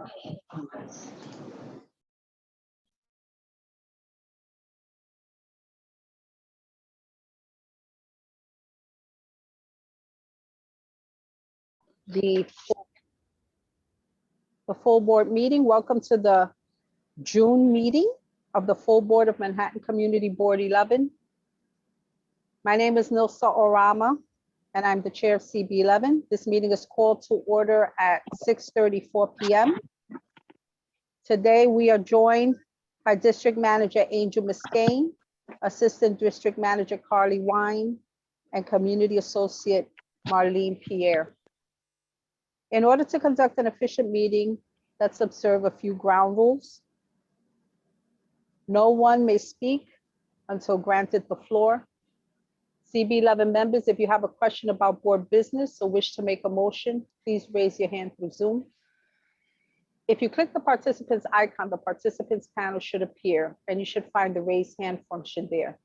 The full board meeting. Welcome to the June meeting of the full board of Manhattan Community Board 11. My name is Nilsa Orama, and I'm the chair of CB11. This meeting is called to order at 6:34 p.m. Today, we are joined by District Manager Angel Muscane, Assistant District Manager Carly Wine, and Community Associate Marlene Pierre. In order to conduct an efficient meeting, let's observe a few ground rules. No one may speak until granted the floor. CB11 members, if you have a question about board business or wish to make a motion, please raise your hand through Zoom. If you click the participants icon, the participants panel should appear and you should find the raise hand function there.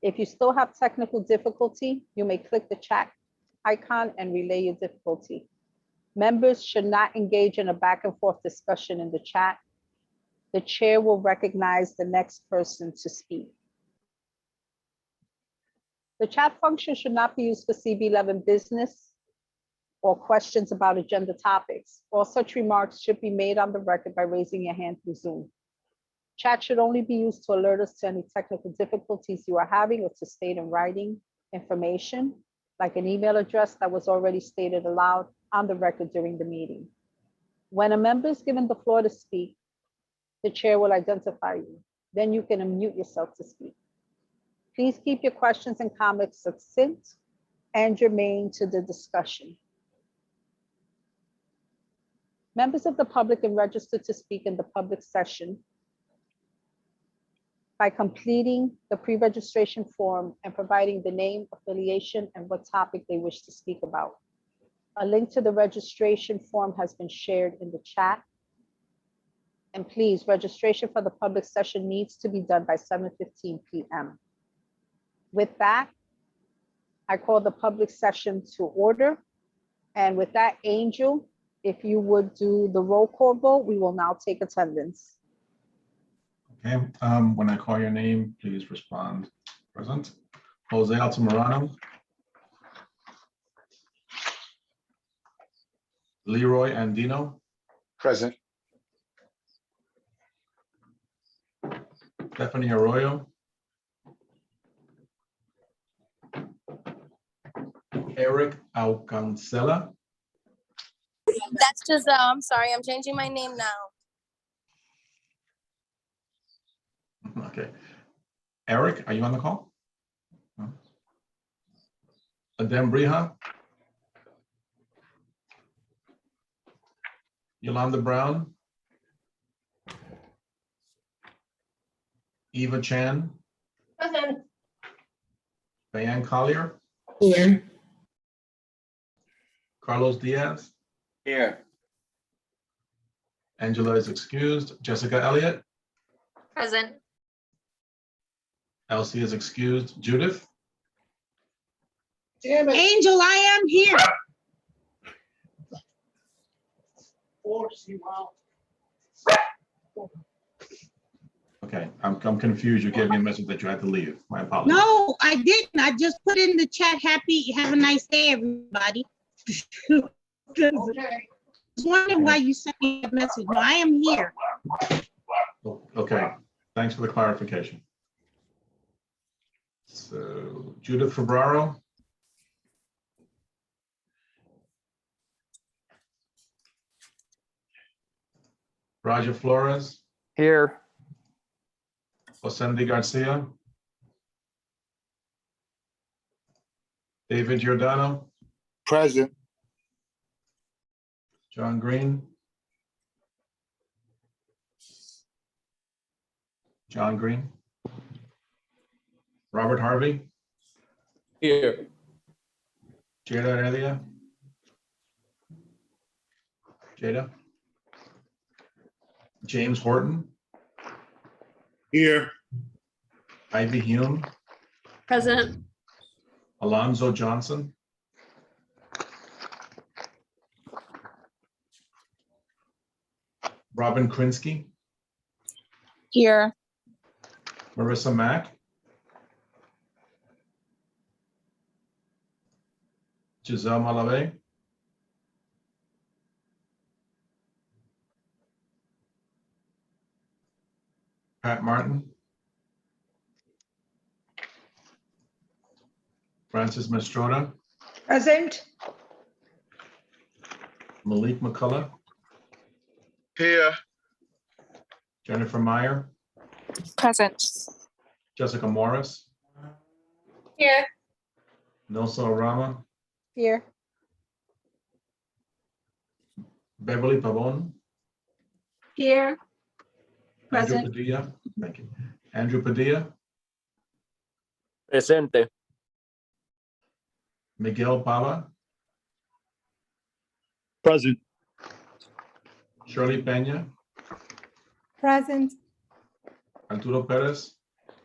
If you still have technical difficulty, you may click the chat icon and relay your difficulty. Members should not engage in a back and forth discussion in the chat. The chair will recognize the next person to speak. The chat function should not be used for CB11 business or questions about agenda topics. All such remarks should be made on the record by raising your hand through Zoom. Chat should only be used to alert us to any technical difficulties you are having or to state in writing information, like an email address that was already stated aloud on the record during the meeting. When a member is given the floor to speak, the chair will identify you. Then you can unmute yourself to speak. Please keep your questions and comments succinct and germane to the discussion. Members of the public are registered to speak in the public session by completing the pre-registration form and providing the name, affiliation, and what topic they wish to speak about. A link to the registration form has been shared in the chat. And please, registration for the public session needs to be done by 7:15 p.m. With that, I call the public session to order. And with that, Angel, if you would do the roll call vote, we will now take attendance. Okay, when I call your name, please respond present. Jose Altamirano. Leroy Andino. Present. Stephanie Arroyo. Eric Alcancela. That's Giselle. I'm sorry. I'm changing my name now. Okay. Eric, are you on the call? No. Adem Briha. Yolanda Brown. Eva Chan. Present. Diane Collier. Here. Carlos Diaz. Here. Angela is excused. Jessica Elliott. Present. Elsie is excused. Judith. Angel, I am here. Okay, I'm confused. You gave me a message that you had to leave. My apologies. No, I didn't. I just put in the chat, happy, have a nice day, everybody. I was wondering why you sent me a message. No, I am here. Okay, thanks for the clarification. So Judith Febraro. Raja Flores. Here. Osendi Garcia. David Giordano. Present. John Green. John Green. Robert Harvey. Here. Jada Heredia. Jada. James Horton. Here. Ivy Hume. Present. Alonzo Johnson. Robin Krinsky, Here. Marissa Mack, Giselle Malave, Pat Martin, Francis Mastrota, Present. Malik McCullough, Here. Jennifer Meyer, Present. Jessica Morris, Here. Nelson Orama, Here. Beverly Pavon, Here. Andrew Present. Padilla, thank you. Andrew Padilla, Presente. Miguel Pava, Present. Shirley Pena, Present. Arturo Perez,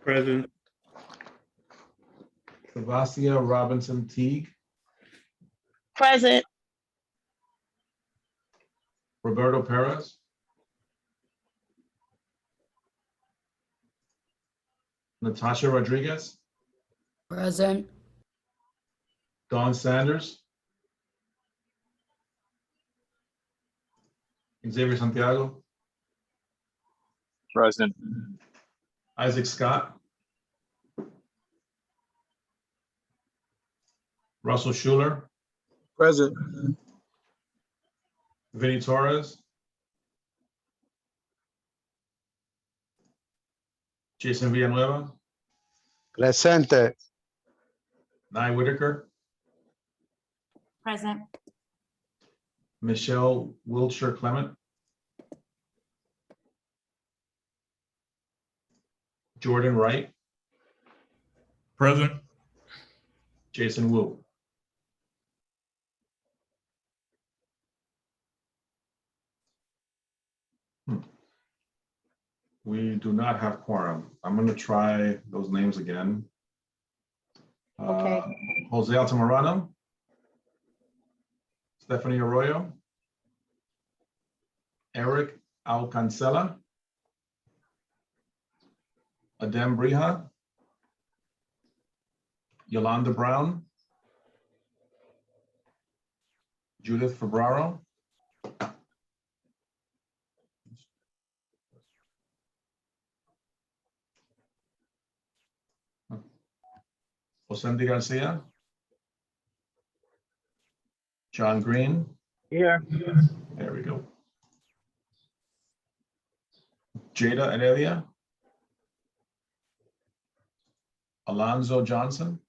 Present. Sebastian Robinson Teague, Present. Roberto Perez, Natasha Rodriguez, Present. Dawn Sanders, Xavier Santiago, Present. Isaac Scott, Russell Schuler, Present. Vinnie Torres, Jason Villanueva, Presente. Nye Whitaker, Present. Michelle Wiltshire Clement, Jordan Wright, Present. Jason Wu. We do not have quorum. I'm going to try those names again. Okay. Jose Altamirano, Stephanie Arroyo, Eric Alcancela, Adem Brija, Yolanda Brown, Judith Febraro, Josendi Garcia, John Green. Here. There we go. Jada Heredia, Alonzo Johnson,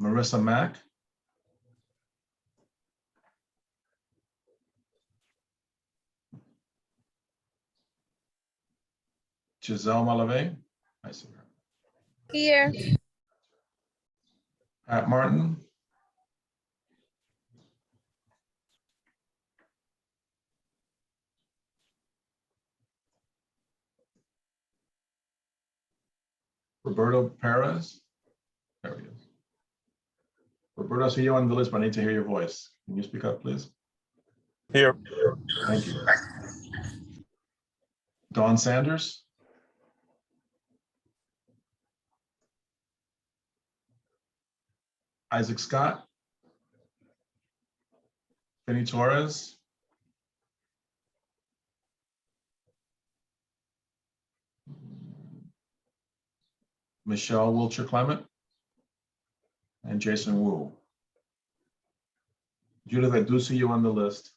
Marissa Mack, Giselle Malave, I see her. Here. Pat Martin, Roberto Perez. There he is. Roberto, I see you on the list, but I need to hear your voice. Can you speak up, please? Here. Thank you. Dawn Sanders, Isaac Scott, Vinnie Torres, Michelle Wiltshire Clement, and Jason Wu. Judith, I do see you on the list.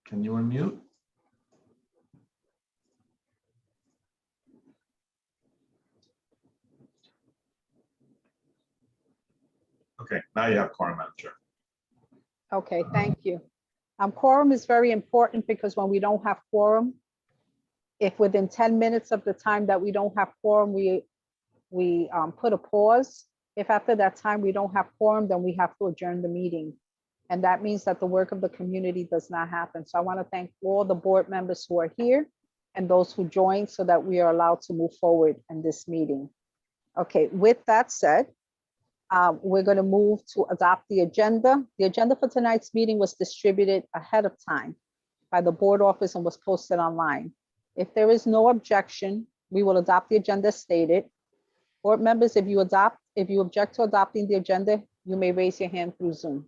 Can you unmute? Okay, now you have quorum, Madam Chair. Okay, thank you. Quorum is very important because when we don't have quorum, if within 10 minutes of the time that we don't have quorum, we put a pause. If after that time we don't have quorum, then we have to adjourn the meeting. And that means that the work of the community does not happen. So I want to thank all the board members who are here and those who joined so that we are allowed to move forward in this meeting. Okay, with that said, We're going to move to adopt the agenda. The agenda for tonight's meeting was distributed ahead of time by the board office and was posted online. If there is no objection, we will adopt the agenda as stated. Board members, if you object to adopting the agenda, you may raise your hand through Zoom.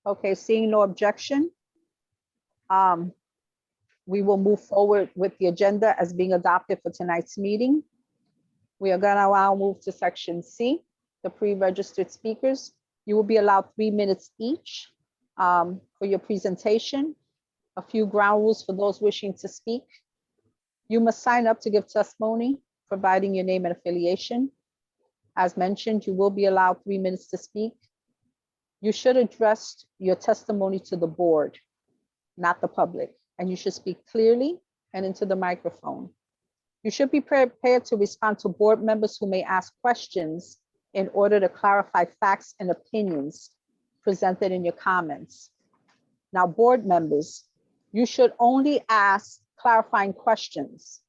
Okay, seeing no objection, we will move forward with the agenda as being adopted for tonight's meeting. We are gonna now move to section C, the pre-registered speakers. You will be allowed 3 minutes each for your presentation. A few ground rules for those wishing to speak. You must sign up to give testimony, providing your name and affiliation. As mentioned, you will be allowed 3 minutes to speak. You should address your testimony to the board, not the public, and you should speak clearly and into the microphone. You should be prepared to respond to board members who may ask questions in order to clarify facts and opinions presented in your comments. Now, board members, you should only ask clarifying questions.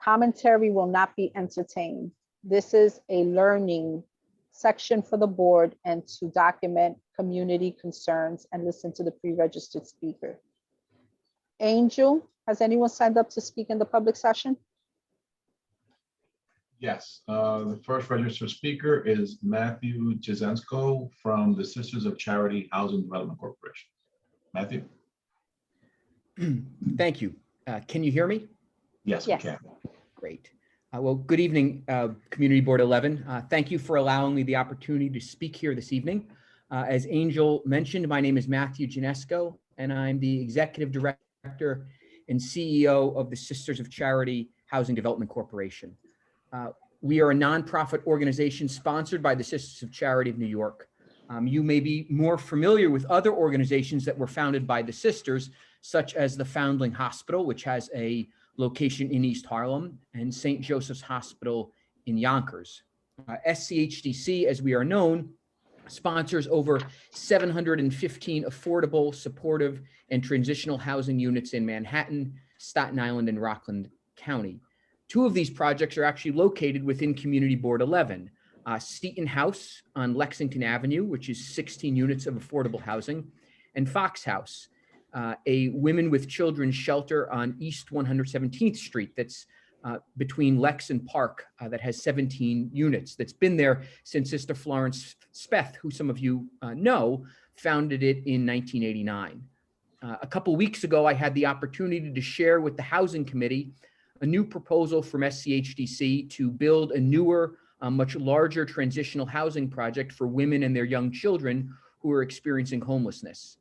Commentary will not be entertained. This is a learning section for the board and to document community concerns and listen to the pre-registered speaker. Angel, has anyone signed up to speak in the public session? Yes, the first registered speaker is Matthew Jazensko from the Sisters of Charity Housing Development Corporation. Matthew? Thank you. Can you hear me? Yes, we can. Great. Well, good evening, Community Board 11. Thank you for allowing me the opportunity to speak here this evening. As Angel mentioned, my name is Matthew Janesco, and I'm the Executive Director and CEO of the Sisters of Charity Housing Development Corporation. We are a nonprofit organization sponsored by the Sisters of Charity of New York. You may be more familiar with other organizations that were founded by the Sisters, such as the Foundling Hospital, which has a location in East Harlem, and St. Joseph's Hospital in Yonkers. SCHDC, as we are known, sponsors over 715 affordable, supportive, and transitional housing units in Manhattan, Staten Island, and Rockland County. 2 of these projects are actually located within Community Board 11. Seton House on Lexington Avenue, which is 16 units of affordable housing, and Fox House, a women with children shelter on East 117th Street that's between Lex and Park that has 17 units, that's been there since Sister Florence Speth, who some of you know, founded it in 1989. A couple weeks ago, I had the opportunity to share with the Housing Committee a new proposal from SCHDC to build a newer, much larger transitional housing project for women and their young children who are experiencing homelessness.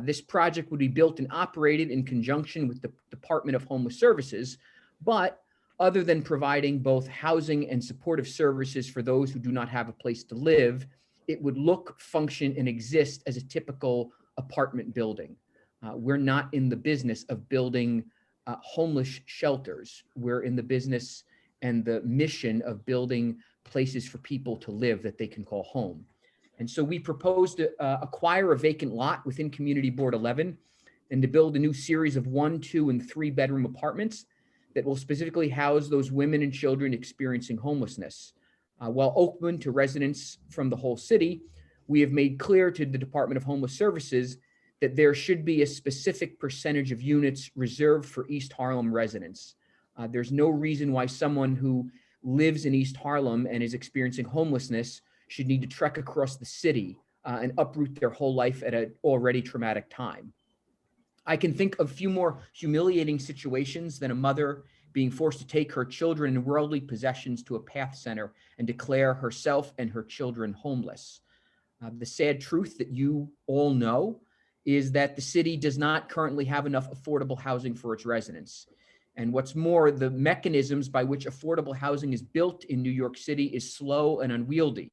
This project would be built and operated in conjunction with the Department of Homeless Services, but other than providing both housing and supportive services for those who do not have a place to live, it would look, function, and exist as a typical apartment building. We're not in the business of building homeless shelters. We're in the business and the mission of building places for people to live that they can call home. And so we proposed to acquire a vacant lot within Community Board 11 and to build a new series of 1, 2, and 3 bedroom apartments that will specifically house those women and children experiencing homelessness. While open to residents from the whole city, we have made clear to the Department of Homeless Services that there should be a specific percentage of units reserved for East Harlem residents. There's no reason why someone who lives in East Harlem and is experiencing homelessness should need to trek across the city and uproot their whole life at an already traumatic time. I can think of few more humiliating situations than a mother being forced to take her children and worldly possessions to a PATH center and declare herself and her children homeless. The sad truth that you all know is that the city does not currently have enough affordable housing for its residents. And what's more, the mechanisms by which affordable housing is built in New York City is slow and unwieldy.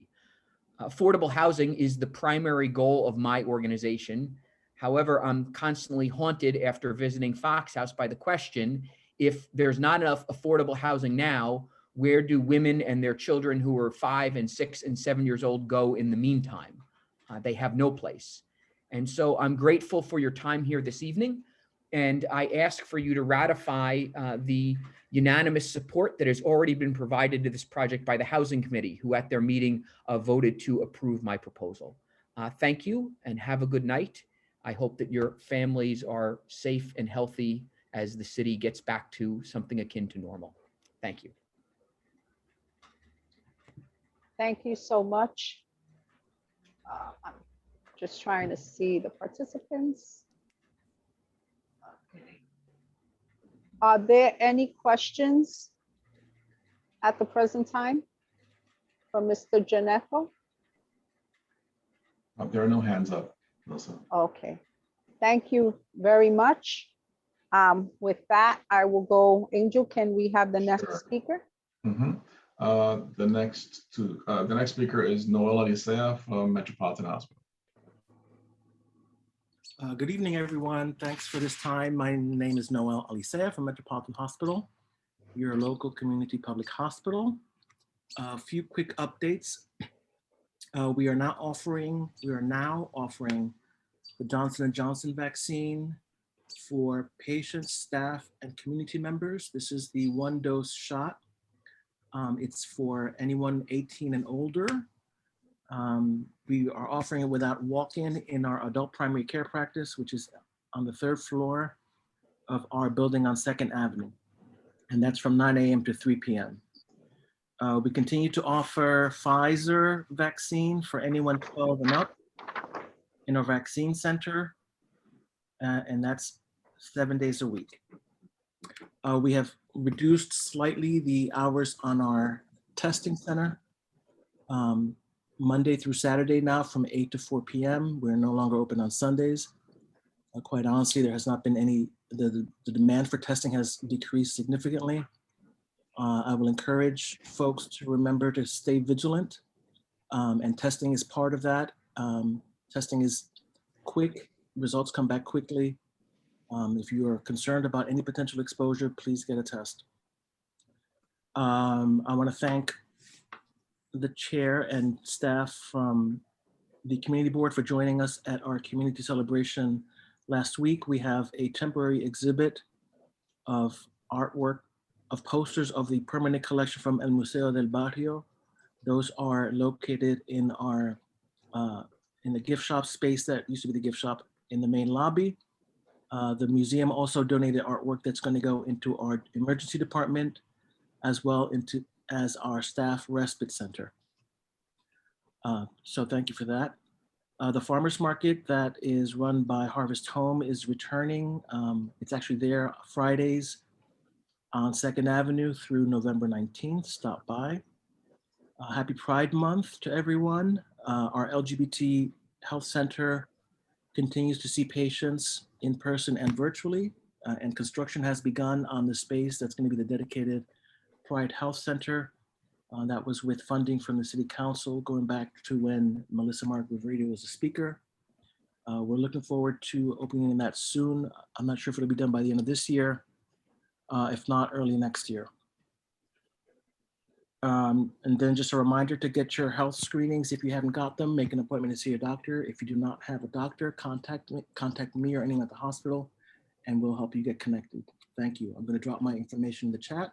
Affordable housing is the primary goal of my organization. However, I'm constantly haunted after visiting Fox House by the question, if there's not enough affordable housing now, where do women and their children who are 5 and 6 and 7 years old go in the meantime? They have no place. And so I'm grateful for your time here this evening. And I ask for you to ratify the unanimous support that has already been provided to this project by the Housing Committee, who at their meeting voted to approve my proposal. Thank you and have a good night. I hope that your families are safe and healthy as the city gets back to something akin to normal. Thank you. Thank you so much. I'm just trying to see the participants. Okay. Are there any questions at the present time from Mr. Janeco? There are no hands up, Melissa. Okay, thank you very much. With that, I will go. Angel, can we have the next Sure. speaker? Mhm. The next speaker is Noel Alicea from Metropolitan Hospital. Good evening, everyone. Thanks for this time. My name is Noel Alicea from Metropolitan Hospital, your local community public hospital. A few quick updates. We are now offering the Johnson & Johnson vaccine for patients, staff, and community members. This is the 1-dose shot. It's for anyone 18 and older. We are offering it without walk-in in our adult primary care practice, which is on the 3rd floor of our building on 2nd Avenue. And that's from 9 a.m. to 3 p.m. We continue to offer Pfizer vaccine for anyone 12 and up in our vaccine center, and that's 7 days a week. We have reduced slightly the hours on our testing center. Monday through Saturday now from 8 to 4 p.m. We're no longer open on Sundays. Quite honestly, there has not been any, the demand for testing has decreased significantly. I will encourage folks to remember to stay vigilant, and testing is part of that. Testing is quick, results come back quickly. If you are concerned about any potential exposure, please get a test. I want to thank the chair and staff from the community board for joining us at our community celebration last week. We have a temporary exhibit of artwork, of posters of the permanent collection from El Museo del Barrio. Those are located in our in the gift shop space that used to be the gift shop in the main lobby. The museum also donated artwork that's going to go into our emergency department, as well as our staff respite center. So thank you for that. The farmers market that is run by Harvest Home is returning. It's actually there Fridays on 2nd Avenue through November 19th. Stop by. Happy Pride Month to everyone. Our LGBT Health Center continues to see patients in person and virtually, and construction has begun on the space that's going to be the dedicated Pride Health Center. That was with funding from the City Council going back to when Melissa Mark Riverito was a speaker. We're looking forward to opening that soon. I'm not sure if it'll be done by the end of this year, if not early next year. And then just a reminder to get your health screenings. If you haven't got them, make an appointment to see a doctor. If you do not have a doctor, contact me or anyone at the hospital, and we'll help you get connected. Thank you. I'm going to drop my information in the chat.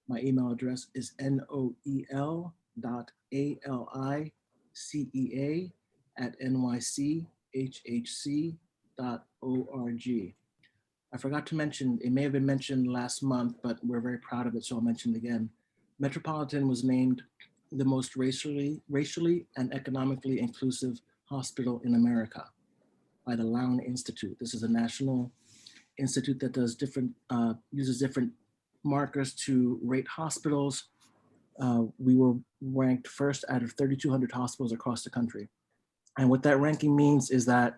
My email address is noel.alicea@nychhc.org. I forgot to mention, it may have been mentioned last month, but we're very proud of it, so I'll mention it again. Metropolitan was named the most racially and economically inclusive hospital in America by the Lown Institute. This is a national institute that does uses different markers to rate hospitals. We were ranked first out of 3,200 hospitals across the country. And what that ranking means is that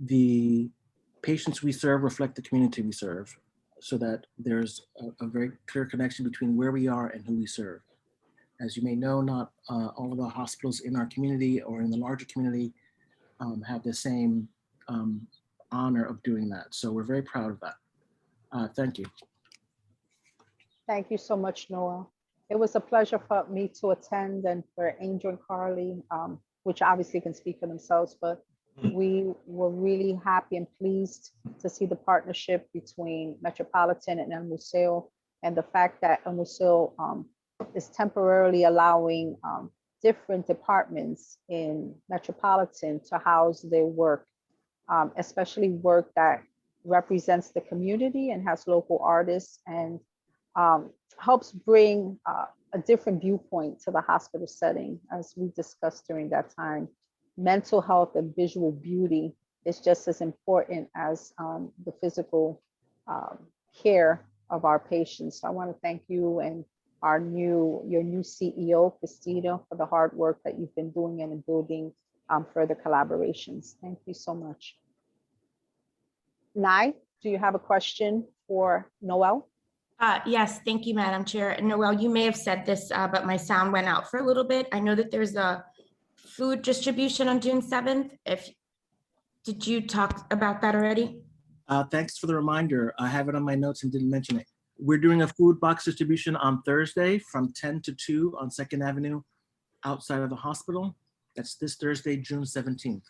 the patients we serve reflect the community we serve, so that there's a very clear connection between where we are and who we serve. As you may know, not all of the hospitals in our community or in the larger community have the same honor of doing that. So we're very proud of that. Thank you. Thank you so much, Noel. It was a pleasure for me to attend and for Angel and Carly, which obviously can speak for themselves, but We were really happy and pleased to see the partnership between Metropolitan and El Museo, and the fact that El Museo is temporarily allowing different departments in Metropolitan to house their work, especially work that represents the community and has local artists, and helps bring a different viewpoint to the hospital setting. As we discussed during that time, mental health and visual beauty is just as important as the physical care of our patients. So I want to thank you and your new CEO, Christina, for the hard work that you've been doing and in building further collaborations. Thank you so much. Nai, do you have a question for Noel? Yes, thank you, Madam Chair. Noel, you may have said this, but my sound went out for a little bit. I know that there's a food distribution on June 7th. Did you talk about that already? Thanks for the reminder. I have it on my notes and didn't mention it. We're doing a food box distribution on Thursday from 10 to 2 on 2nd Avenue outside of the hospital. That's this Thursday, June 17th.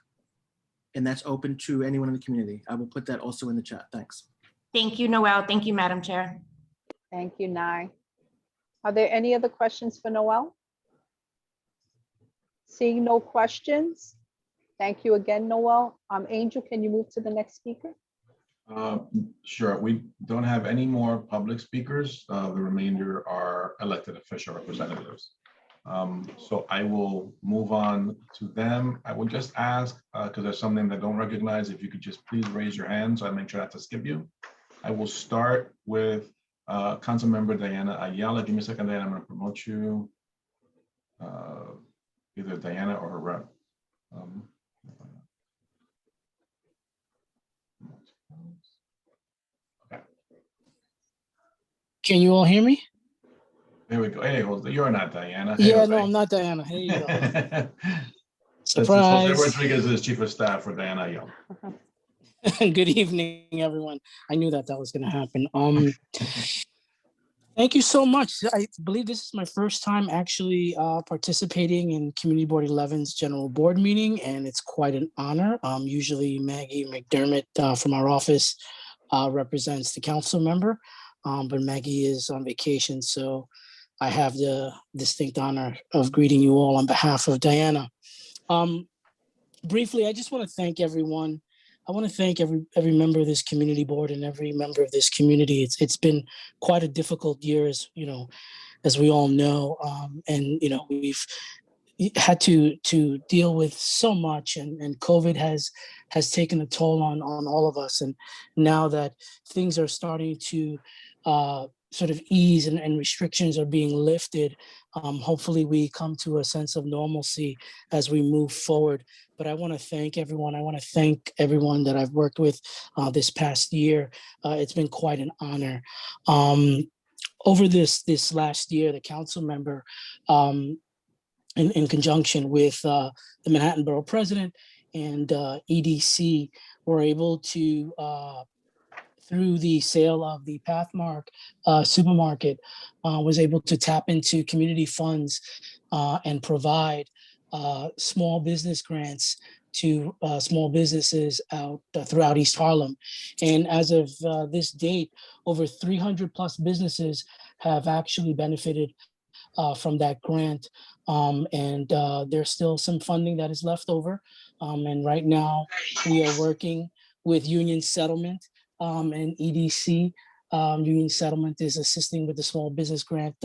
And that's open to anyone in the community. I will put that also in the chat. Thanks. Thank you, Noel. Thank you, Madam Chair. Thank you, Nai. Are there any other questions for Noel? Seeing no questions, thank you again, Noel. Angel, can you move to the next speaker? Sure. We don't have any more public speakers. The remainder are elected official representatives. So I will move on to them. I will just ask, because there's something that I don't recognize, if you could just please raise your hand so I make sure not to skip you. I will start with Council Member Diana Ayala. Give me a second, Diana. I'm going to promote you. Either Diana or her rep. Okay. Can you all hear me? There we go. Hey, Jose, you're not Diana. Hey, Yeah, Jose. no, I'm not Diana. Here you go. Jose Surprise. Rodriguez is Chief of Staff for Diana Ayala. Good evening, everyone. I knew that was going to happen. Thank you so much. I believe this is my first time actually participating in Community Board 11's General Board meeting, and it's quite an honor. Usually Maggie McDermott from our office represents the council member, but Maggie is on vacation, so I have the distinct honor of greeting you all on behalf of Diana. Briefly, I just want to thank everyone. I want to thank every member of this community board and every member of this community. It's been quite a difficult year, as as we all know, and we've had to deal with so much, and COVID has taken a toll on all of us. And now that things are starting to sort of ease and restrictions are being lifted, hopefully we come to a sense of normalcy as we move forward. But I want to thank everyone. I want to thank everyone that I've worked with this past year. It's been quite an honor. Over this last year, the council member, in conjunction with the Manhattan Borough President and EDC, were able to, through the sale of the Pathmark supermarket, was able to tap into community funds and provide small business grants to small businesses out throughout East Harlem. And as of this date, over 300 plus businesses have actually benefited from that grant. And there's still some funding that is left over. And right now we are working with Union Settlement and EDC. Union Settlement is assisting with the small business grant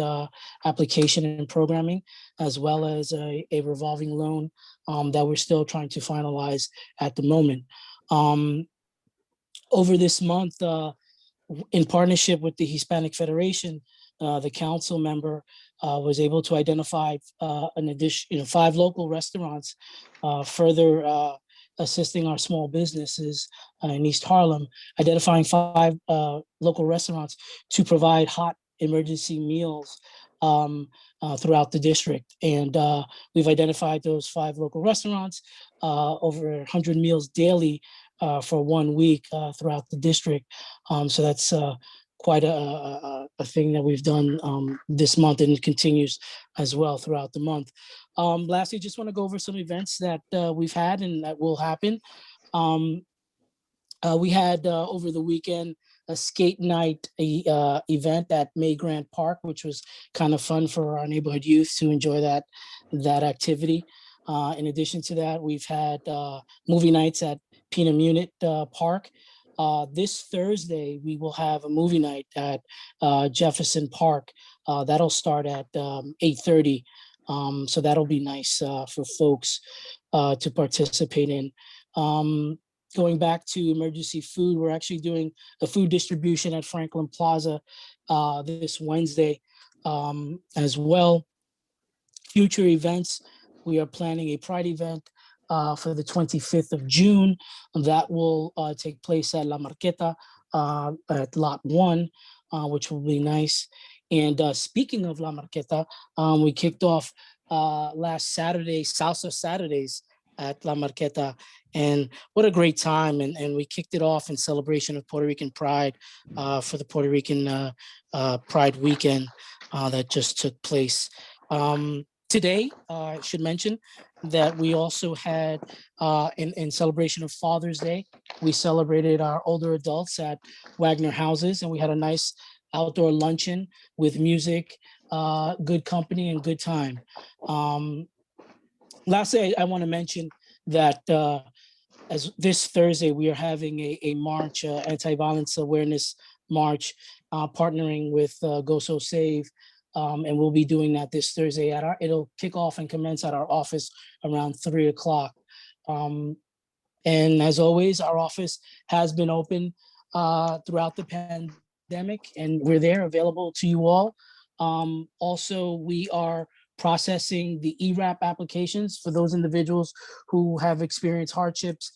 application and programming, as well as a revolving loan that we're still trying to finalize at the moment. Over this month, in partnership with the Hispanic Federation, the council member was able to identify an addition, 5 local restaurants, further assisting our small businesses in East Harlem, identifying 5 local restaurants to provide hot emergency meals throughout the district. And we've identified those 5 local restaurants, over 100 meals daily for 1 week throughout the district. So that's quite a thing that we've done this month, and it continues as well throughout the month. Lastly, just want to go over some events that we've had and that will happen. We had over the weekend a skate night event at May Grant Park, which was kind of fun for our neighborhood youth to enjoy that activity. In addition to that, we've had movie nights at Penamunit Park. This Thursday, we will have a movie night at Jefferson Park. That'll start at 8:30. So that'll be nice for folks to participate in. Going back to emergency food, we're actually doing a food distribution at Franklin Plaza this Wednesday as well. Future events, we are planning a Pride event for the 25th of June. That will take place at La Marqueta at Lot 1, which will be nice. And speaking of La Marqueta, we kicked off last Saturday, Salsa Saturdays at La Marqueta. And what a great time. And we kicked it off in celebration of Puerto Rican Pride for the Puerto Rican Pride weekend that just took place. Today, I should mention that we also had, in celebration of Father's Day, we celebrated our older adults at Wagner Houses, and we had a nice outdoor luncheon with music, good company, and good time. Lastly, I want to mention that as this Thursday, we are having a march, anti-violence awareness march, partnering with Go So Save. And we'll be doing that this Thursday it'll kick off and commence at our office around 3 o'clock. And as always, our office has been open throughout the pandemic, and we're there available to you all. Also, we are processing the ERAP applications for those individuals who have experienced hardships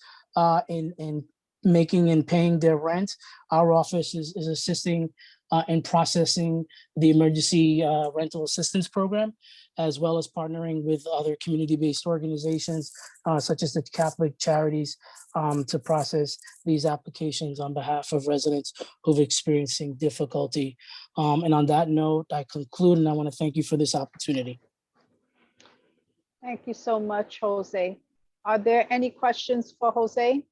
in making and paying their rent. Our office is assisting in processing the emergency rental assistance program, as well as partnering with other community-based organizations, such as the Catholic Charities, to process these applications on behalf of residents who've experiencing difficulty. And on that note, I conclude, and I want to thank you for this opportunity. Thank you so much, Jose. Are there any questions for Jose?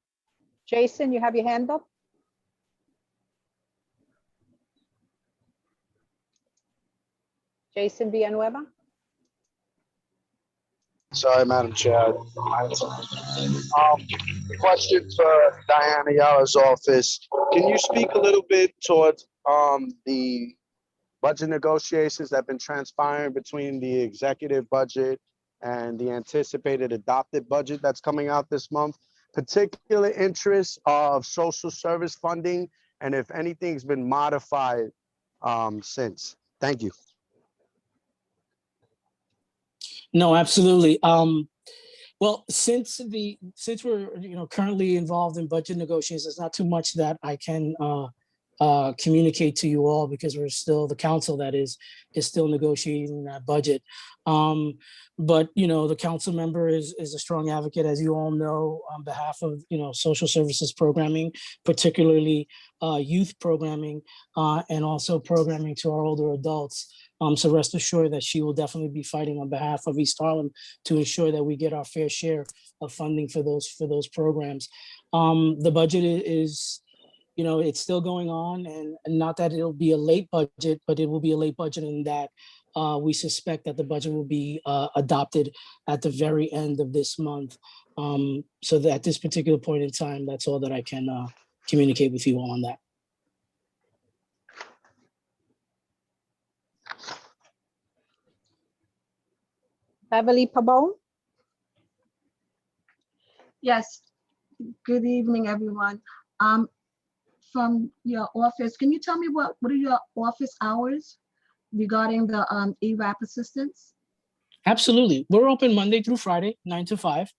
Jason, you have your hand up? Jason Villanueva? Sorry, Madam Chair. Question for Diana Yala's office. Can you speak a little bit towards the budget negotiations that have been transpiring between the executive budget and the anticipated adopted budget that's coming out this month? Particular interest of social service funding, and if anything's been modified since. Thank you. No, absolutely. Well, since we're currently involved in budget negotiations, there's not too much that I can communicate to you all, because we're still, the council that is still negotiating that budget. But the council member is a strong advocate, as you all know, on behalf of social services programming, particularly youth programming, and also programming to our older adults. So rest assured that she will definitely be fighting on behalf of East Harlem to ensure that we get our fair share of funding for those programs. The budget is, it's still going on, and not that it'll be a late budget, but it will be a late budget in that we suspect that the budget will be adopted at the very end of this month. So that at this particular point in time, that's all that I can communicate with you all on that. Beverly Pabon? Yes, good evening, everyone. From your office, can you tell me what are your office hours regarding the ERAP assistance? Absolutely. We're open Monday through Friday, 9 to 5.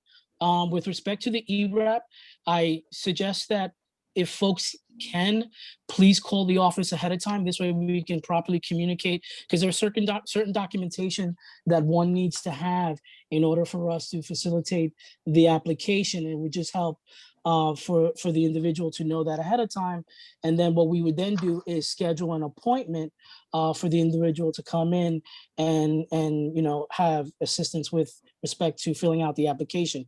With respect to the ERAP, I suggest that if folks can, please call the office ahead of time. This way we can properly communicate, because there are certain documentation that one needs to have in order for us to facilitate the application. It would just help for the individual to know that ahead of time. And then what we would then do is schedule an appointment for the individual to come in and have assistance with respect to filling out the application.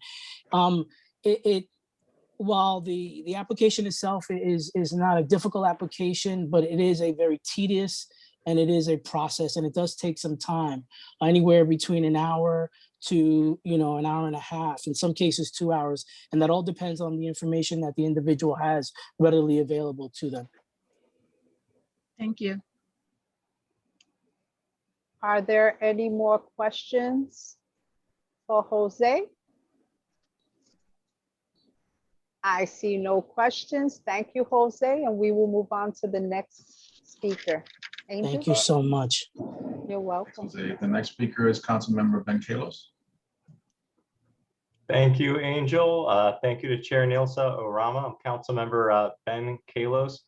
While the application itself is not a difficult application, but it is a very tedious and it is a process, and it does take some time, anywhere between an hour to an hour and a half, in some cases 2 hours, and that all depends on the information that the individual has readily available to them. Thank you. Are there any more questions for Jose? I see no questions. Thank you, Jose, and we will move on to the next speaker. Angel? Thank you so much. You're welcome. Jose. The next speaker is Councilmember Ben Kalos. Thank you, Angel. Thank you to Chair Nilsa Orama. I'm Councilmember Ben Kalos,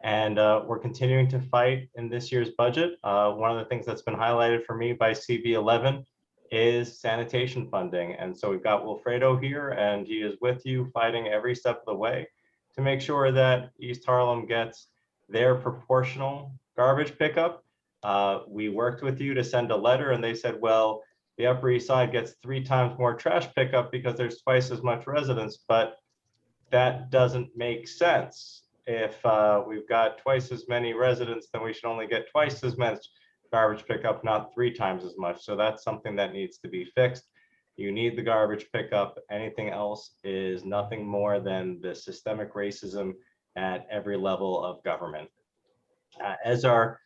and we're continuing to fight in this year's budget. One of the things that's been highlighted for me by CB11 is sanitation funding. And so we've got Wilfredo here, and he is with you fighting every step of the way to make sure that East Harlem gets their proportional garbage pickup. We worked with you to send a letter, and they said, well, the Upper East Side gets 3 times more trash pickup because there's twice as much residents, but that doesn't make sense. If we've got twice as many residents, then we should only get twice as much garbage pickup, not 3 times as much. So that's something that needs to be fixed. You need the garbage pickup. Anything else is nothing more than the systemic racism at every level of government. As our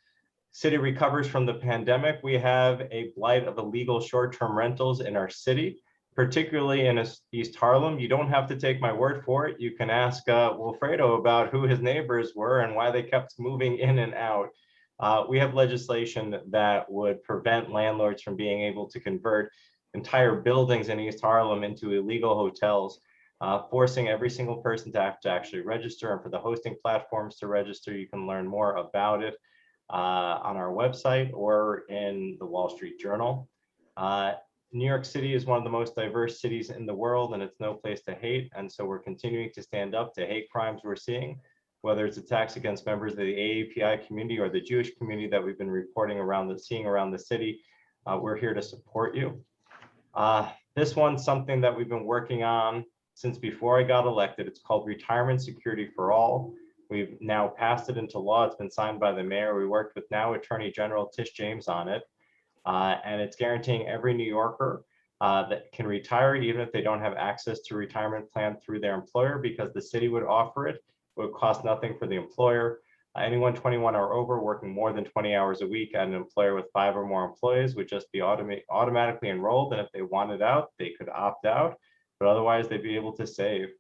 city recovers from the pandemic, we have a blight of illegal short-term rentals in our city, particularly in East Harlem. You don't have to take my word for it. You can ask Wilfredo about who his neighbors were and why they kept moving in and out. We have legislation that would prevent landlords from being able to convert entire buildings in East Harlem into illegal hotels, forcing every single person to have to actually register, and for the hosting platforms to register. You can learn more about it on our website or in the Wall Street Journal. New York City is one of the most diverse cities in the world, and it's no place to hate. And so we're continuing to stand up to hate crimes we're seeing, whether it's attacks against members of the AAPI community or the Jewish community that we've been reporting seeing around the city. We're here to support you. This one's something that we've been working on since before I got elected. It's called Retirement Security for All. We've now passed it into law. It's been signed by the mayor. We worked with now Attorney General Tish James on it. And it's guaranteeing every New Yorker that can retire, even if they don't have access to a retirement plan through their employer, because the city would offer it. It would cost nothing for the employer. Anyone 21 or over working more than 20 hours a week at an employer with 5 or more employees would just be automatically enrolled. And if they wanted out, they could opt out, but otherwise they'd be able to save.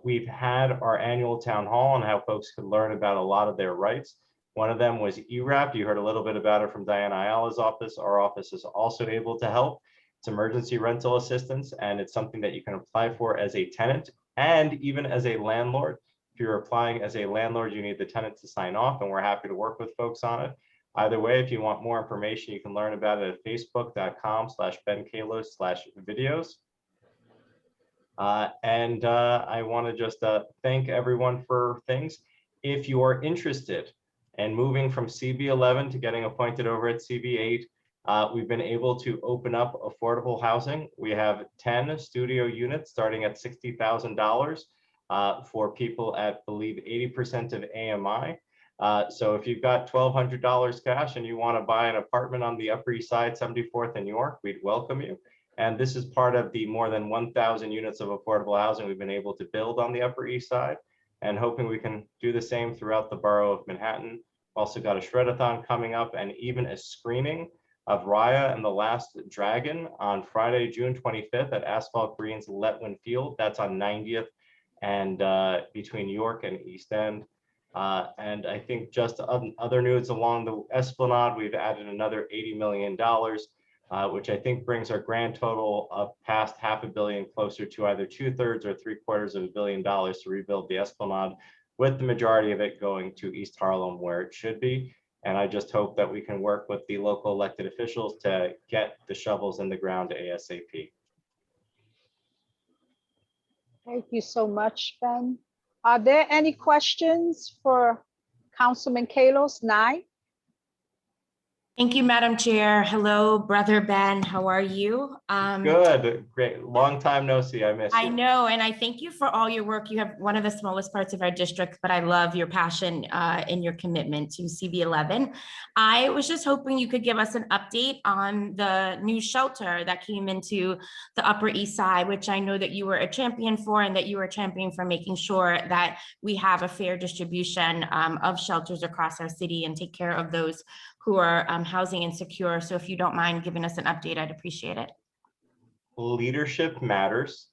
We've had our annual town hall on how folks could learn about a lot of their rights. One of them was ERAP. You heard a little bit about it from Diana Ayala's office. Our office is also able to help. It's emergency rental assistance, and it's something that you can apply for as a tenant and even as a landlord. If you're applying as a landlord, you need the tenant to sign off, and we're happy to work with folks on it. Either way, if you want more information, you can learn about it at facebook.com/benkalos/videos. I want to just thank everyone for things. If you are interested in moving from CB11 to getting appointed over at CB8, we've been able to open up affordable housing. We have 10 studio units starting at $60,000 for people at, I believe, 80% of AMI. So if you've got $1,200 cash and you want to buy an apartment on the Upper East Side, 74th and York, we'd welcome you. And this is part of the more than 1,000 units of affordable housing we've been able to build on the Upper East Side, and hoping we can do the same throughout the borough of Manhattan. Also got a shred-a-thon coming up, and even a screening of Raya and the Last Dragon on Friday, June 25th at Asphalt Green's Letwin Field. That's on 90th and between York and East End. And I think just other news along the Esplanade, we've added another $80 million, which I think brings our grand total of past $500 million closer to either 2/3 or 3/4 billion dollars to rebuild the Esplanade, with the majority of it going to East Harlem where it should be. And I just hope that we can work with the local elected officials to get the shovels in the ground ASAP. Thank you so much, Ben. Are there any questions for Councilman Kalos? Nye? Thank you, Madam Chair. Hello, Brother Ben. How are you? Good, great. Long time no see. I miss I you. know, and I thank you for all your work. You have one of the smallest parts of our district, but I love your passion and your commitment to CB11. I was just hoping you could give us an update on the new shelter that came into the Upper East Side, which I know that you were a champion for, and that you were a champion for making sure that we have a fair distribution of shelters across our city and take care of those who are housing insecure. So if you don't mind giving us an update, I'd appreciate it. Leadership matters.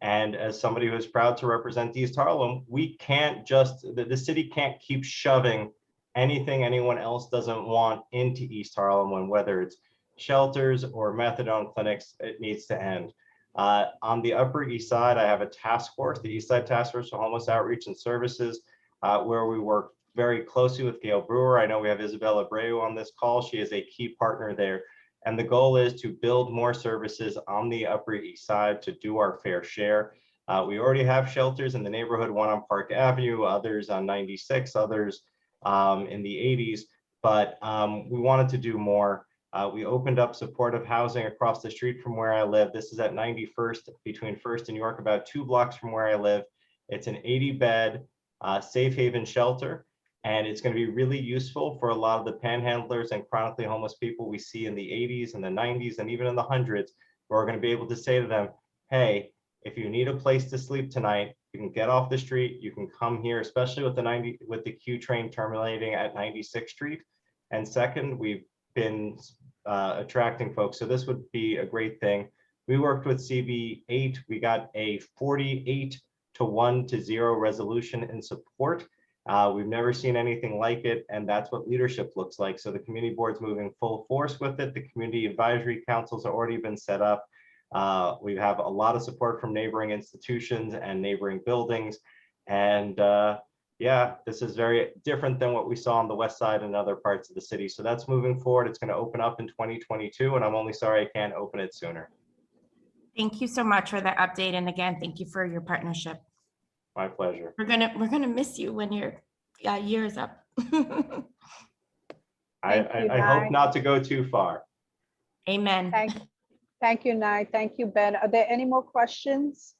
And as somebody who is proud to represent East Harlem, we can't just, the city can't keep shoving anything anyone else doesn't want into East Harlem, when whether it's shelters or methadone clinics, it needs to end. On the Upper East Side, I have a task force, the East Side Task Force for Homeless Outreach and Services, where we work very closely with Gail Brewer. I know we have Isabella Abreu on this call. She is a key partner there. And the goal is to build more services on the Upper East Side to do our fair share. We already have shelters in the neighborhood, one on Park Avenue, others on 96, others in the 80s, but we wanted to do more. We opened up supportive housing across the street from where I live. This is at 91st, between 1st and York, about 2 blocks from where I live. It's an 80-bed safe haven shelter. And it's going to be really useful for a lot of the panhandlers and chronically homeless people we see in the 80s and the 90s and even in the hundreds, where we're going to be able to say to them, hey, if you need a place to sleep tonight, you can get off the street, you can come here, especially with the Q train terminating at 96th Street. And second, we've been attracting folks. So this would be a great thing. We worked with CB8. We got a 48-1-0 resolution in support. We've never seen anything like it, and that's what leadership looks like. So the community board's moving full force with it. The community advisory councils have already been set up. We have a lot of support from neighboring institutions and neighboring buildings. And yeah, this is very different than what we saw on the west side and other parts of the city. So that's moving forward. It's going to open up in 2022, and I'm only sorry I can't open it sooner. Thank you so much for that update. And again, thank you for your partnership. My pleasure. We're gonna miss you when your year is up. I hope not to go too far. Amen. Thank you, Nye. Thank you, Ben. Are there any more questions?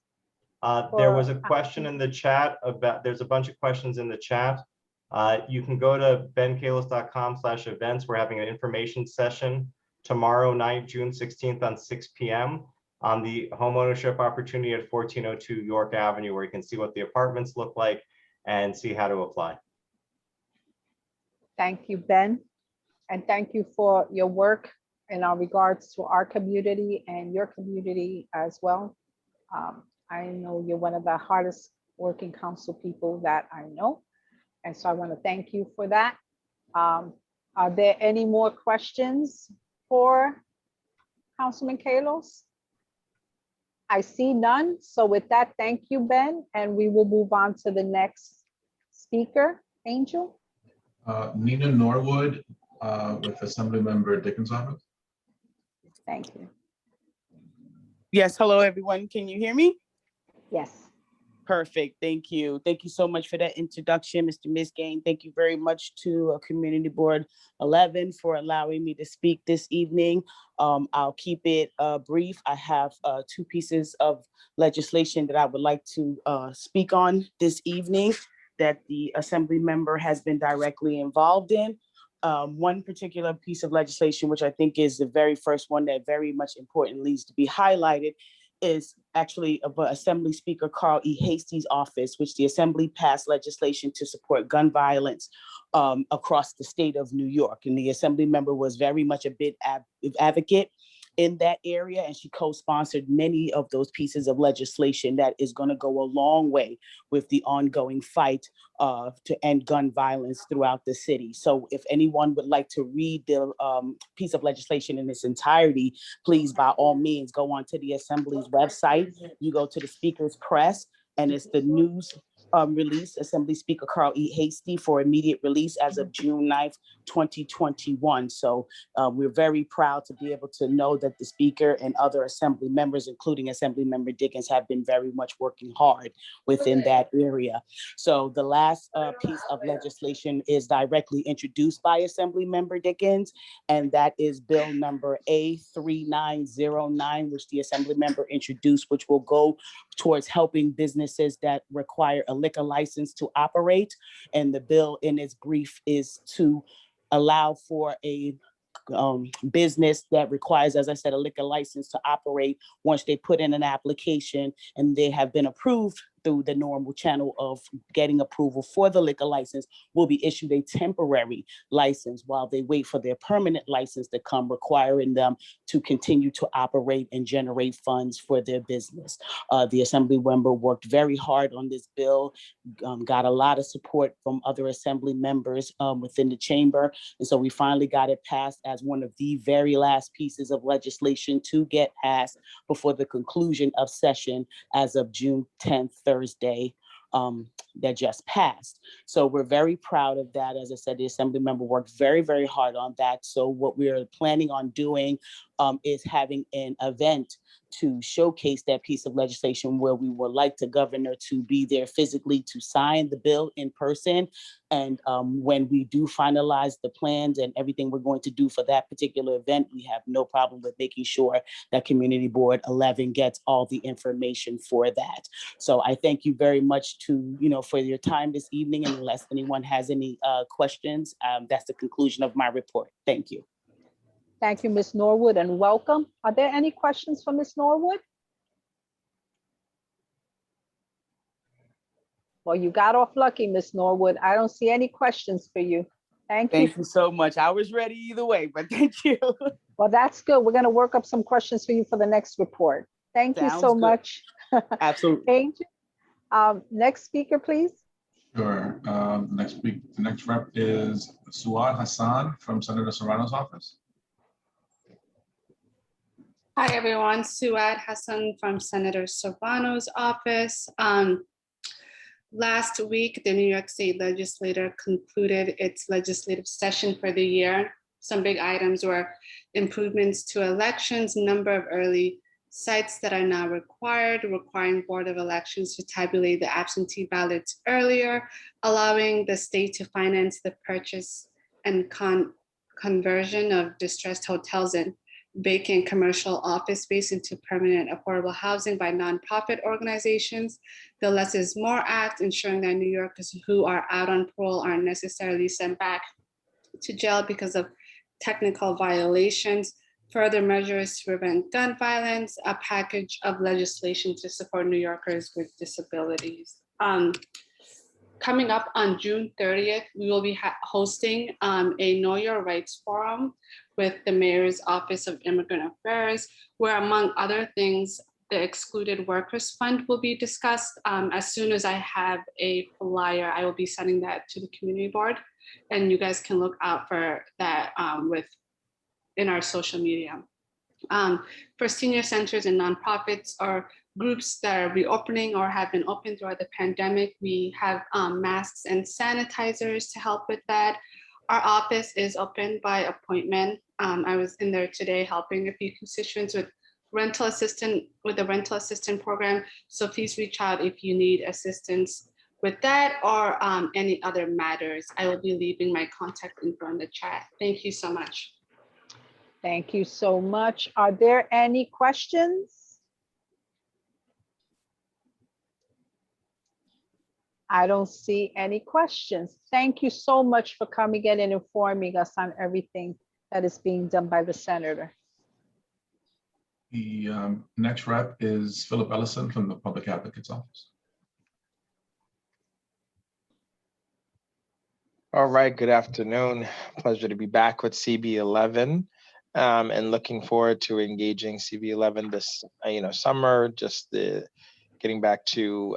There was a question in the chat about, there's a bunch of questions in the chat. You can go to benkalos.com/events. We're having an information session tomorrow night, June 16th on 6 p.m. on the homeownership opportunity at 1402 York Avenue, where you can see what the apartments look like and see how to apply. Thank you, Ben. And thank you for your work in our regards to our community and your community as well. I know you're one of the hardest working council people that I know. And so I want to thank you for that. Are there any more questions for Councilman Kalos? I see none. So with that, thank you, Ben. And we will move on to the next speaker, Angel. Nina Norwood with Assemblymember Dickens' office. Thank you. Yes, hello, everyone. Can you hear me? Yes. Perfect. Thank you. Thank you so much for that introduction, Mr. Misgain. Thank you very much to Community Board 11 for allowing me to speak this evening. I'll keep it brief. I have 2 pieces of legislation that I would like to speak on this evening that the Assembly member has been directly involved in. One particular piece of legislation, which I think is the very first one that very much important needs to be highlighted, is actually of Assembly Speaker Carl E. Hasty's office, which the Assembly passed legislation to support gun violence across the state of New York. And the Assembly member was very much a big advocate in that area, and she co-sponsored many of those pieces of legislation that is going to go a long way with the ongoing fight to end gun violence throughout the city. So if anyone would like to read the piece of legislation in its entirety, please, by all means, go onto the Assembly's website. You go to the Speaker's Press, and it's the news released Assembly Speaker Carl E. Hasty for immediate release as of June 9th, 2021. So we're very proud to be able to know that the Speaker and other Assembly members, including Assembly Member Dickens, have been very much working hard within that area. So the last piece of legislation is directly introduced by Assembly Member Dickens, and that is Bill number A3909, which the Assembly member introduced, which will go towards helping businesses that require a liquor license to operate. And the bill in its brief is to allow for a business that requires, as I said, a liquor license to operate. Once they put in an application and they have been approved through the normal channel of getting approval for the liquor license, will be issued a temporary license while they wait for their permanent license to come, requiring them to continue to operate and generate funds for their business. The Assembly member worked very hard on this bill, got a lot of support from other Assembly members within the chamber. And so we finally got it passed as one of the very last pieces of legislation to get passed before the conclusion of session as of June 10th, Thursday, that just passed. So we're very proud of that. As I said, the Assembly member worked very, very hard on that. So what we're planning on doing is having an event to showcase that piece of legislation, where we would like the governor to be there physically to sign the bill in person. And when we do finalize the plans and everything we're going to do for that particular event, we have no problem with making sure that Community Board 11 gets all the information for that. So I thank you very much for your time this evening. And unless anyone has any questions, that's the conclusion of my report. Thank you. Thank you, Ms. Norwood, and welcome. Are there any questions for Ms. Norwood? Well, you got off lucky, Ms. Norwood. I don't see any questions for you. Thank you. Thank you so much. I was ready either way, but thank you. Well, that's good. We're going to work up some questions for you for the next report. Thank you so much. Absolutely. Angel. Next speaker, please. Sure. The next rep is Suad Hassan from Senator Serrano's office. Hi, everyone. Suad Hassan from Senator Serrano's office. Last week, the New York State Legislature concluded its legislative session for the year. Some big items were improvements to elections, number of early sites that are now required, requiring Board of Elections to tabulate the absentee ballots earlier, allowing the state to finance the purchase and conversion of distressed hotels and vacant commercial office space into permanent affordable housing by nonprofit organizations. The Less is More Act, ensuring that New Yorkers who are out on parole aren't necessarily sent back to jail because of technical violations. Further measures to prevent gun violence, a package of legislation to support New Yorkers with disabilities. Coming up on June 30th, we will be hosting a Know Your Rights Forum with the Mayor's Office of Immigrant Affairs, where among other things, the Excluded Workers Fund will be discussed. As soon as I have a flyer, I will be sending that to the community board, and you guys can look out for that in our social media. For senior centers and nonprofits or groups that are reopening or have been open throughout the pandemic, we have masks and sanitizers to help with that. Our office is open by appointment. I was in there today helping a few constituents with the rental assistant program. So please reach out if you need assistance with that or any other matters. I will be leaving my contact info in the chat. Thank you so much. Thank you so much. Are there any questions? I don't see any questions. Thank you so much for coming in and informing us on everything that is being done by the senator. The next rep is Philip Ellison from the Public Advocate's Office. All right, good afternoon. Pleasure to be back with CB11 and looking forward to engaging CB11 this summer, just getting back to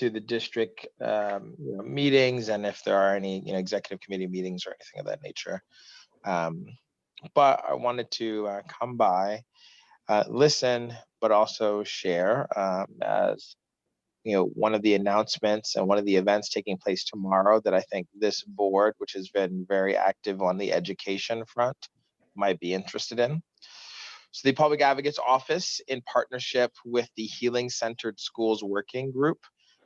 the district meetings, and if there are any executive committee meetings or anything of that nature. But I wanted to come by, listen, but also share as one of the announcements and one of the events taking place tomorrow that I think this board, which has been very active on the education front, might be interested in. So the Public Advocates Office, in partnership with the Healing Centered Schools Working Group,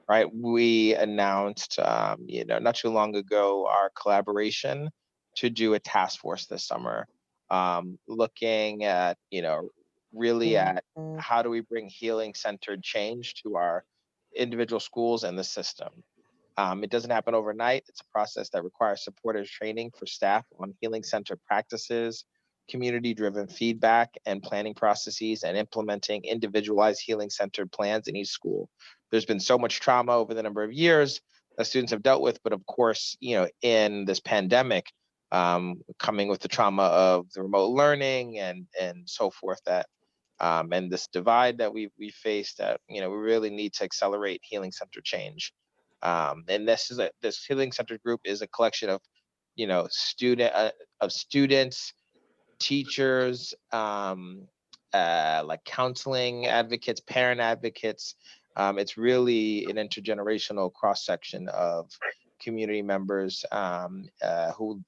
right, we announced, not too long ago, our collaboration to do a task force this summer, looking at, really at how do we bring healing centered change to our individual schools and the system. It doesn't happen overnight. It's a process that requires supportive training for staff on healing centered practices, community-driven feedback and planning processes, and implementing individualized healing-centered plans in each school. There's been so much trauma over the number of years that students have dealt with, but of course, in this pandemic, coming with the trauma of the remote learning and so forth, that and this divide that we faced, that we really need to accelerate healing-centered change. And this healing-centered group is a collection of students, teachers, like counseling advocates, parent advocates. It's really an intergenerational cross-section of community members who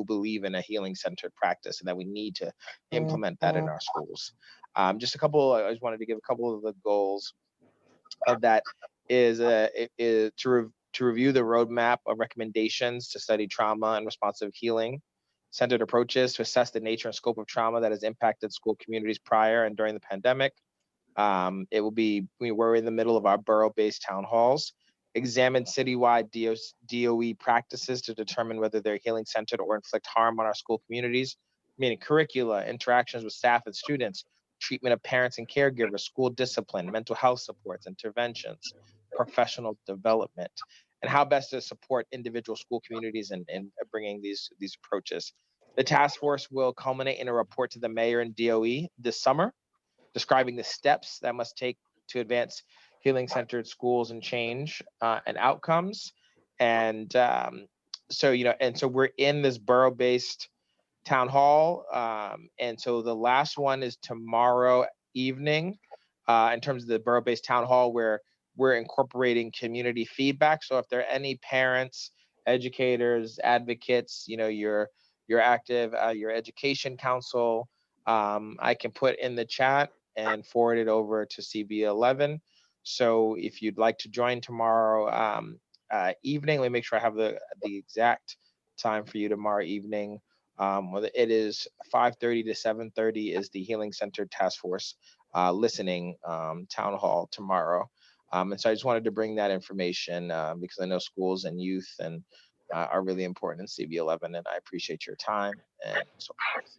believe in a healing-centered practice, and that we need to implement that in our schools. I just wanted to give a couple of the goals of that is to review the roadmap of recommendations to study trauma and responsive healing centered approaches to assess the nature and scope of trauma that has impacted school communities prior and during the pandemic. We're in the middle of our borough-based town halls. Examine citywide DOE practices to determine whether they're healing centered or inflict harm on our school communities, meaning curricula, interactions with staff and students, treatment of parents and caregivers, school discipline, mental health supports, interventions, professional development, and how best to support individual school communities in bringing these approaches. The task force will culminate in a report to the mayor and DOE this summer, describing the steps that must take to advance healing-centered schools and change and outcomes. And so we're in this borough-based town hall. And so the last one is tomorrow evening in terms of the borough-based town hall, where we're incorporating community feedback. So if there are any parents, educators, advocates, you're active, your education council, I can put in the chat and forward it over to CB11. So if you'd like to join tomorrow evening, let me make sure I have the exact time for you tomorrow evening. It is 5:30 to 7:30 is the Healing Center Task Force listening town hall tomorrow. And so I just wanted to bring that information because I know schools and youth are really important in CB11, and I appreciate your time and so forth.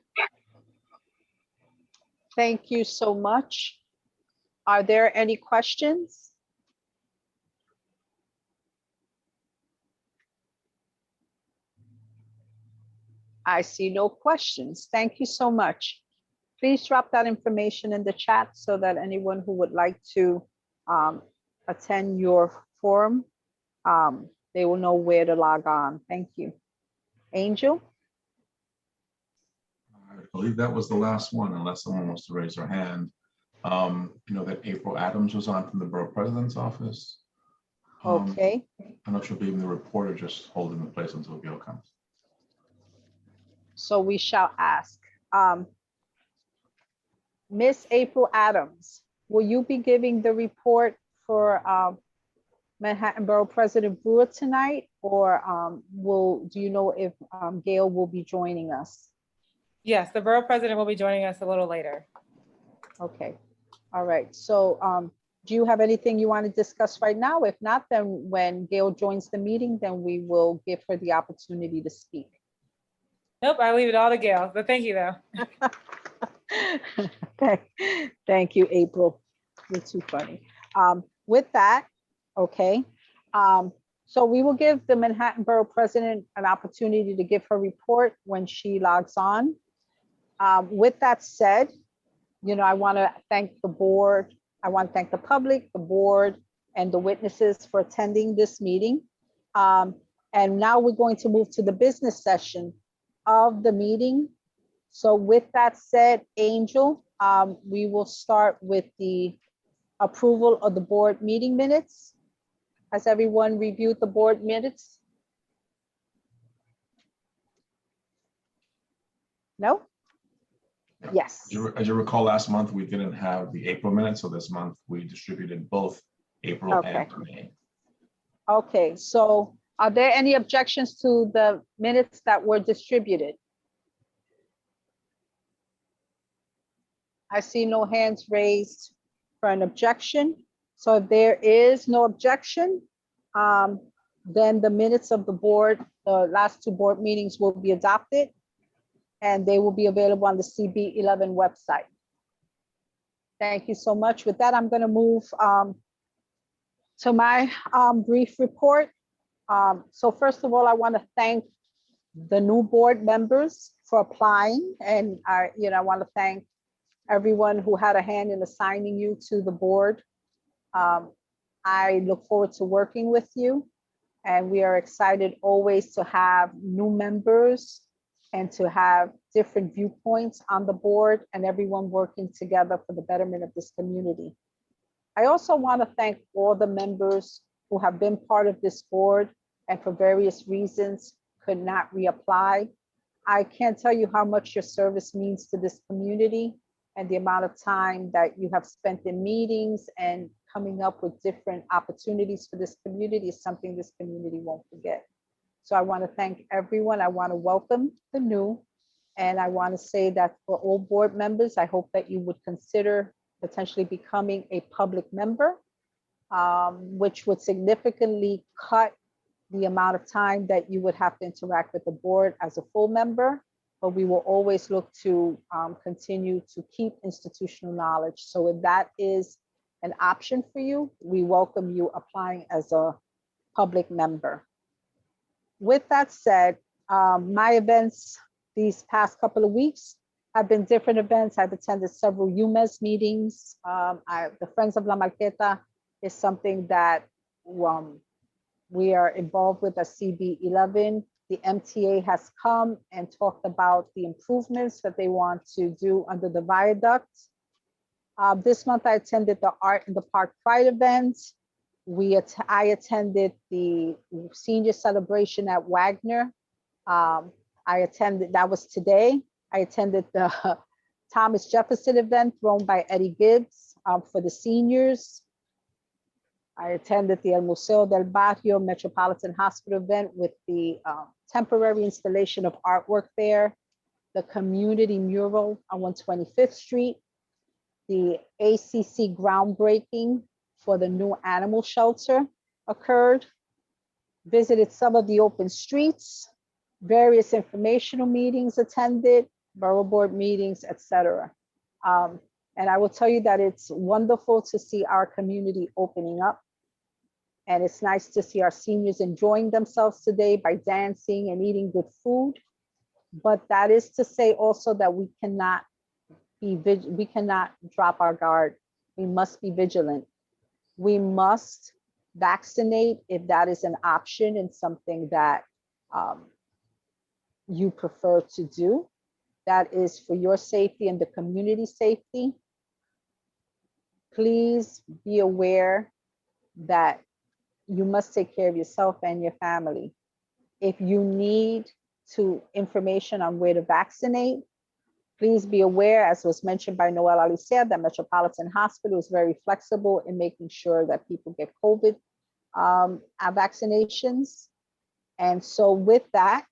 Thank you so much. Are there any questions? I see no questions. Thank you so much. Please drop that information in the chat so that anyone who would like to attend your forum, they will know where to log on. Thank you. Angel? I believe that was the last one, unless someone wants to raise their hand. That April Adams was on from the Borough President's Office. Okay. I'm not sure if even the reporter just holding the place until Gail comes. So we shall ask. Miss April Adams, will you be giving the report for Manhattan Borough President Brewer tonight, or do you know if Gail will be joining us? Yes, the Borough President will be joining us a little later. Okay, all right. So do you have anything you want to discuss right now? If not, then when Gail joins the meeting, then we will give her the opportunity to speak. Nope, I leave it all to Gail, but thank you though. Thank you, April. You're too funny. With that, okay. So we will give the Manhattan Borough President an opportunity to give her report when she logs on. With that said, I want to thank the board. I want to thank the public, the board, and the witnesses for attending this meeting. And now we're going to move to the business session of the meeting. So with that said, Angel, we will start with the approval of the board meeting minutes. Has everyone reviewed the board minutes? No? Yes. As you recall, last month, we didn't have the April minutes, so this month we distributed both April Okay. and May. Okay, so are there any objections to the minutes that were distributed? I see no hands raised for an objection. So if there is no objection, then the minutes of the board, the last two board meetings will be adopted and they will be available on the CB11 website. Thank you so much. With that, I'm going to move to my brief report. So first of all, I want to thank the new board members for applying, and I want to thank everyone who had a hand in assigning you to the board. I look forward to working with you, and we are excited always to have new members and to have different viewpoints on the board and everyone working together for the betterment of this community. I also want to thank all the members who have been part of this board and for various reasons could not reapply. I can't tell you how much your service means to this community, and the amount of time that you have spent in meetings and coming up with different opportunities for this community is something this community won't forget. So I want to thank everyone. I want to welcome the new, and I want to say that for all board members, I hope that you would consider potentially becoming a public member, which would significantly cut the amount of time that you would have to interact with the board as a full member. But we will always look to continue to keep institutional knowledge. So if that is an option for you, we welcome you applying as a public member. With that said, my events these past couple of weeks have been different events. I've attended several UMES meetings. The Friends of La Marqueta is something that we are involved with at CB11. The MTA has come and talked about the improvements that they want to do under the viaduct. This month I attended the Art in the Park Pride event. I attended the senior celebration at Wagner. That was today. I attended the Thomas Jefferson event thrown by Eddie Gibbs for the seniors. I attended the El Museo del Barrio Metropolitan Hospital event with the temporary installation of artwork there, the community mural on 125th Street, the ACC groundbreaking for the new animal shelter occurred, visited some of the open streets, various informational meetings attended, borough board meetings, etc. And I will tell you that it's wonderful to see our community opening up. And it's nice to see our seniors enjoying themselves today by dancing and eating good food. But that is to say also that we cannot drop our guard. We must be vigilant. We must vaccinate if that is an option and something that you prefer to do. That is for your safety and the community safety. Please be aware that you must take care of yourself and your family. If you need information on where to vaccinate, please be aware, as was mentioned by Noel Alicea, that Metropolitan Hospital is very flexible in making sure that people get COVID vaccinations. And so with that,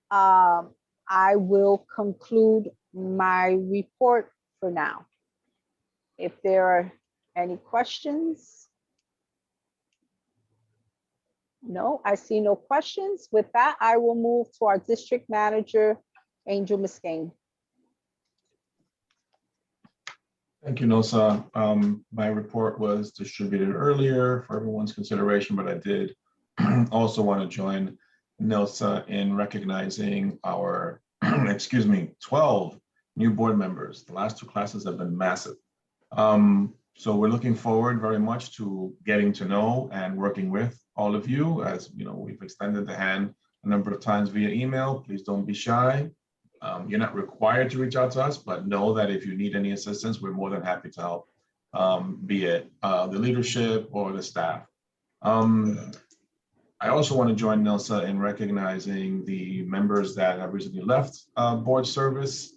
I will conclude my report for now. If there are any questions. No, I see no questions. With that, I will move to our district manager, Angel Muscane. Thank you, Nosa. My report was distributed earlier for everyone's consideration, but I did also want to join Nosa in recognizing our, 12 new board members. The last two classes have been massive. So we're looking forward very much to getting to know and working with all of you. As you know, we've extended the hand a number of times via email. Please don't be shy. You're not required to reach out to us, but know that if you need any assistance, we're more than happy to help. be it the leadership or the staff. I also want to join Nilsa in recognizing the members that have recently left board service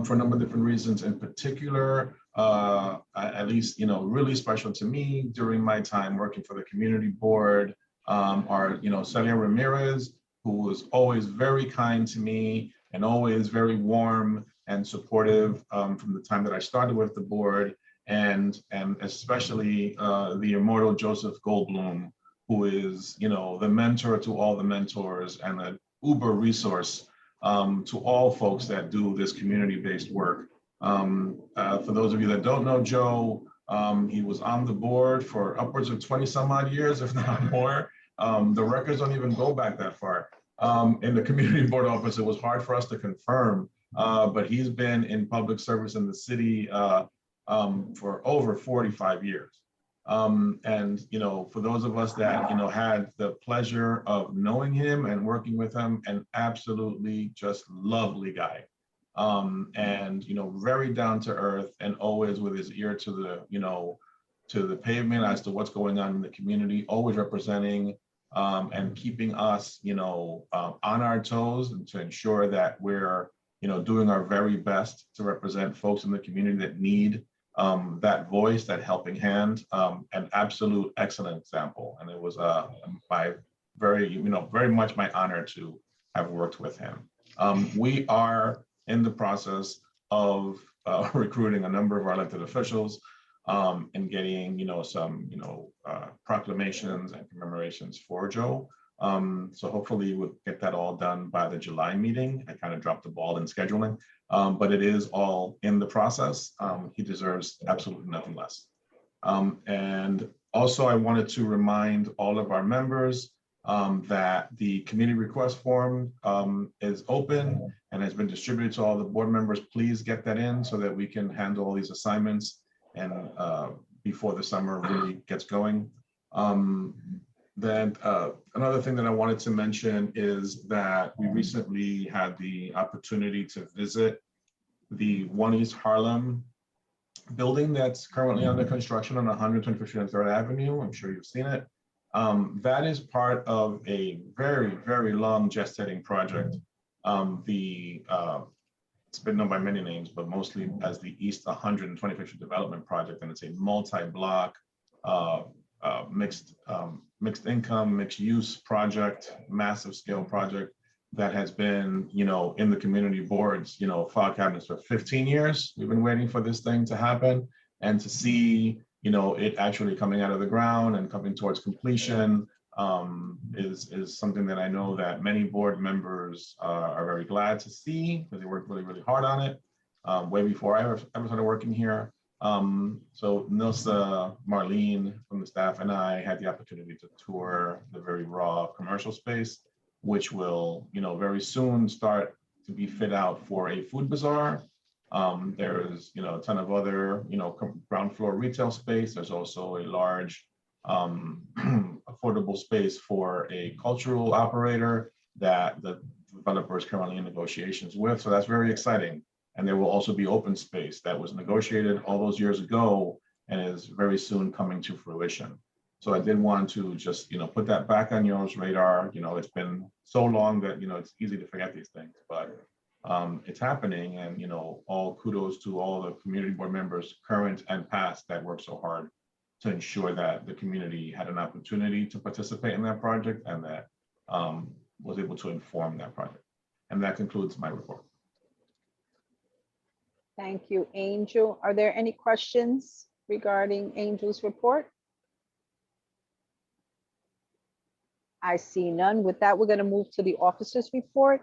for a number of different reasons. In particular, at least, really special to me during my time working for the community board are, Celia Ramirez, who was always very kind to me and always very warm and supportive from the time that I started with the board, and especially the immortal Joseph Goldblum, who is, the mentor to all the mentors and an uber resource to all folks that do this community-based work. For those of you that don't know Joe, he was on the board for upwards of 20 some odd years, if not more. The records don't even go back that far. In the community board office, it was hard for us to confirm, but he's been in public service in the city for over 45 years. And, for those of us that, had the pleasure of knowing him and working with him, an absolutely just lovely guy. And, very down to earth and always with his ear to the pavement as to what's going on in the community, always representing and keeping us, on our toes and to ensure that we're, doing our very best to represent folks in the community that need that voice, that helping hand, an absolute excellent example. And it was very much my honor to have worked with him. We are in the process of recruiting a number of our elected officials and getting, some, proclamations and commemorations for Joe. So hopefully we'll get that all done by the July meeting. I kind of dropped the ball in scheduling, but it is all in the process. He deserves absolutely nothing less. And also I wanted to remind all of our members that the community request form is open and has been distributed to all the board members. Please get that in so that we can handle all these assignments and before the summer really gets going. Then another thing that I wanted to mention is that we recently had the opportunity to visit the 1 East Harlem building that's currently under construction on 125th Street and 3rd Avenue. I'm sure you've seen it. That is part of a very, very long gestating project. It's been known by many names, but mostly as the East 125th Street Development Project, and it's a multi-block mixed income, mixed use project, massive scale project that has been, in the community boards, file cabinets for 15 years. We've been waiting for this thing to happen, and to see, it actually coming out of the ground and coming towards completion is something that I know that many board members are very glad to see, because they worked really, really hard on it way before I ever started working here. So Nilsa, Marlene from the staff, and I had the opportunity to tour the very raw commercial space, which will, very soon start to be fit out for a food bazaar. There is, a ton of other, ground floor retail space. There's also a large affordable space for a cultural operator that the developer is currently in negotiations with. So that's very exciting. And there will also be open space that was negotiated all those years ago and is very soon coming to fruition. So I did want to just, put that back on your radar. It's been so long that, it's easy to forget these things, but it's happening. And, all kudos to all the community board members, current and past, that worked so hard to ensure that the community had an opportunity to participate in that project and that was able to inform that project. And that concludes my report. Thank you, Angel. Are there any questions regarding Angel's report? I see none. With that, we're going to move to the officers' report.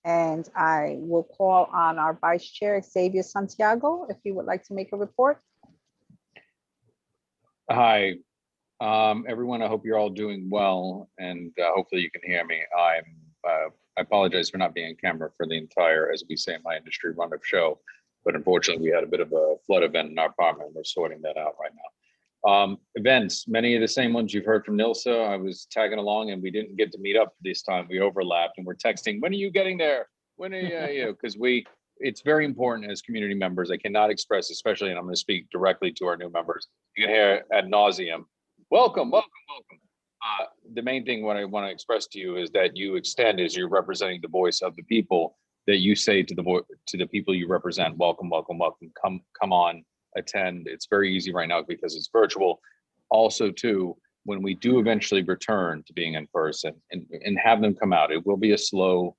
And I will call on our Vice Chair, Xavier Santiago, if he would like to make a report. Hi, everyone. I hope you're all doing well, and hopefully you can hear me. I apologize for not being on camera for the entire, as we say in my industry, run of show. But unfortunately, we had a bit of a flood event in our apartment. We're sorting that out right now. Events, many of the same ones you've heard from Nilsa. I was tagging along and we didn't get to meet up this time. We overlapped and we're texting, when are you getting there? When are you? Because we it's very important as community members. I cannot express, especially, and I'm going to speak directly to our new members. You can hear ad nauseum, welcome, welcome, welcome. The main thing what I want to express to you is that you extend as you're representing the voice of the people, that you say to the people you represent, welcome, welcome, welcome, come on, attend. It's very easy right now because it's virtual. Also too, when we do eventually return to being in person and have them come out, it will be a slow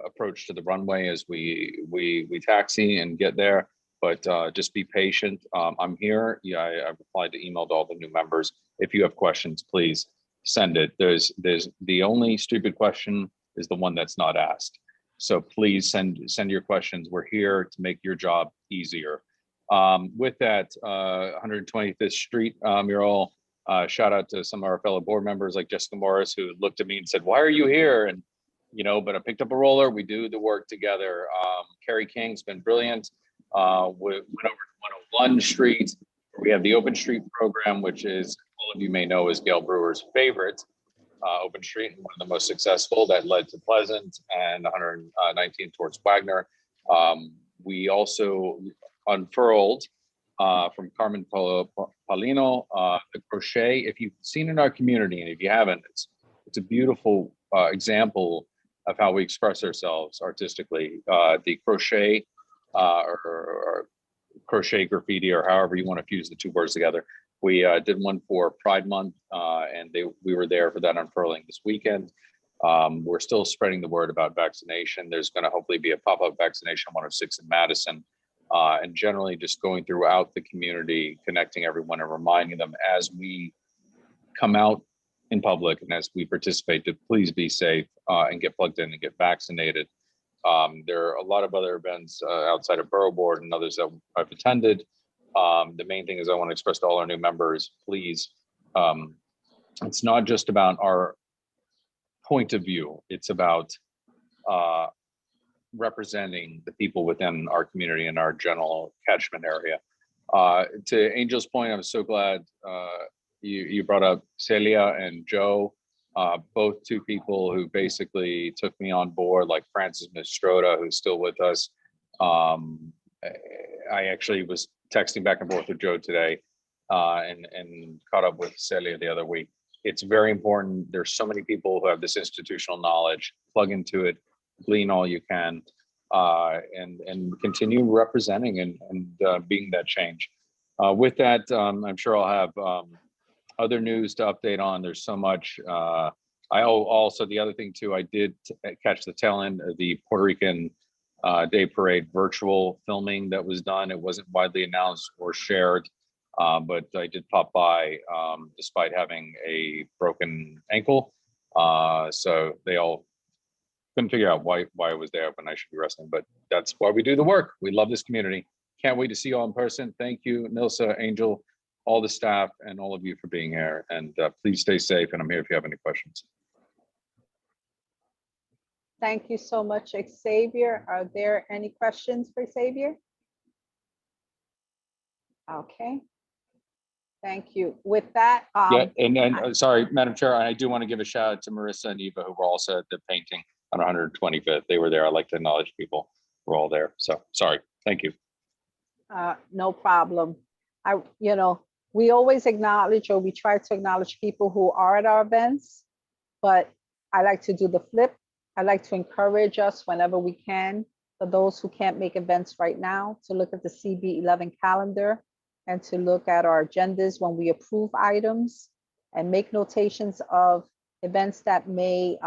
approach to the runway as we taxi and get there, but just be patient. I'm here. Yeah, I replied to email to all the new members. If you have questions, please send it. There's the only stupid question is the one that's not asked. So please send your questions. We're here to make your job easier. With that, 125th Street mural, shout out to some of our fellow board members like Jessica Morris, who looked at me and said, "Why are you here?" And but I picked up a roller. We do the work together. Carrie King's been brilliant. We went over to 101 Street. We have the Open Street program, which is, all of you may know, is Gail Brewer's favorite open street, and one of the most successful, that led to Pleasant and 119 towards Wagner. We also unfurled from Carmen Paulino, the crochet. If you've seen in our community, and if you haven't, it's a beautiful example of how we express ourselves artistically. The crochet or crochet graffiti, or however you want to fuse the two words together. We did one for Pride Month, and we were there for that unfurling this weekend. We're still spreading the word about vaccination. There's going to hopefully be a pop-up vaccination 106 in Madison, and generally just going throughout the community, connecting everyone and reminding them as we come out in public and as we participate to please be safe and get plugged in and get vaccinated. There are a lot of other events outside of Borough Board and others that I've attended. The main thing is I want to express to all our new members, please, it's not just about our point of view. It's about representing the people within our community and our general catchment area. To Angel's point, I'm so glad you brought up Celia and Joe, both two people who basically took me on board, like Francis Mistrota, who's still with us. I actually was texting back and forth with Joe today and caught up with Celia the other week. It's very important. There's so many people who have this institutional knowledge. Plug into it, glean all you can, and continue representing and being that change. With that, I'm sure I'll have other news to update on. There's so much. Also, the other thing too, I did catch the tail end of the Puerto Rican Day Parade virtual filming that was done. It wasn't widely announced or shared, but I did pop by despite having a broken ankle. So they all couldn't figure out why I was there when I should be resting, but that's why we do the work. We love this community. Can't wait to see you all in person. Thank you, Nilsa, Angel, all the staff, and all of you for being here. And please stay safe. And I'm here if you have any questions. Thank you so much, Xavier. Are there any questions for Xavier? Okay. Thank you. With that, yeah, and sorry, Madam Chair, I do want to give a shout out to Marissa and Eva, who were also at the painting on 125th. They were there. I like to acknowledge people who were all there. So sorry. Thank you. No problem. We always acknowledge, or we try to acknowledge people who are at our events, but I like to do the flip. I like to encourage us whenever we can, for those who can't make events right now, to look at the CB11 calendar and to look at our agendas when we approve items and make notations of events that may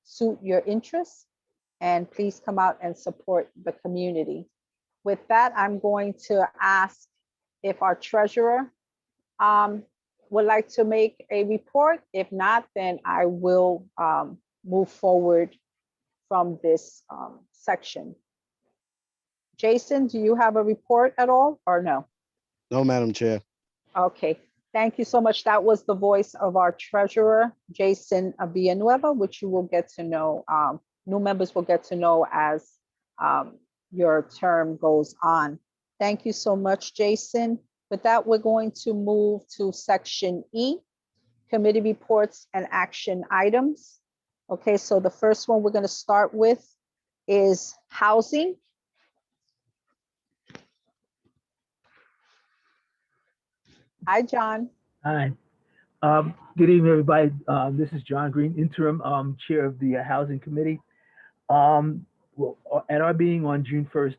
suit your interests. And please come out and support the community. With that, I'm going to ask if our treasurer would like to make a report. If not, then I will move forward from this section. Jason, do you have a report at all or no? No, Madam Chair. Okay, thank you so much. That was the voice of our treasurer, Jason Villanueva, which you will get to know, new members will get to know as your term goes on. Thank you so much, Jason. With that, we're going to move to section E, committee reports and action items. Okay, so the first one we're going to start with is housing. Hi, John. Hi. Good evening, everybody. This is John Green, interim chair of the Housing Committee. Well, at our meeting on June 1st,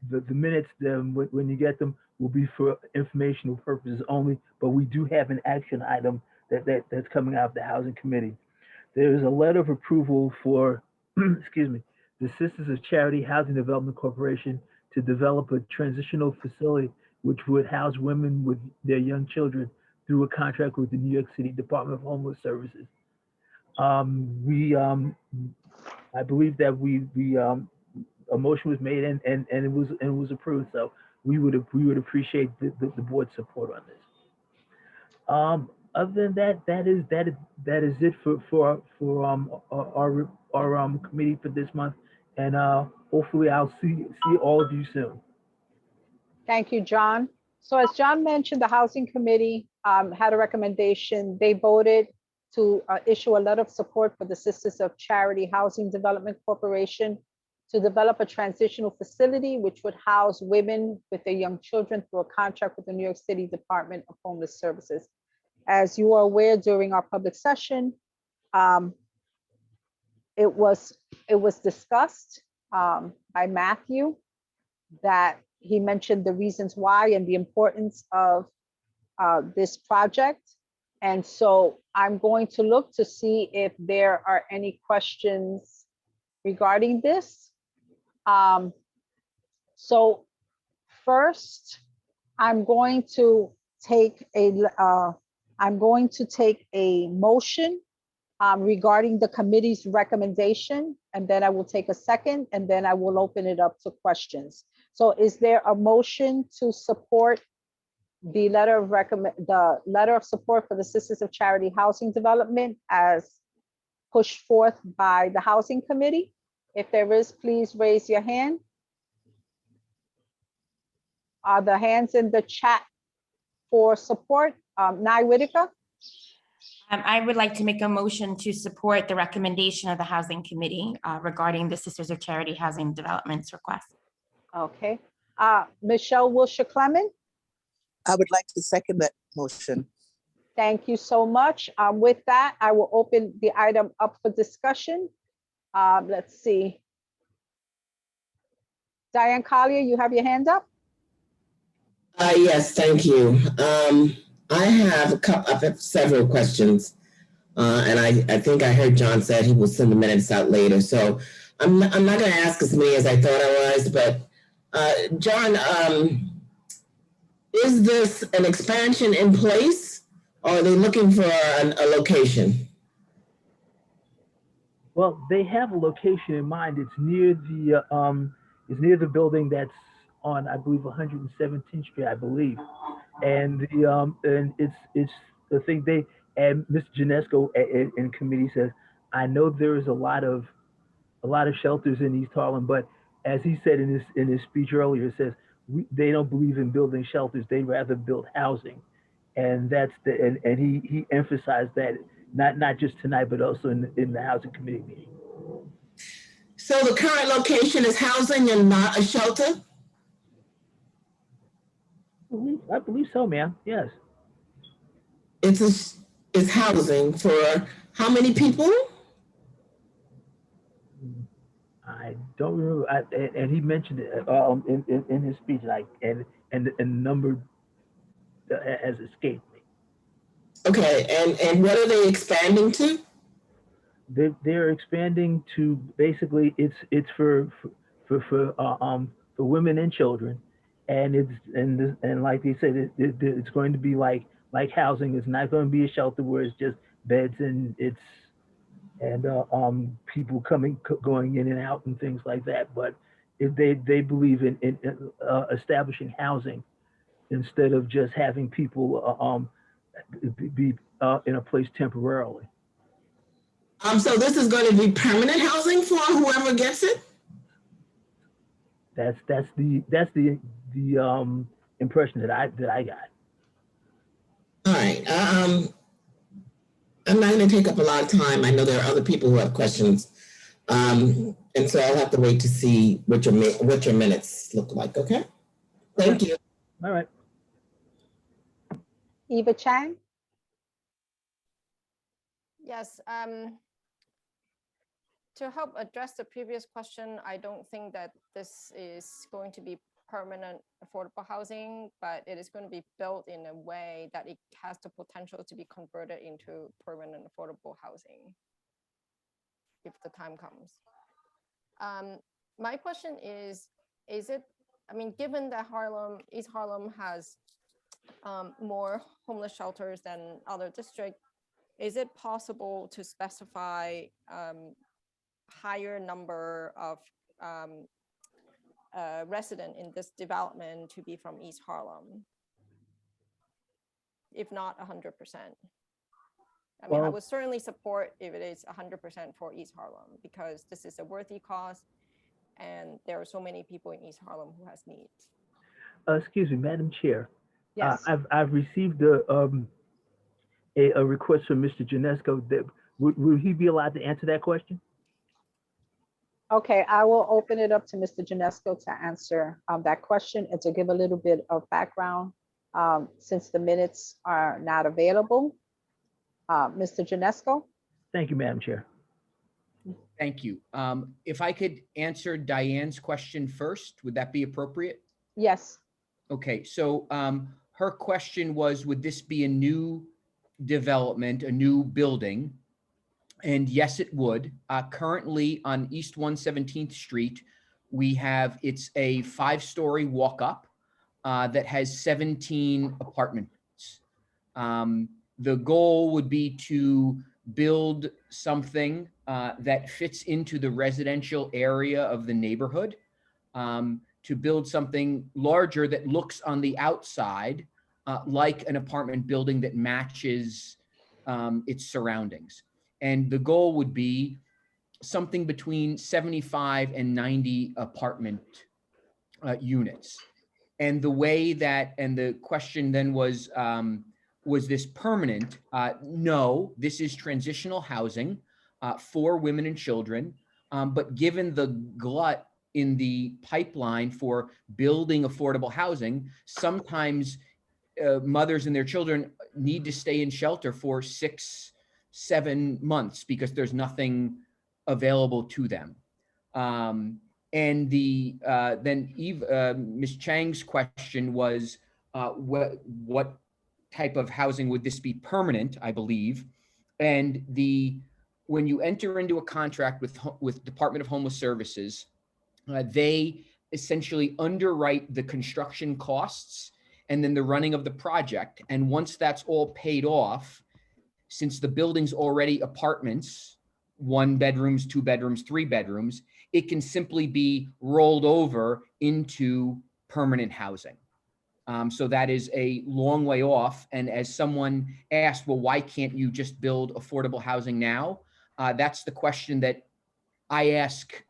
the minutes, when you get them, will be for informational purposes only, but we do have an action item that's coming out of the Housing Committee. There is a letter of approval for, excuse me, the Sisters of Charity Housing Development Corporation to develop a transitional facility which would house women with their young children through a contract with the New York City Department of Homeless Services. I believe that a motion was made and it was approved. So we would appreciate the board's support on this. Other than that, that is it for our committee for this month, and hopefully I'll see all of you soon. Thank you, John. So as John mentioned, the Housing Committee had a recommendation. They voted to issue a letter of support for the Sisters of Charity Housing Development Corporation to develop a transitional facility which would house women with their young children through a contract with the New York City Department of Homeless Services. As you are aware, during our public session, it was discussed by Matthew that he mentioned the reasons why and the importance of this project. And so I'm going to look to see if there are any questions regarding this. So first, I'm going to take a motion regarding the committee's recommendation, and then I will take a second, and then I will open it up to questions. So is there a motion to support the letter of support for the Sisters of Charity Housing Development as pushed forth by the Housing Committee? If there is, please raise your hand. Are the hands in the chat for support? Nye Whitaker? I would like to make a motion to support the recommendation of the Housing Committee regarding the Sisters of Charity Housing Development's request. Okay. Michelle Wilshire-Clement? I would like to second that motion. Thank you so much. With that, I will open the item up for discussion. Let's see. Diane Collier, you have your hand up? Yes, thank you. I have several questions. And I think I heard John said he will send the minutes out later. So I'm not going to ask as many as I thought I was, but John, is this an expansion in place, or are they looking for a location? Well, they have a location in mind. It's near the building that's on, I believe, 117th Street, I believe. And it's the thing and Mr. Janesco in committee says, I know there is a lot of shelters in East Harlem, but as he said in his speech earlier, says they don't believe in building shelters. They'd rather build housing, and that's and he emphasized that not just tonight, but also in the Housing Committee meeting. So the current location is housing and not a shelter? I believe so, ma'am. Yes. It's housing for how many people? I don't remember, and he mentioned it in his speech, and the number has escaped me. Okay, and what are they expanding to? They're expanding to basically it's for women and children, and and like they said, it's going to be like housing. It's not going to be a shelter where it's just beds and people going in and out and things like that. But they believe in establishing housing instead of just having people be in a place temporarily. So this is going to be permanent housing for whoever gets it? That's the impression that I got. All right. I'm not going to take up a lot of time. I know there are other people who have questions, and so I'll have to wait to see what your minutes look like. Okay. Thank you. All right. Eva Chang? Yes, to help address the previous question, I don't think that this is going to be permanent affordable housing, but it is going to be built in a way that it has the potential to be converted into permanent affordable housing if the time comes. My question is it, I mean, given that East Harlem has more homeless shelters than other districts, is it possible to specify higher number of resident in this development to be from East Harlem, if not 100%? I mean, I Well- would certainly support if it is 100% for East Harlem, because this is a worthy cause and there are so many people in East Harlem who has needs. Excuse me, Madam Chair. Yes. I've received a request from Mr. Janesco. That would he be allowed to answer that question? Okay, I will open it up to Mr. Janesco to answer that question and to give a little bit of background since the minutes are not available. Mr. Janesco? Thank you, Madam Chair. Thank you. If I could answer Diane's question first, would that be appropriate? Yes. Okay, so her question was, would this be a new development, a new building? And yes, it would. Currently on East 117th Street, it's a 5-story walk-up that has 17 apartments. The goal would be to build something that fits into the residential area of the neighborhood, to build something larger that looks on the outside like an apartment building that matches its surroundings. And the goal would be something between 75 and 90 apartment units. And the way that, and the question then was this permanent? No, this is transitional housing for women and children. But given the glut in the pipeline for building affordable housing, sometimes mothers and their children need to stay in shelter for 6-7 months because there's nothing available to them. And then Ms. Chang's question was, what type of housing would this be? Permanent, I believe. And when you enter into a contract with Department of Homeless Services, they essentially underwrite the construction costs and then the running of the project. And once that's all paid off, since the building's already apartments, 1 bedrooms, 2 bedrooms, 3 bedrooms, it can simply be rolled over into permanent housing. So that is a long way off. And as someone asked, well, why can't you just build affordable housing now? That's the question that I ask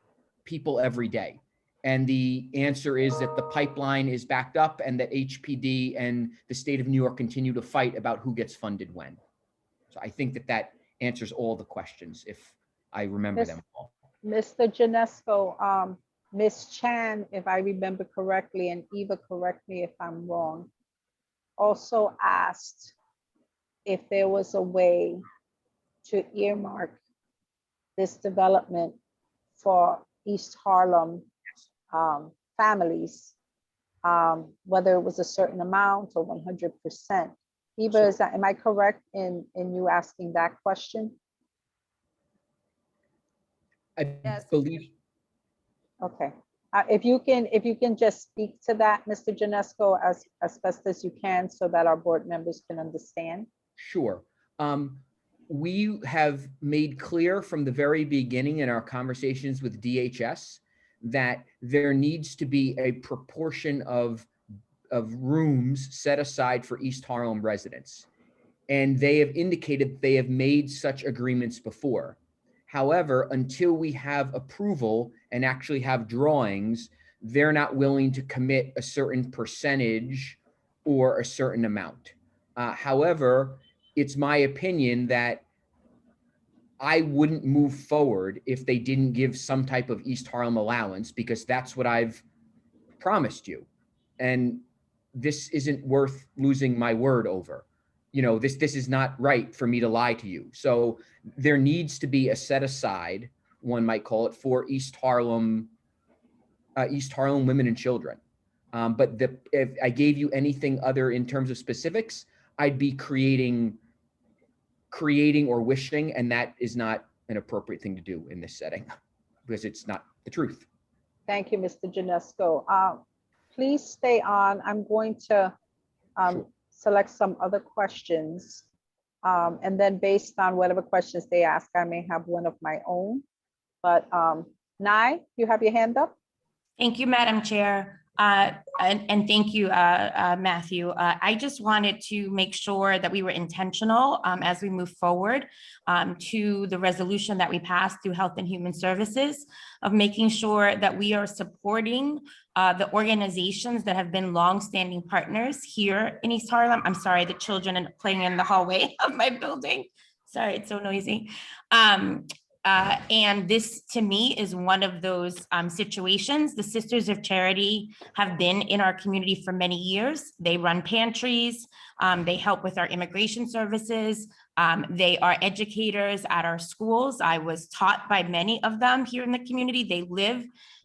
people every day. And the answer is that the pipeline is backed up and that HPD and the state of New York continue to fight about who gets funded when. So I think that answers all the questions, if I remember them all. Mr. Janesco, Ms. Chan, if I remember correctly, and Eva, correct me if I'm wrong, also asked if there was a way to earmark this development for East Harlem families, whether it was a certain amount or 100%. Eva, am I correct in you asking that question? I believe. Okay. If you can just speak to that, Mr. Janesco, as best as you can, so that our board members can understand. Sure. We have made clear from the very beginning in our conversations with DHS that there needs to be a proportion of rooms set aside for East Harlem residents. And they have indicated they have made such agreements before. However, until we have approval and actually have drawings, they're not willing to commit a certain percentage or a certain amount. However, it's my opinion that I wouldn't move forward if they didn't give some type of East Harlem allowance, because that's what I've promised you. And this isn't worth losing my word over. this is not right for me to lie to you. So there needs to be a set aside, one might call it, for East Harlem women and children. But if I gave you anything other in terms of specifics, I'd be creating or wishing, and that is not an appropriate thing to do in this setting because it's not the truth. Thank you, Mr. Janesco. Please stay on. I'm going to select some other questions. And then based on whatever questions they ask, I may have one of my own. But Nye, you have your hand up? Thank you, Madam Chair. And thank you, Matthew. I just wanted to make sure that we were intentional as we move forward to the resolution that we passed through Health and Human Services of making sure that we are supporting the organizations that have been longstanding partners here in East Harlem. I'm sorry, the children are playing in the hallway of my building. Sorry, it's so noisy. And this, to me, is one of those situations. The Sisters of Charity have been in our community for many years. They run pantries. They help with our immigration services. They are educators at our schools. I was taught by many of them here in the community. They live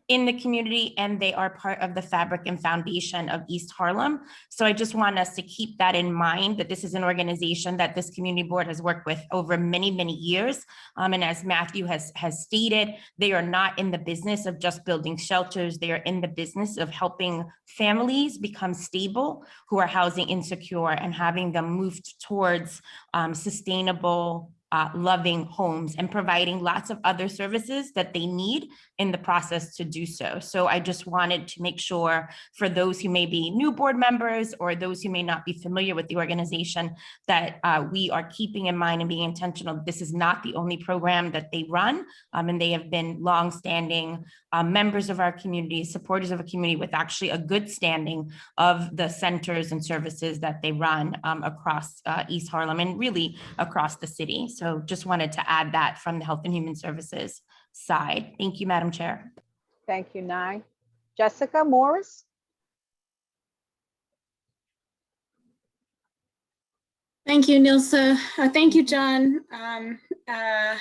in the community, and they are part of the fabric and foundation of East Harlem. So I just want us to keep that in mind, that this is an organization that this community board has worked with over many, many years. And as Matthew has stated, they are not in the business of just building shelters. They are in the business of helping families become stable who are housing insecure and having them moved towards sustainable, loving homes and providing lots of other services that they need in the process to do so. So I just wanted to make sure for those who may be new board members or those who may not be familiar with the organization that we are keeping in mind and being intentional. This is not the only program that they run, and they have been longstanding members of our community, supporters of a community with actually a good standing of the centers and services that they run across East Harlem and really across the city. So just wanted to add that from the Health and Human Services side. Thank you, Madam Chair. Thank you, Nye. Jessica Morris? Thank you, Nilsa. Thank you, John. I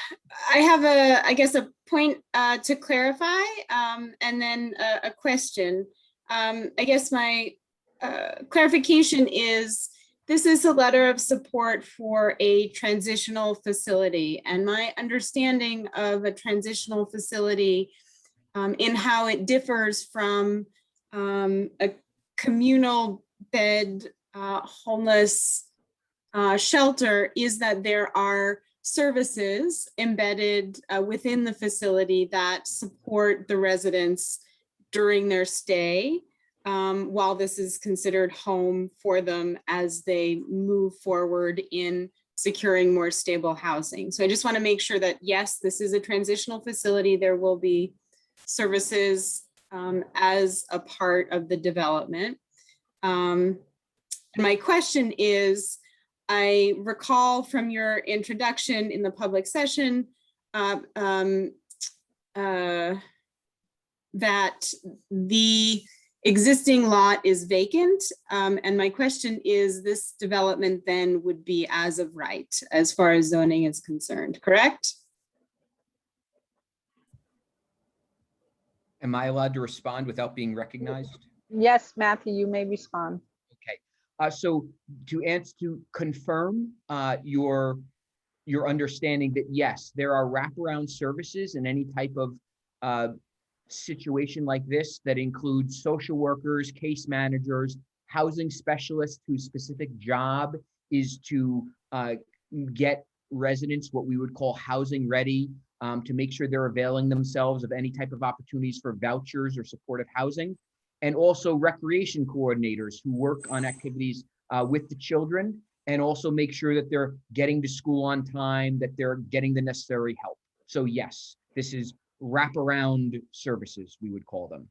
have I guess a point to clarify and then a question. I guess my clarification is, this is a letter of support for a transitional facility, and my understanding of a transitional facility in how it differs from a communal bed homeless shelter is that there are services embedded within the facility that support the residents during their stay, while this is considered home for them as they move forward in securing more stable housing. So I just want to make sure that, yes, this is a transitional facility. There will be services as a part of the development. My question is, I recall from your introduction in the public session that the existing lot is vacant. And my question is, this development then would be as of right, as far as zoning is concerned, correct? Am I allowed to respond without being recognized? Yes, Matthew, you may respond. Okay. So to confirm your understanding that yes, there are wraparound services in any type of situation like this that includes social workers, case managers, housing specialists whose specific job is to get residents what we would call housing ready, to make sure they're availing themselves of any type of opportunities for vouchers or supportive housing, and also recreation coordinators who work on activities with the children and also make sure that they're getting to school on time, that they're getting the necessary help. So yes, this is wraparound services, we would call them.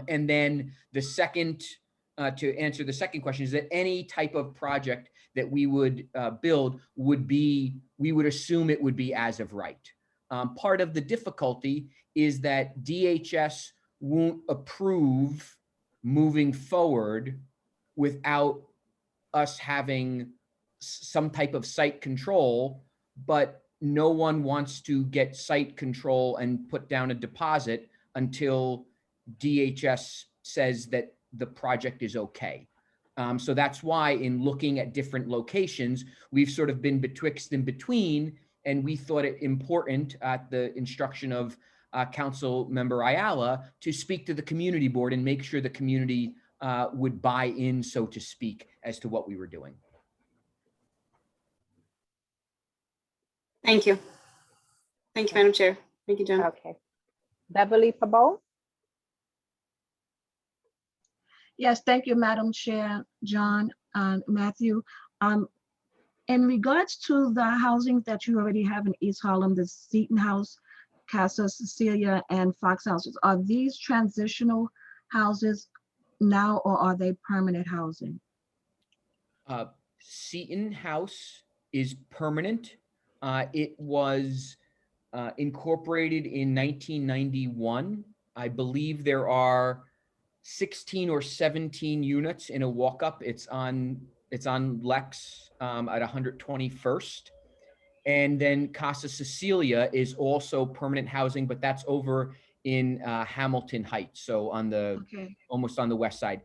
And then the second, to answer the second question, is that any type of project that we would build would be, we would assume it would be as of right. Part of the difficulty is that DHS won't approve moving forward without us having some type of site control, but no one wants to get site control and put down a deposit until DHS says that the project is okay. So that's why in looking at different locations, we've sort of been betwixt and between, and we thought it important at the instruction of Council Member Ayala to speak to the community board and make sure the community would buy in, so to speak, as to what we were doing. Thank you. Thank you, Madam Chair. Thank you, John. Okay. Beverly Pabot? Yes, thank you, Madam Chair, John, Matthew. In regards to the housing that you already have in East Harlem, the Seton House, Casa Cecilia, and Fox houses, are these transitional houses now, or are they permanent housing? Seton House is permanent. It was incorporated in 1991. I believe there are 16 or 17 units in a walk-up. It's on Lex at 121st. And then Casa Cecilia is also permanent housing, but that's over in Hamilton Heights, so on the almost on the west side.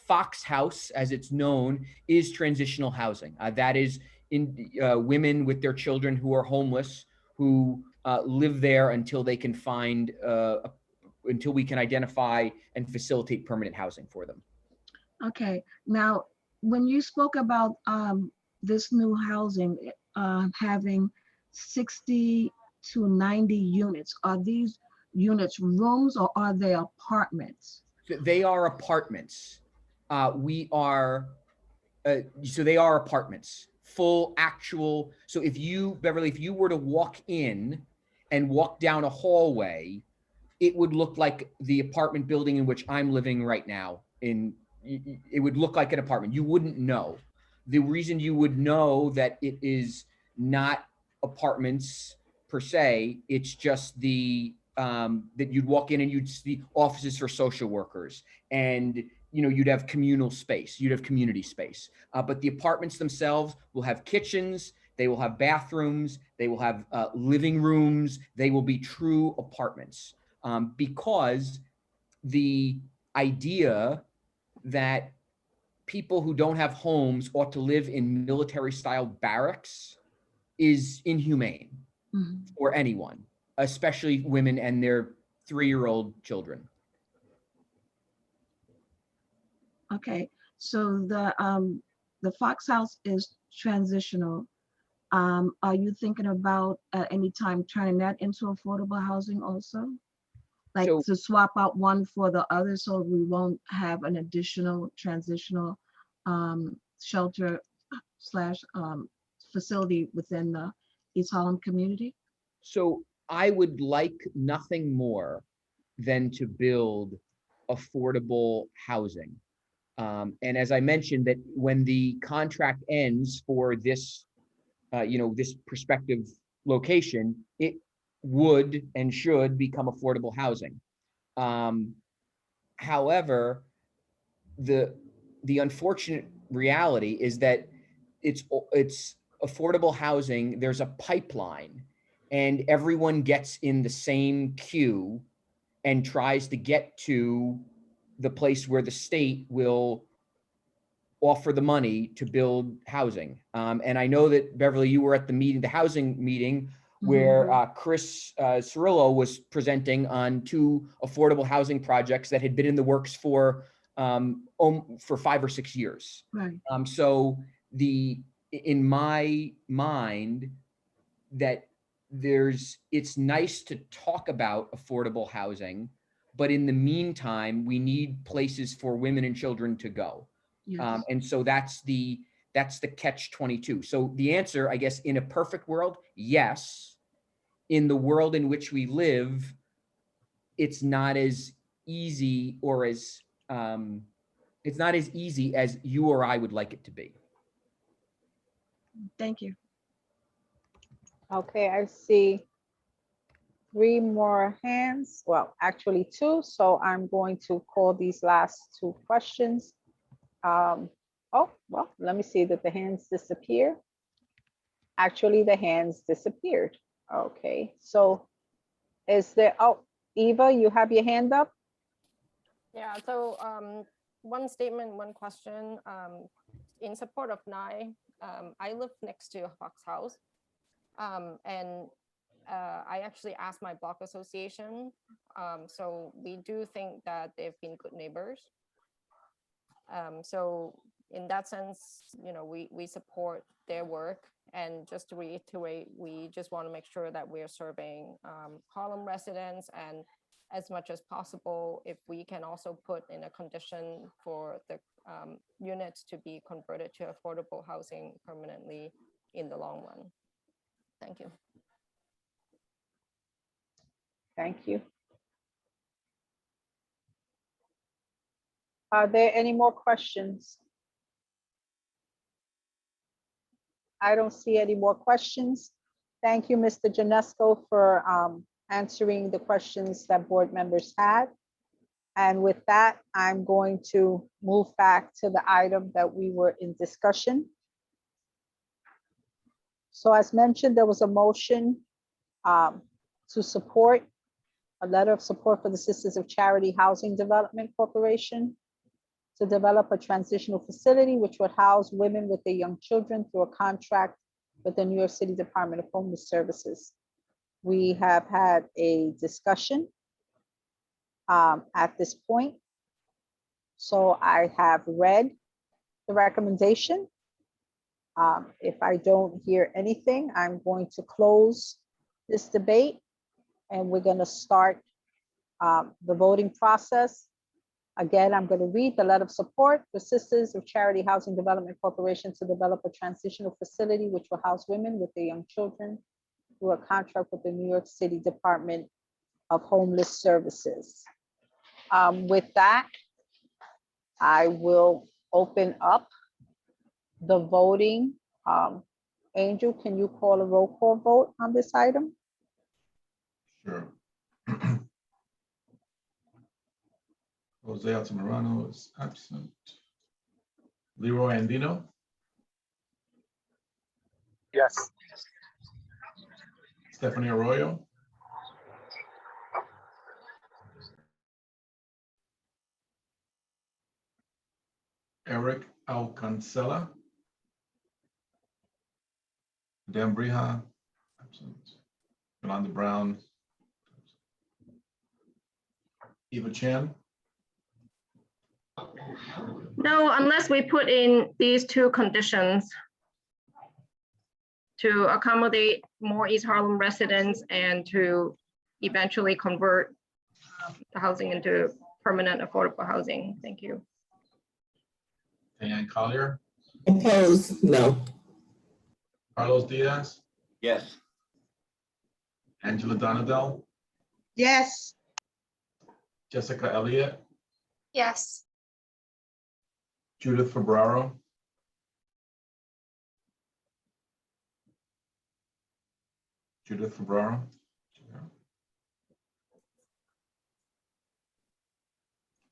Fox House, as it's known, is transitional housing. That is in women with their children who are homeless, who live there until they can find, until we can identify and facilitate permanent housing for them. Okay, now, when you spoke about this new housing having 60 to 90 units, are these units rooms or are they apartments? They are apartments. So they are apartments, full actual. So if you, Beverly, if you were to walk in and walk down a hallway, it would look like the apartment building in which I'm living right now. It would look like an apartment. You wouldn't know. The reason you would know that it is not apartments per se, it's just the that you'd walk in and you'd see offices for social workers, and you'd have communal space, you'd have community space. But the apartments themselves will have kitchens, they will have bathrooms, they will have living rooms, they will be true apartments. Because the idea that people who don't have homes ought to live in military-style barracks is inhumane for anyone, especially women and their 3-year-old children. Okay, so the Fox House is transitional. Are you thinking about at any time turning that into affordable housing also? Like to swap out one for the other so we won't have an additional transitional shelter / facility within the East Harlem community? So I would like nothing more than to build affordable housing. And as I mentioned, that when the contract ends for this, this prospective location, it would and should become affordable housing. However, the unfortunate reality is that it's affordable housing. There's a pipeline, and everyone gets in the same queue and tries to get to the place where the state will offer the money to build housing. And I know that, Beverly, you were at the meeting, the housing meeting, where Chris Cirillo was presenting on 2 affordable housing projects that had been in the works for 5 or 6 years. Right. So in my mind, that it's nice to talk about affordable housing, but in the meantime, we need places for women and children to go. Yes. And so that's the catch-22. So the answer, I guess, in a perfect world, yes. In the world in which we live, it's not as easy as you or I would like it to be. Thank you. Okay, I see 3 more hands. Well, actually 2. So I'm going to call these last 2 questions. Oh, well, let me see that the hands disappear. Actually, the hands disappeared. Okay, so is there, oh, Eva, you have your hand up? Yeah, so one statement, one question. In support of Nye, I live next to Fox House. And I actually asked my block association. So we do think that they've been good neighbors. So in that sense, you know, we support their work. And just to reiterate, we just want to make sure that we're serving Harlem residents, and as much as possible, if we can also put in a condition for the units to be converted to affordable housing permanently in the long run. Thank you. Thank you. Are there any more questions? I don't see any more questions. Thank you, Mr. Janesco, for answering the questions that board members had. And with that, I'm going to move back to the item that we were in discussion. So as mentioned, there was a motion to support a letter of support for the Sisters of Charity Housing Development Corporation to develop a transitional facility which would house women with their young children through a contract with the New York City Department of Homeless Services. We have had a discussion at this point. So I have read the recommendation. If I don't hear anything, I'm going to close this debate and we're going to start the voting process. Again, I'm going to read the letter of support for Sisters of Charity Housing Development Corporation to develop a transitional facility which will house women with their young children through a contract with the New York City Department of Homeless Services. With that, I will open up the voting. Angel, can you call a roll call vote on this item? Sure. Jose Altamirano is absent. Leroy Andino, Yes. Stephanie Arroyo, Eric Alcancela, Dan Brija, absent. Yolanda Brown, Eva Chan, No, unless we put in these two conditions to accommodate more East Harlem residents and to eventually convert the housing into permanent affordable housing. Thank you. Diane Collier, Opposed, no. Carlos Diaz, Yes. Angela Donadell, Yes. Jessica Elliott, Yes. Judith Fabraro, Judith Fabraro,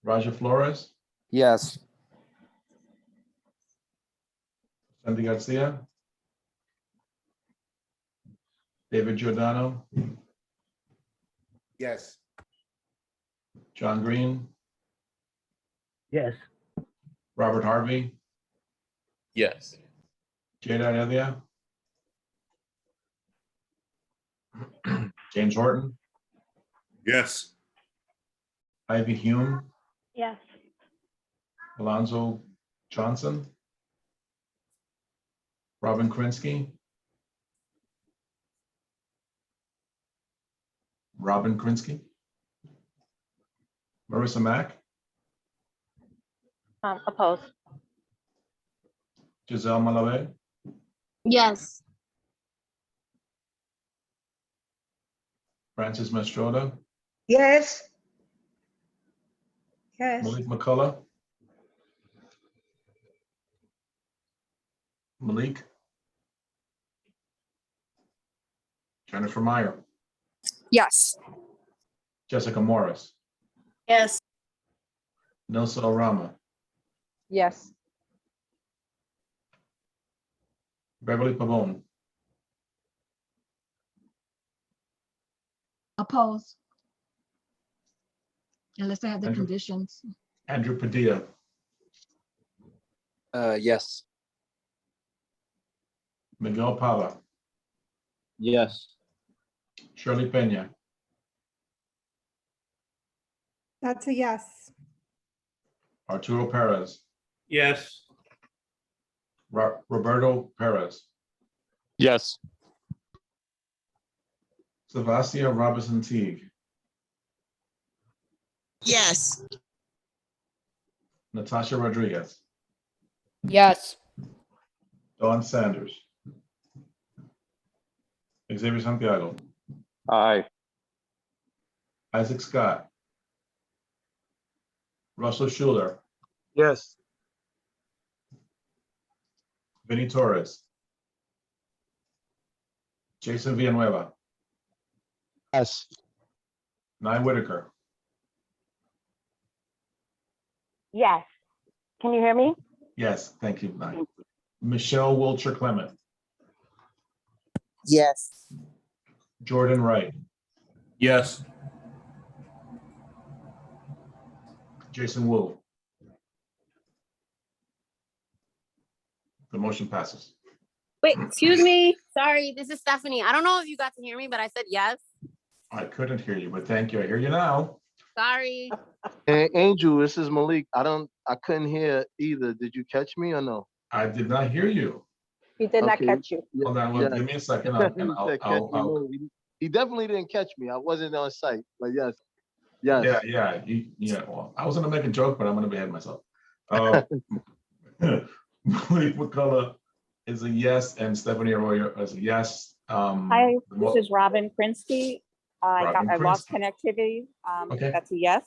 Raja Flores, Yes. Sandy Garcia, David Giordano, Yes. John Green, Yes. Robert Harvey, Yes. Jada Elia, James Horton, Yes. Ivy Hume, Yes. Alonzo Johnson, Robin Krinsky, Marissa Mack, Opposed. Giselle Malave, Yes. Francis Mastroda, Yes. Yes. Malik McCullough, Malik, Jennifer Meyer, Yes. Jessica Morris, Yes. Nilsa Orama, Yes. Beverly Pavone, Oppose. Unless they have the Andrew. conditions. Andrew Padilla, Yes. Miguel Pava, Yes. Shirley Pena, That's a yes. Arturo Perez, Yes. Roberto Perez, Yes. Sebastian Robinson Teague, Yes. Natasha Rodriguez, Yes. Dawn Sanders, Xavier Santiago, Aye. Isaac Scott, Russell Schuler, Yes. Vinnie Torres, Jason Villanueva, Yes. Nye Whitaker, Yes. Can you hear me? yes, thank you, Nye. Michelle Wilcher Clement, Yes. Jordan Wright, Yes. Jason Wu. The motion passes. Wait, excuse me. Sorry, this is Stephanie. I don't know if you got to hear me, but I said yes. I couldn't hear you, but thank you. I hear you now. Sorry. Hey, Angel, this is Malik. I couldn't hear either. Did you catch me or no? I did not hear you. He did not Okay. catch you. Hold on, well, give me a second. And He said, "Catch me, Lou." He definitely didn't catch me. I wasn't on site, but yes. Yes. Yeah. Well, I was gonna make a joke, but I'm gonna behave myself. Malik McCullough is a yes, and Stephanie Arroyo is a yes. Hi, this is Robin Krinsky. Robin I lost Krinsky. connectivity. Okay. That's a yes.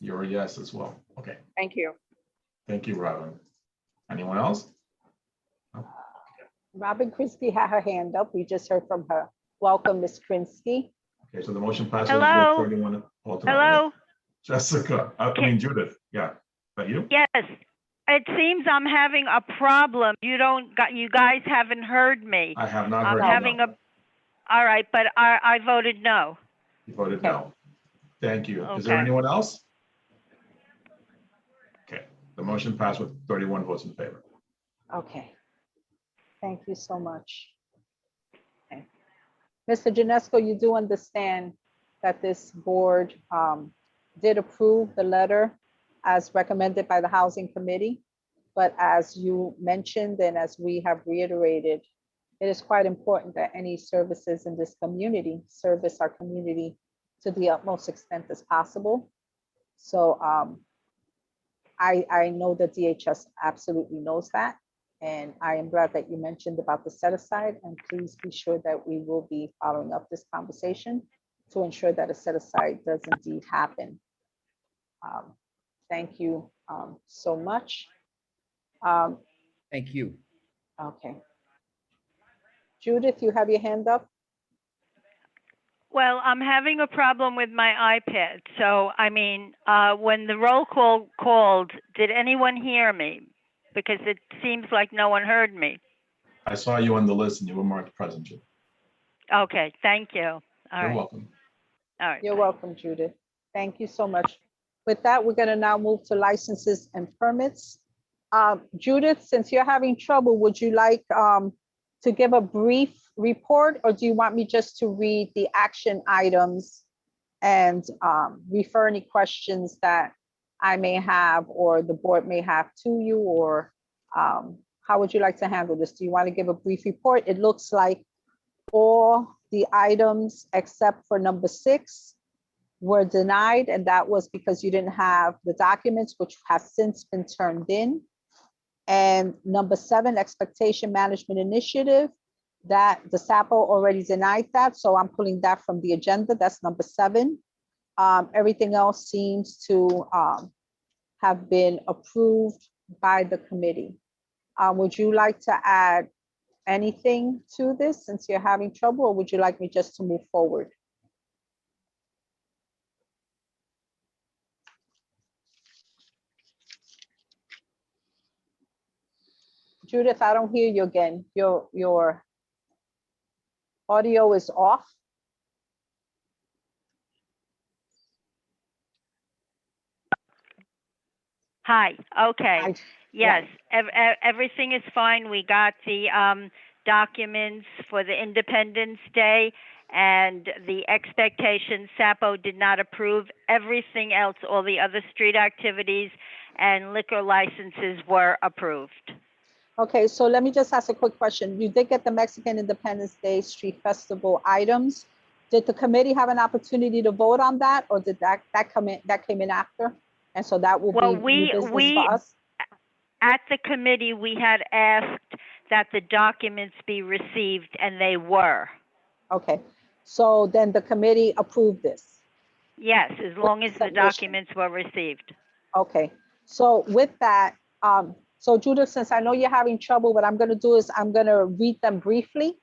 You're a yes as well. Okay, Thank you. thank you, Robin. Anyone else? Robin Krinsky had her hand up. We just heard from her. Welcome, Ms. Krinsky. Okay, so the motion passes. Hello? with 31 votes. Hello? Jessica, I mean Judith, yeah. Is that you? Yes. It seems I'm having a problem. You guys haven't heard me. I have not I'm heard having you. all right, but I voted no. You voted no. Thank you. Is there Okay. anyone else? Okay, the motion passed with 31 votes in favor. Okay. Thank you so much. Okay. Mr. Janesco, you do understand that this board did approve the letter as recommended by the Housing Committee. But as you mentioned, and as we have reiterated, it is quite important that any services in this community service our community to the utmost extent as possible. So I know that DHS absolutely knows that. And I am glad that you mentioned about the set aside, and please be sure that we will be following up this conversation to ensure that a set aside does indeed happen. Thank you so much. Thank you. Okay. Judith, you have your hand up? Well, I'm having a problem with my iPad. So, I mean, when the roll call called, did anyone hear me? Because it seems like no one heard me. I saw you on the list and you were marked present, Judith. Okay, thank you. All You're right. welcome. All right. You're welcome, Judith. Thank you so much. With that, we're going to now move to licenses and permits. Judith, since you're having trouble, would you like to give a brief report, or do you want me just to read the action items and refer any questions that I may have or the board may have to you, or how would you like to handle this? Do you want to give a brief report? It looks like all the items except for number 6 were denied, and that was because you didn't have the documents, which has since been turned in. And number 7, expectation management initiative, that the SAPO already denied that, so I'm pulling that from the agenda. That's number 7. Everything else seems to have been approved by the committee. Would you like to add anything to this since you're having trouble, or would you like me just to move forward? Judith, I don't hear you again. Your audio is off. Hi, okay. I- Yes, everything is fine. We got the documents for the Independence Day and the expectation, SAPO did not approve. Everything else, all the other street activities and liquor licenses were approved. Okay, so let me just ask a quick question. You did get the Mexican Independence Day Street Festival items. Did the committee have an opportunity to vote on that, or did that came in after? And so that will Well, be new business we for us? at the committee, we had asked that the documents be received, and they were. Okay, so then the committee approved this. Yes, as long as the submission. documents were received. Okay, so with that, so Judith, since I know you're having trouble, what I'm gonna do is I'm gonna read them briefly.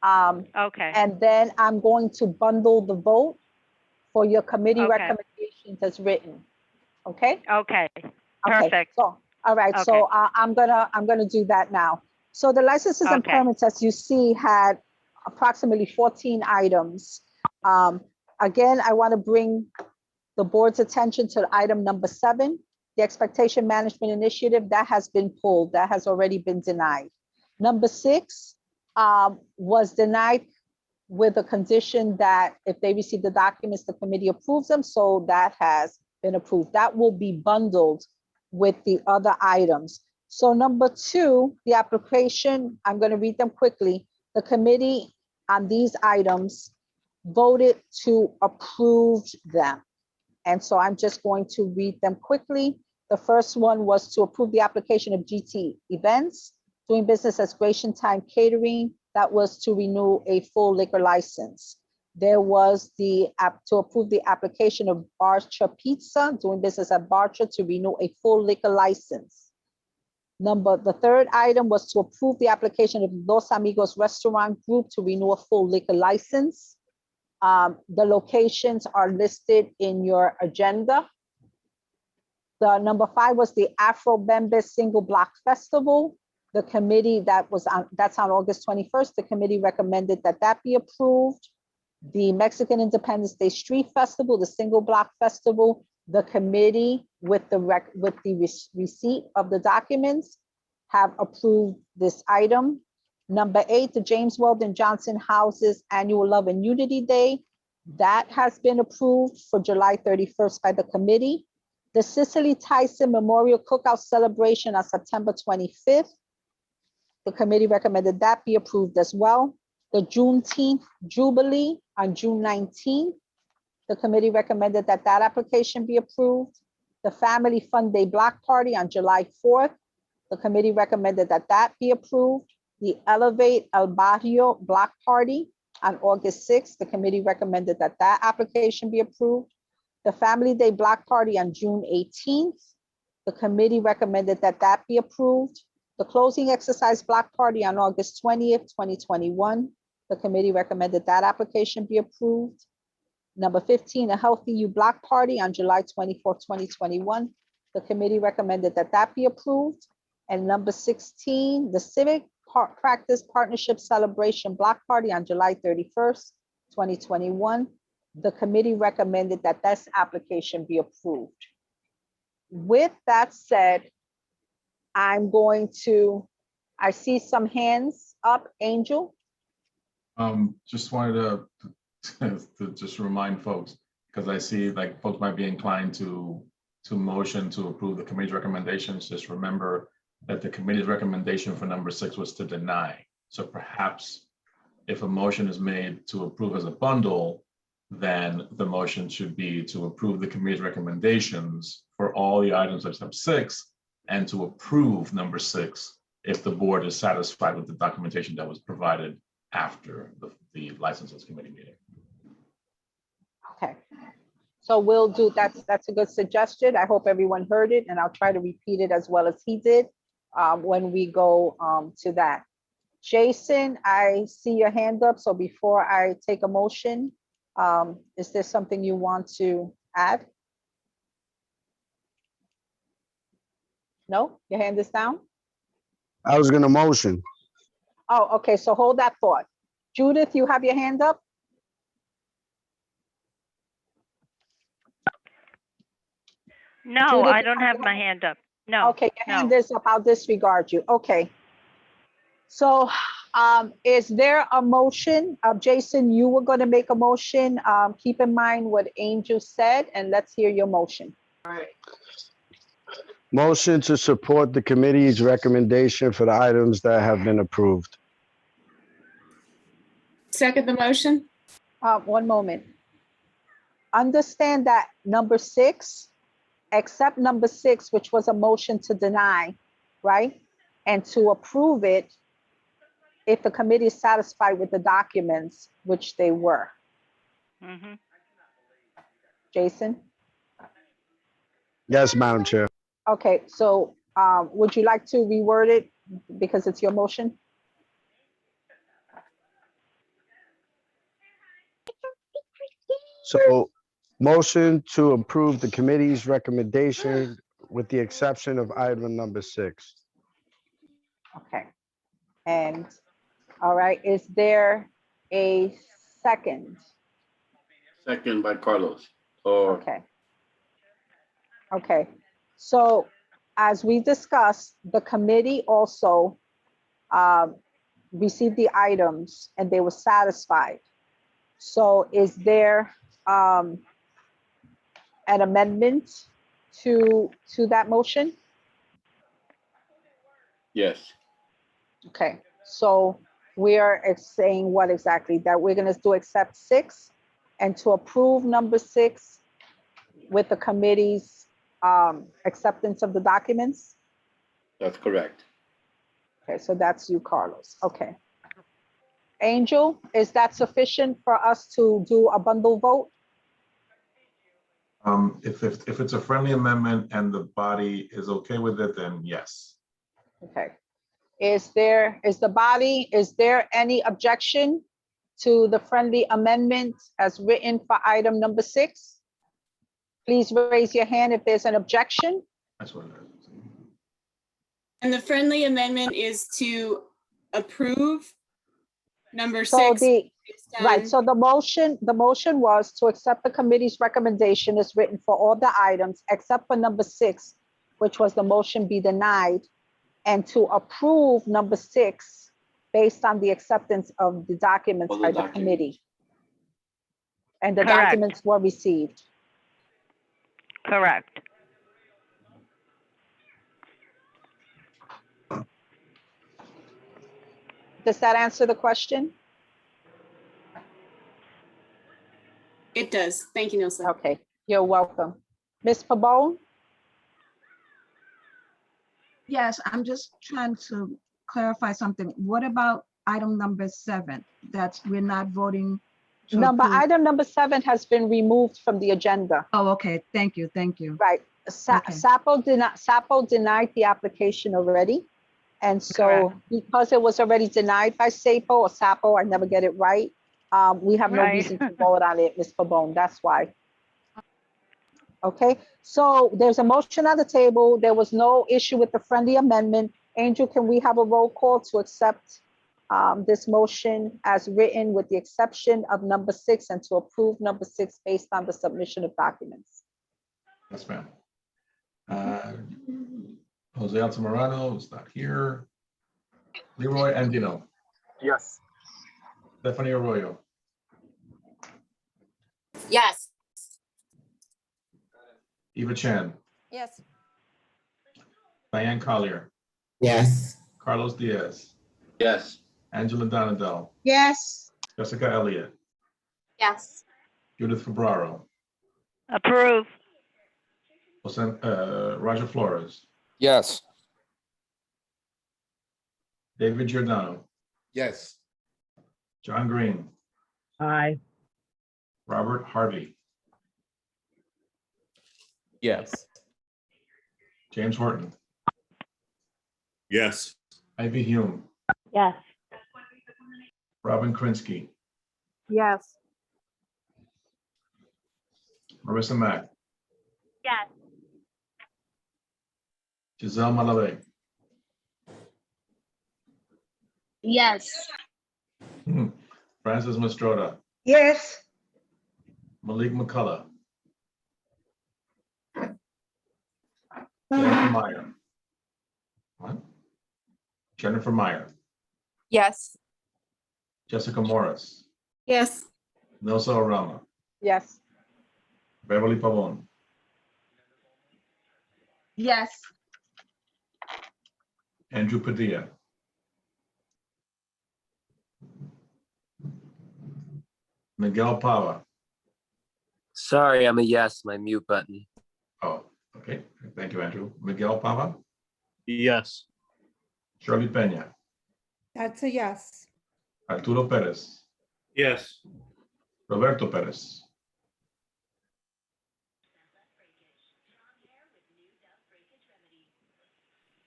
Okay. And then I'm going to bundle the vote for your committee Okay. recommendations as written. Okay? Okay, Okay, perfect. so, all right, so Okay. I'm gonna do that now. So the licenses and Okay. permits, as you see, had approximately 14 items. Again, I want to bring the board's attention to item number 7, the expectation management initiative that has been pulled, that has already been denied. Number 6 was denied with a condition that if they receive the documents, the committee approves them. So that has been approved. That will be bundled with the other items. So number 2, the application, I'm going to read them quickly. The committee on these items voted to approve them. And so I'm just going to read them quickly. The first one was to approve the application of GT Events, doing business as Gratian Time Catering. That was to renew a full liquor license. There was to approve the application of Barcha Pizza, doing business at Barcha, to renew a full liquor license. The third item was to approve the application of Los Amigos Restaurant Group to renew a full liquor license. The locations are listed in your agenda. The number 5 was the Afro Bembe Single Block Festival. The committee that's on August 21st. The committee recommended that be approved. The Mexican Independence Day Street Festival, the Single Block Festival, the committee with the receipt of the documents have approved this item. Number 8, the James Weldon Johnson Houses Annual Love and Unity Day. That has been approved for July 31st by the committee. The Cicely Tyson Memorial Cookout Celebration on September 25th. The committee recommended that be approved as well. The Juneteenth Jubilee on June 19th. The committee recommended that application be approved. The Family Fun Day Block Party on July 4th. The committee recommended that be approved. The Elevate El Barrio Block Party on August 6th. The committee recommended that application be approved. The Family Day Block Party on June 18th. The committee recommended that be approved. The Closing Exercise Block Party on August 20th, 2021. The committee recommended that application be approved. Number 15, a Healthy You Block Party on July 24th, 2021. The committee recommended that be approved. And number 16, the Civic Practice Partnership Celebration Block Party on July 31st, 2021. The committee recommended that this application be approved. With that said, I see some hands up. Angel? Just wanted to just remind folks, because I see like folks might be inclined to motion to approve the committee's recommendations. Just remember that the committee's recommendation for number 6 was to deny. So perhaps if a motion is made to approve as a bundle, then the motion should be to approve the committee's recommendations for all the items except 6 and to approve number 6 if the board is satisfied with the documentation that was provided after the licenses committee meeting. Okay. So we'll do, that's a good suggestion. I hope everyone heard it, and I'll try to repeat it as well as he did when we go to that. Jason, I see your hand up. So before I take a motion, is there something you want to add? No, your hand is down? I was gonna motion. Oh, okay, so hold that thought. Judith, you have your hand up? No, Judith, I you don't have my hand up. No, Okay, your hand no. is up. I'll disregard you. Okay. So is there a motion? Jason, you were going to make a motion. Keep in mind what Angel said, and let's hear your motion. Motion to support the committee's recommendation for the items that have been approved. Second the motion? One moment. Understand that number 6, except number 6, which was a motion to deny, right? And to approve it if the committee is satisfied with the documents, which they were. Mhm. Jason? Yes, Madam Chair. Okay, so would you like to reword it because it's your motion? So motion to approve the committee's recommendation with the exception of item number 6. Okay. And, all right, is there a second? Second by Carlos. Or Okay. Okay, so as we discussed, the committee also received the items and they were satisfied. So is there an amendment to that motion? yes. Okay, so we are saying what exactly? That we're gonna do accept 6 and to approve number 6 with the committee's acceptance of the documents? That's correct. Okay, so that's you, Carlos. Okay. Angel, is that sufficient for us to do a bundle vote? If it's a friendly amendment and the body is okay with it, then yes. Okay. Is there any objection to the friendly amendment as written for item number 6? Please raise your hand if there's an objection. That's what it is. And the friendly amendment is to approve number So 6. right, so the motion was to accept the committee's recommendation as written for all the items except for number 6, which was the motion be denied, and to approve number 6 based on the acceptance of the documents by the committee. And the Correct. documents were received. Correct. Does that answer the question? It does. Thank you, Nilsa. Okay, you're welcome. Ms. Pabon? Yes, I'm just trying to clarify something. What about item number 7? That's we're not voting. to approve? Item number 7 has been removed from the agenda. Oh, okay. Thank you. Thank you. Right. Okay. SAPO denied the application already. And so because it was already denied by SAPO or SAPO, I never get it right. We have no Right. reason to vote on it, Ms. Pabon, that's why. Okay, so there's a motion on the table. There was no issue with the friendly amendment. Angel, can we have a roll call to accept this motion as written with the exception of number 6 and to approve number 6 based on the submission of documents? Yes, ma'am. Jose Altamirano is not here. Leroy Andino. Yes. Stephanie Arroyo. Yes. Eva Chan. Yes. Diane Collier. Yes. Carlos Diaz. Yes. Angela Donadell. Yes. Jessica Elliott. Yes. Judith Fabraro. Approve. Roger Flores. Yes. David Giordano. Yes. John Green. Aye. Robert Harvey. Yes. James Horton. Yes. Ivy Hume. Yes. Robin Krinsky. Yes. Marissa Mack. Yes. Giselle Malave. Yes. Francis Mastrota, Yes. Malik McCullough, Jennifer Meyer. What? Jennifer Meyer, Yes. Jessica Morris, Yes. Nelsa Orama, Yes. Beverly Pavon, Yes. Andrew Padilla, Miguel Pava. Sorry, I'm a yes, my mute button. Oh, okay. Thank you, Andrew. Miguel Pava, Yes. Shirley Peña, That's a yes. Arturo Perez, Yes. Roberto Perez,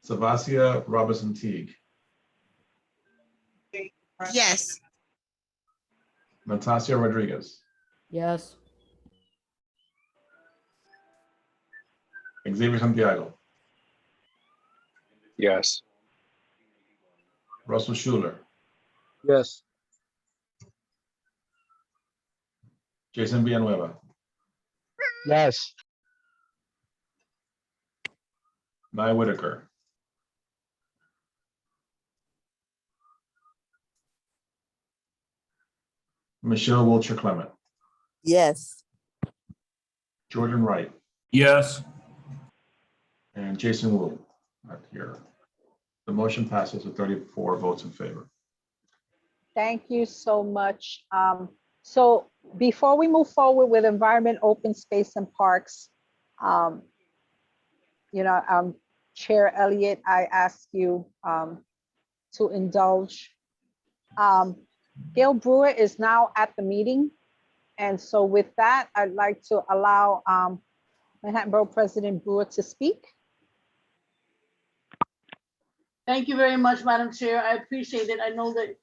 Savasia Robinson Teague, Yes. Natasha Rodriguez, Yes. Xavier Santiago, Yes. Russell Schuler, Yes. Jason Villanueva, Yes. Nye Whitaker, Michelle Wilcher Clement, Yes. Jordan Wright, Yes. and Jason Wu, not here. The motion passes with 34 votes in favor. Thank you so much. So before we move forward with environment, open space and parks, Chair Elliott, I ask you to indulge. Gail Brewer is now at the meeting. And so with that, I'd like to allow Manhattan Borough President Brewer to speak. Thank you very much, Madam Chair. I appreciate it. I know that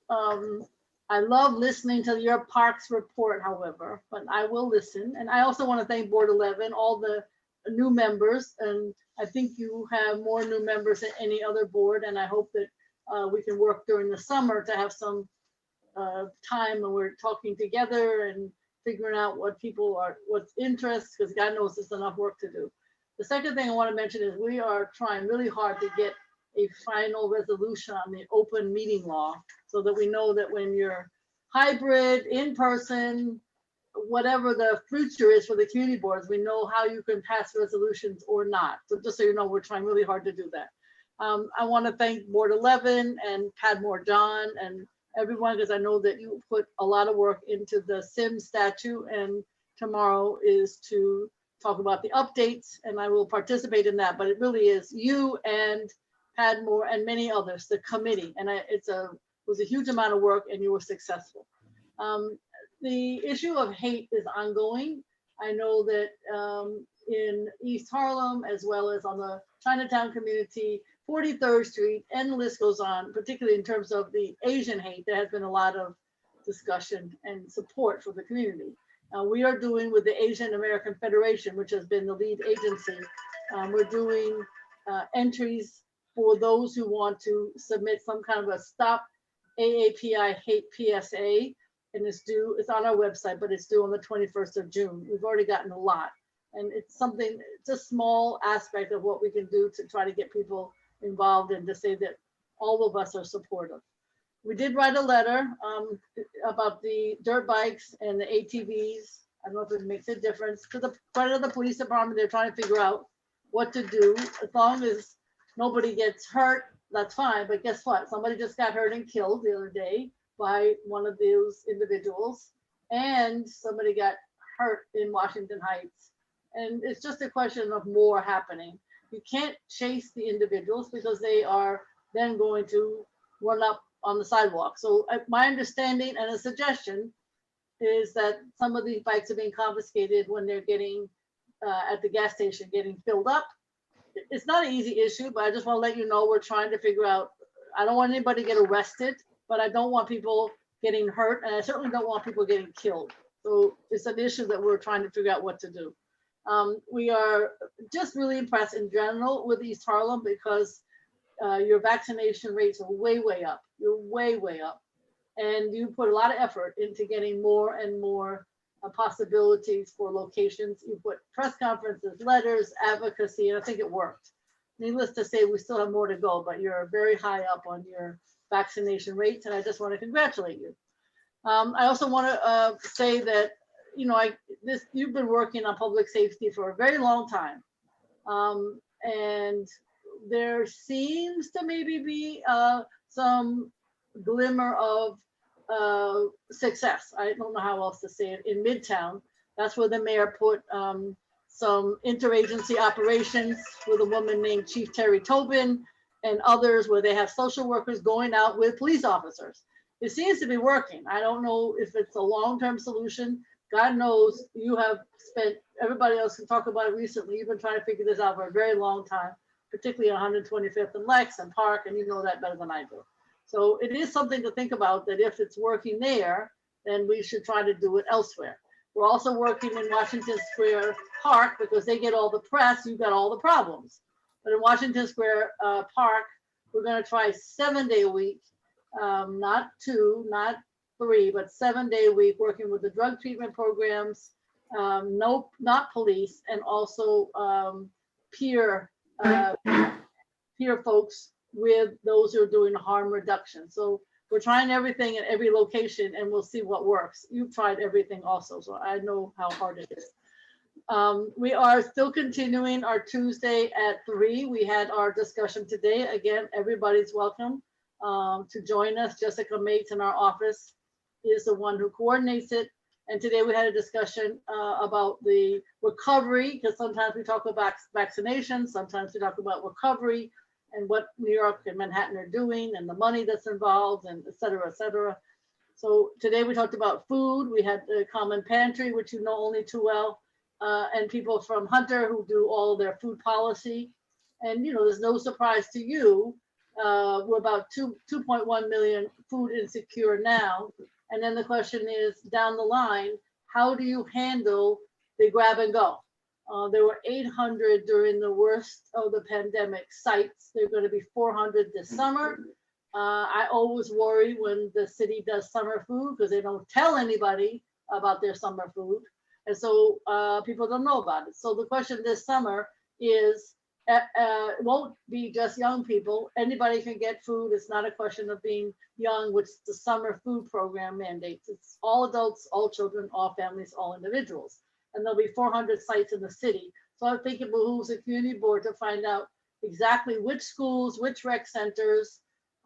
I love listening to your parks report, however, but I will listen. And I also want to thank Board 11, all the new members. And I think you have more new members than any other board. And I hope that we can work during the summer to have some time when we're talking together and figuring out what people are, what's interest, because God knows there's enough work to do. The second thing I want to mention is we are trying really hard to get a final resolution on the open meeting law so that we know that when you're hybrid, in person, whatever the future is for the community boards, we know how you can pass resolutions or not. So just so you know, we're trying really hard to do that. I want to thank Board 11 and Padmore John and everyone, because I know that you put a lot of work into the SIM statute, and tomorrow is to talk about the updates, and I will participate in that. But it really is you and Padmore and many others, the committee, and it was a huge amount of work, and you were successful. The issue of hate is ongoing. I know that in East Harlem, as well as on the Chinatown community, 43rd Street, and the list goes on, particularly in terms of the Asian hate. There has been a lot of discussion and support for the community. We are doing with the Asian American Federation, which has been the lead agency, we're doing entries for those who want to submit some kind of a Stop AAPI Hate PSA, and it's on our website, but it's due on the 21st of June. We've already gotten a lot, and it's a small aspect of what we can do to try to get people involved and to say that all of us are supportive. We did write a letter about the dirt bikes and the ATVs. I don't know if it makes a difference. To the front of the police department, they're trying to figure out what to do. As long as nobody gets hurt, that's fine. But guess what? Somebody just got hurt and killed the other day by one of those individuals. And somebody got hurt in Washington Heights. And it's just a question of more happening. You can't chase the individuals because they are then going to run up on the sidewalk. So my understanding and a suggestion is that some of these bikes are being confiscated when they're getting at the gas station, getting filled up. It's not an easy issue, but I just want to let you know we're trying to figure out. I don't want anybody to get arrested, but I don't want people getting hurt, and I certainly don't want people getting killed. So it's an issue that we're trying to figure out what to do. We are just really impressed in general with East Harlem because your vaccination rates are way, way up. You're way, way up. And you put a lot of effort into getting more and more possibilities for locations. You put press conferences, letters, advocacy, and I think it worked. Needless to say, we still have more to go, but you're very high up on your vaccination rates, and I just want to congratulate you. I also want to say that, you know, you've been working on public safety for a very long time. And there seems to maybe be some glimmer of success. I don't know how else to say it. In Midtown, that's where the mayor put some interagency operations with a woman named Chief Terry Tobin and others, where they have social workers going out with police officers. It seems to be working. I don't know if it's a long-term solution. God knows you have spent, everybody else can talk about it recently. You've been trying to figure this out for a very long time, particularly 125th and Lex and Park, and you know that better than I do. So it is something to think about, that if it's working there, then we should try to do it elsewhere. We're also working in Washington Square Park because they get all the press, you've got all the problems. But in Washington Square Park, we're going to try 7 day a week, not 2, not 3, but 7 day a week, working with the drug treatment programs, no, not police, and also peer folks with those who are doing harm reduction. So we're trying everything at every location, and we'll see what works. You've tried everything also, so I know how hard it is. We are still continuing our Tuesday at 3. We had our discussion today. Again, everybody's welcome to join us. Jessica Mates in our office is the one who coordinates it. And today we had a discussion about the recovery, because sometimes we talk about vaccination, sometimes we talk about recovery and what New York and Manhattan are doing and the money that's involved, and et cetera, et cetera. So today we talked about food. We had the common pantry, which you know only too well, and people from Hunter who do all their food policy. And, you know, there's no surprise to you. We're about 2.1 million food insecure now. And then the question is, down the line, how do you handle the grab and go? There were 800 during the worst of the pandemic sites. There are going to be 400 this summer. I always worry when the city does summer food because they don't tell anybody about their summer food. And so people don't know about it. So the question this summer is, it won't be just young people. Anybody can get food. It's not a question of being young, which the summer food program mandates. It's all adults, all children, all families, all individuals. And there'll be 400 sites in the city. So I think it behooves the community board to find out exactly which schools, which rec centers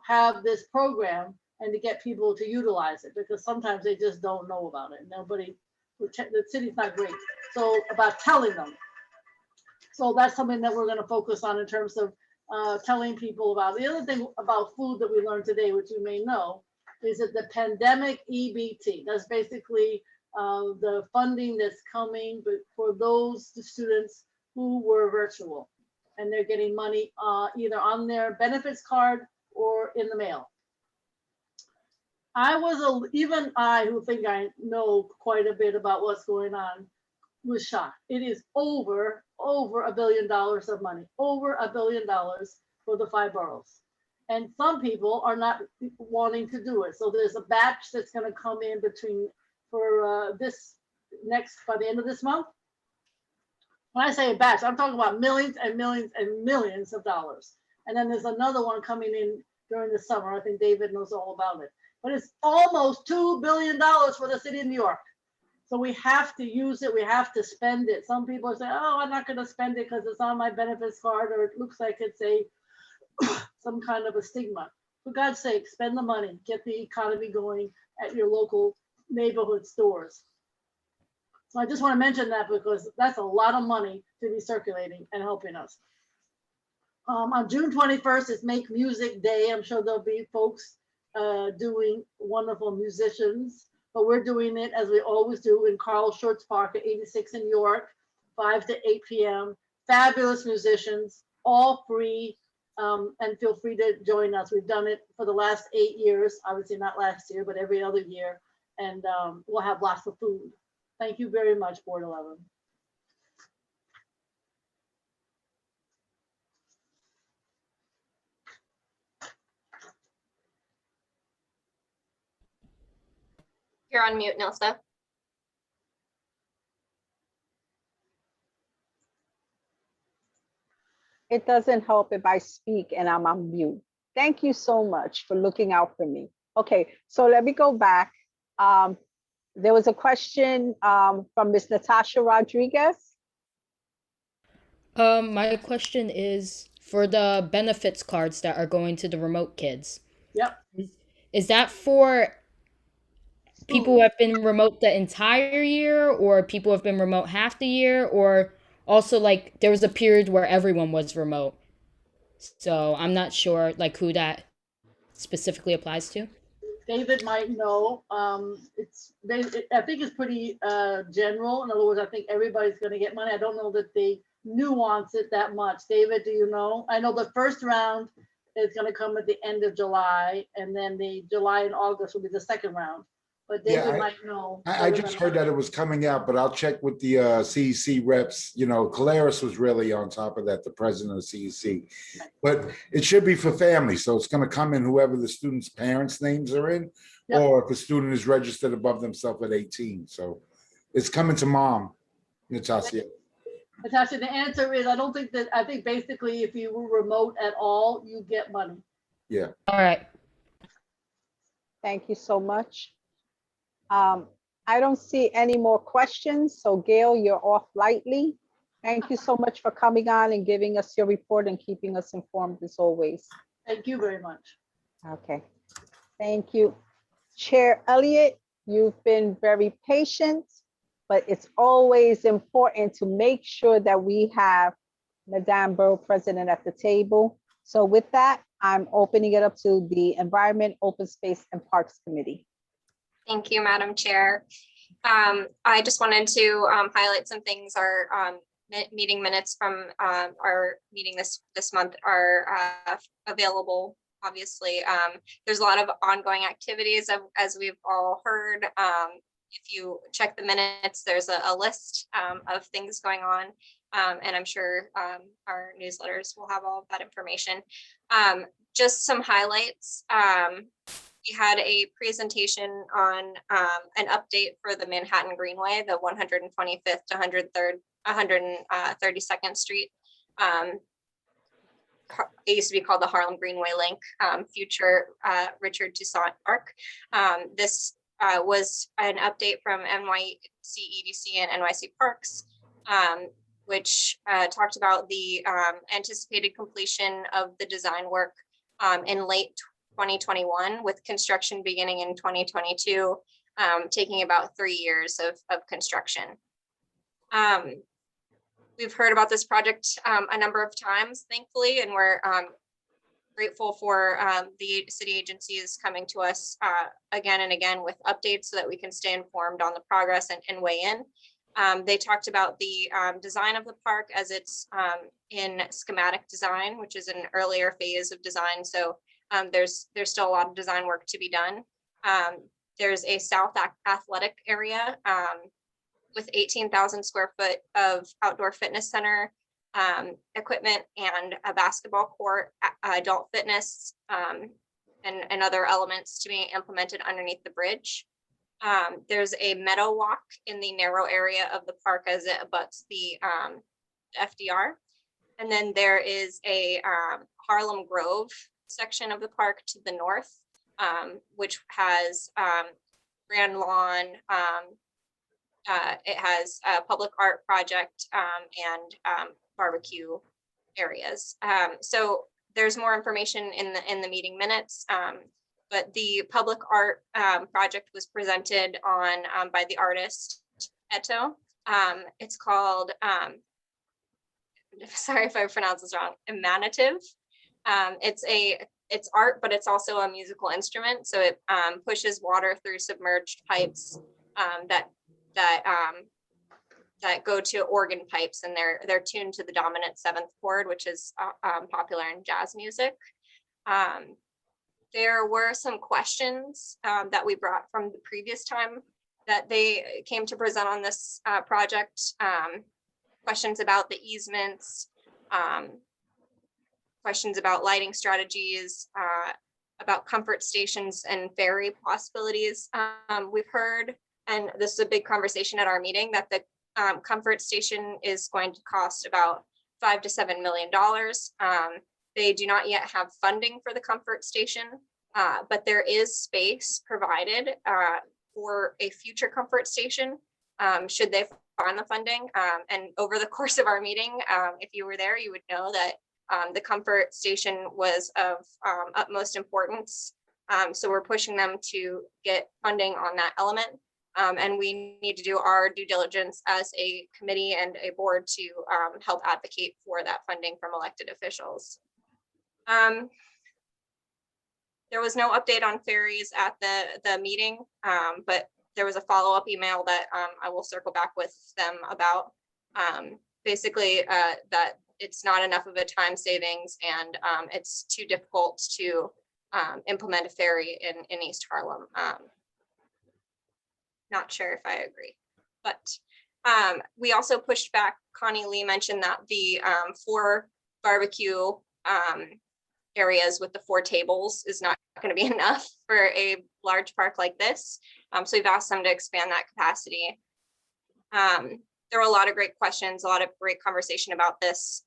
have this program, and to get people to utilize it, because sometimes they just don't know about it. Nobody, the city's not great. So about telling them. So that's something that we're going to focus on in terms of telling people about. The other thing about food that we learned today, which you may know, is that the pandemic EBT, that's basically the funding that's coming but for those students who were virtual, and they're getting money either on their benefits card or in the mail. Even I, who think I know quite a bit about what's going on, was shocked. It is over $1 billion of money, over $1 billion for the 5 boroughs. And some people are not wanting to do it. So there's a batch that's going to come in for by the end of this month. When I say a batch, I'm talking about millions and millions and millions of dollars. And then there's another one coming in during the summer. I think David knows all about it. But it's almost $2 billion for the city of New York. So we have to use it. We have to spend it. Some people say, oh, I'm not going to spend it because it's on my benefits card, or it looks like it's some kind of a stigma. For God's sake, spend the money. Get the economy going at your local neighborhood stores. So I just want to mention that because that's a lot of money to be circulating and helping us. On June 21st is Make Music Day. I'm sure there'll be folks doing wonderful musicians. But we're doing it as we always do in Carl Schurz Park at 86 in York, 5 to 8 p.m. Fabulous musicians, all free, and feel free to join us. We've done it for the last 8 years, obviously not last year, but every other year, and we'll have lots of food. Thank you very much, Board 11. You're on mute, Nilsa. It doesn't help if I speak and I'm on mute. Thank you so much for looking out for me. Okay, so let me go back. There was a question from Ms. Natasha Rodriguez. My question is for the benefits cards that are going to the remote kids. Yep. Is that for people who have been remote the entire year, or people who have been remote half the year, or also like there was a period where everyone was remote? So I'm not sure like who that specifically applies to. David might know. I think it's pretty general. In other words, I think everybody's going to get money. I don't know that they nuance it that much. David, do you know? I know the first round is going to come at the end of July, and then the July and August will be the second round. But Yeah, David might know. I just heard that it was coming out, but I'll check with the CEC reps. You know, Caleres was really on top of that, the president of the CEC. But it should be for families, so it's going to come in whoever the student's parents' names are in, Yep. or if a student is registered above themselves at 18. So it's coming to mom, Natasha. Natasha, the answer is I think basically if you were remote at all, you get money. Yeah. All right. Thank you so much. I don't see any more questions. So Gail, you're off lightly. Thank you so much for coming on and giving us your report and keeping us informed as always. Thank you very much. Okay, thank you. Chair Elliott, you've been very patient, but it's always important to make sure that we have Madame Borough President at the table. So with that, I'm opening it up to the Environment, Open Space and Parks Committee. Thank you, Madam Chair. I just wanted to highlight some things. Our meeting minutes from our meeting this month are available. Obviously, there's a lot of ongoing activities as we've all heard. If you check the minutes, there's a list of things going on, and I'm sure our newsletters will have all of that information. Just some highlights. We had a presentation on an update for the Manhattan Greenway, the 125th to 132nd Street. It used to be called the Harlem Greenway Link, future Richard Toussaint Park. This was an update from NYC EDC and NYC Parks, which talked about the anticipated completion of the design work in late 2021, with construction beginning in 2022, taking about 3 years of construction. We've heard about this project a number of times, thankfully, and we're grateful for the city agencies coming to us again and again with updates so that we can stay informed on the progress and weigh in. They talked about the design of the park as it's in schematic design, which is an earlier phase of design. So there's still a lot of design work to be done. There's a South Athletic area with 18,000 square foot of outdoor fitness center equipment and a basketball court, adult fitness, and other elements to be implemented underneath the bridge. There's a meadow walk in the narrow area of the park as it abuts the FDR. And then there is a Harlem Grove section of the park to the north, which has Grand Lawn. It has a public art project and barbecue areas. So there's more information in the meeting minutes, but the public art project was presented on by the artist Eto. It's called, sorry if I pronounce this wrong, Emanative. It's art, but it's also a musical instrument. So it pushes water through submerged pipes that go to organ pipes, and they're tuned to the dominant 7th chord, which is popular in jazz music. There were some questions that we brought from the previous time that they came to present on this project. Questions about the easements, questions about lighting strategies, about comfort stations and ferry possibilities. We've heard, and this is a big conversation at our meeting, that the comfort station is going to cost about $5 to $7 million. They do not yet have funding for the comfort station, but there is space provided for a future comfort station should they find the funding. And over the course of our meeting, if you were there, you would know that the comfort station was of utmost importance. So we're pushing them to get funding on that element. And we need to do our due diligence as a committee and a board to help advocate for that funding from elected officials. There was no update on ferries at the meeting, but there was a follow-up email that I will circle back with them about. Basically, that it's not enough of a time savings and it's too difficult to implement a ferry in East Harlem. Not sure if I agree, but we also pushed back. Connie Lee mentioned that the 4 barbecue areas with the 4 tables is not going to be enough for a large park like this. So we've asked them to expand that capacity. There were a lot of great questions, a lot of great conversation about this.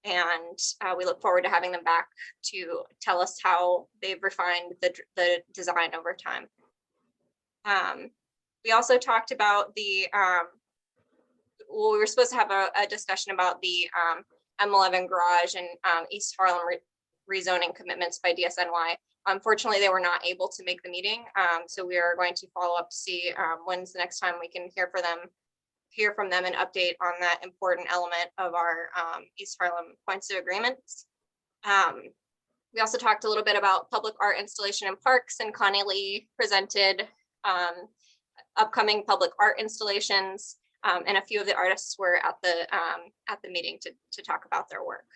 And we look forward to having them back to tell us how they've refined the design over time. We also talked about the, well, we were supposed to have a discussion about the M11 garage and East Harlem rezoning commitments by DSNY. Unfortunately, they were not able to make the meeting. So we are going to follow up to see when's the next time we can hear from them and update on that important element of our East Harlem points of agreements. We also talked a little bit about public art installation in parks, and Connie Lee presented upcoming public art installations, and a few of the artists were at the meeting to talk about their work.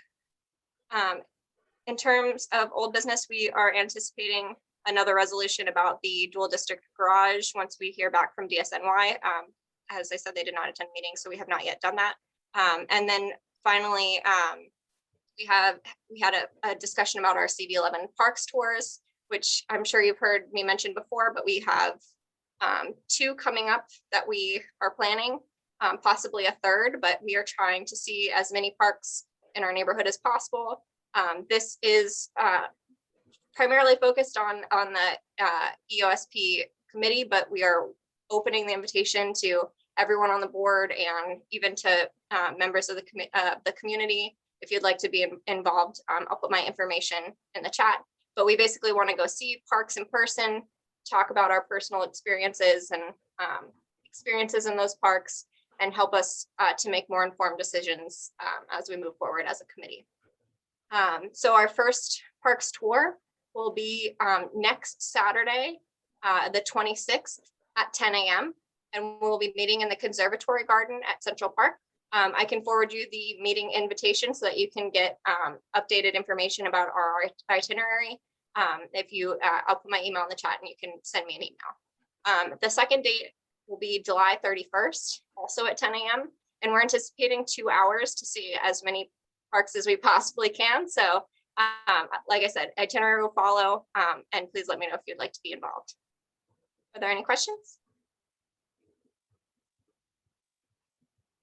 In terms of old business, we are anticipating another resolution about the dual district garage once we hear back from DSNY. As I said, they did not attend meetings, so we have not yet done that. And then finally, we had a discussion about our CB11 parks tours, which I'm sure you've heard me mention before, but we have 2 coming up that we are planning, possibly a third, but we are trying to see as many parks in our neighborhood as possible. This is primarily focused on the EOSP committee, but we are opening the invitation to everyone on the board and even to members of the community. If you'd like to be involved, I'll put my information in the chat. But we basically want to go see parks in person, talk about our personal experiences and experiences in those parks, and help us to make more informed decisions as we move forward as a committee. So our first parks tour will be next Saturday, the 26th at 10 a.m. and we'll be meeting in the Conservatory Garden at Central Park. I can forward you the meeting invitation so that you can get updated information about our itinerary. If you, I'll put my email in the chat and you can send me an email. The second date will be July 31st, also at 10 a.m. And we're anticipating 2 hours to see as many parks as we possibly can. So like I said, itinerary will follow, and please let me know if you'd like to be involved. Are there any questions?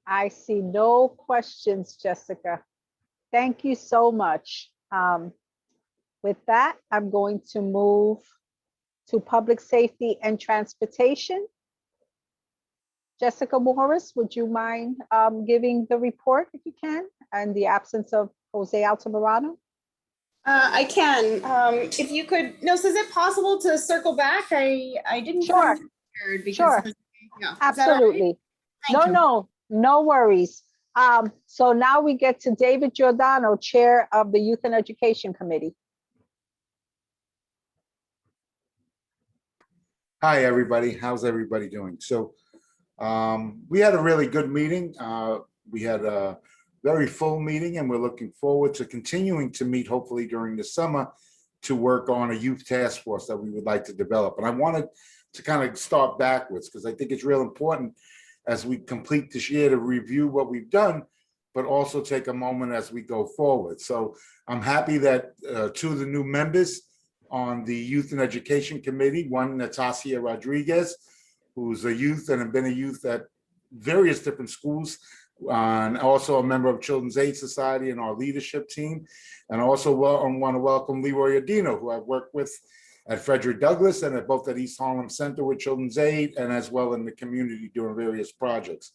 I see no questions, Jessica. Thank you so much. With that, I'm going to move to public safety and transportation. Jessica Morris, would you mind giving the report if you can, in the absence of Jose Altamirano? I can. If you could, Nils, is it possible to circle back? I didn't. Sure. Sure. Yeah. Absolutely. No worries. So now we get to David Giordano, Chair of the Youth and Education Committee. Hi, everybody. How's everybody doing? So we had a really good meeting. We had a very full meeting, and we're looking forward to continuing to meet, hopefully during the summer, to work on a youth task force that we would like to develop. And I wanted to kind of start backwards because I think it's real important as we complete this year to review what we've done, but also take a moment as we go forward. So I'm happy that 2 of the new members on the Youth and Education Committee. One, Natasha Rodriguez, who's a youth and have been a youth at various different schools, and also a member of Children's Aid Society and our leadership team. And also I want to welcome Leroy Adino, who I've worked with at Frederick Douglass and at both at East Harlem Center with Children's Aid and as well in the community doing various projects.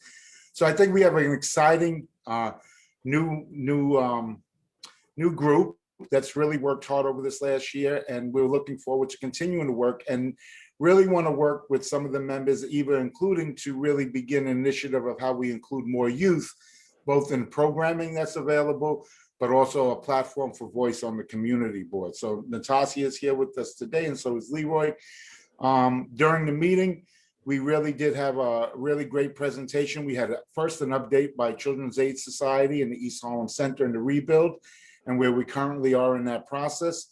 So I think we have an exciting new group that's really worked hard over this last year, and we're looking forward to continuing to work and really want to work with some of the members, even including to really begin an initiative of how we include more youth, both in programming that's available, but also a platform for voice on the community board. So Natasha is here with us today, and so is Leroy. During the meeting, we really did have a really great presentation. We had first an update by Children's Aid Society and the East Harlem Center and the rebuild, and where we currently are in that process.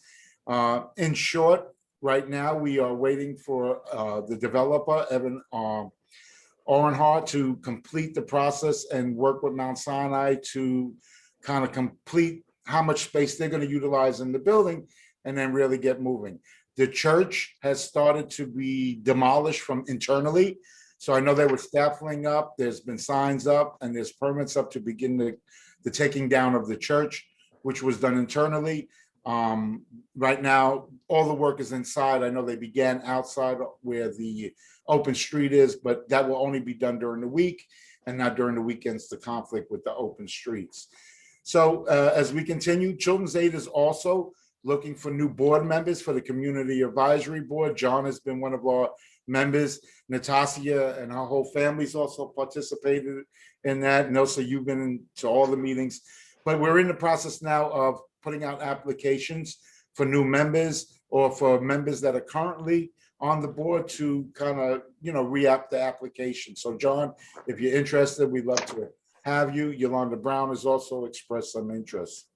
In short, right now, we are waiting for the developer, Evan Orenhart, to complete the process and work with Mount Sinai to kind of complete how much space they're going to utilize in the building and then really get moving. The church has started to be demolished from internally. So I know they were staffing up, there's been signs up, and there's permits up to begin the taking down of the church, which was done internally. Right now, all the work is inside. I know they began outside where the open street is, but that will only be done during the week and not during the weekends to conflict with the open streets. So as we continue, Children's Aid is also looking for new board members for the Community Advisory Board. John has been one of our members. Natasha and her whole family's also participated in that. Nelsa, you've been to all the meetings. But we're in the process now of putting out applications for new members or for members that are currently on the board to kind of, re-up the application. So John, if you're interested, we'd love to have you. Yolanda Brown has also expressed some interest.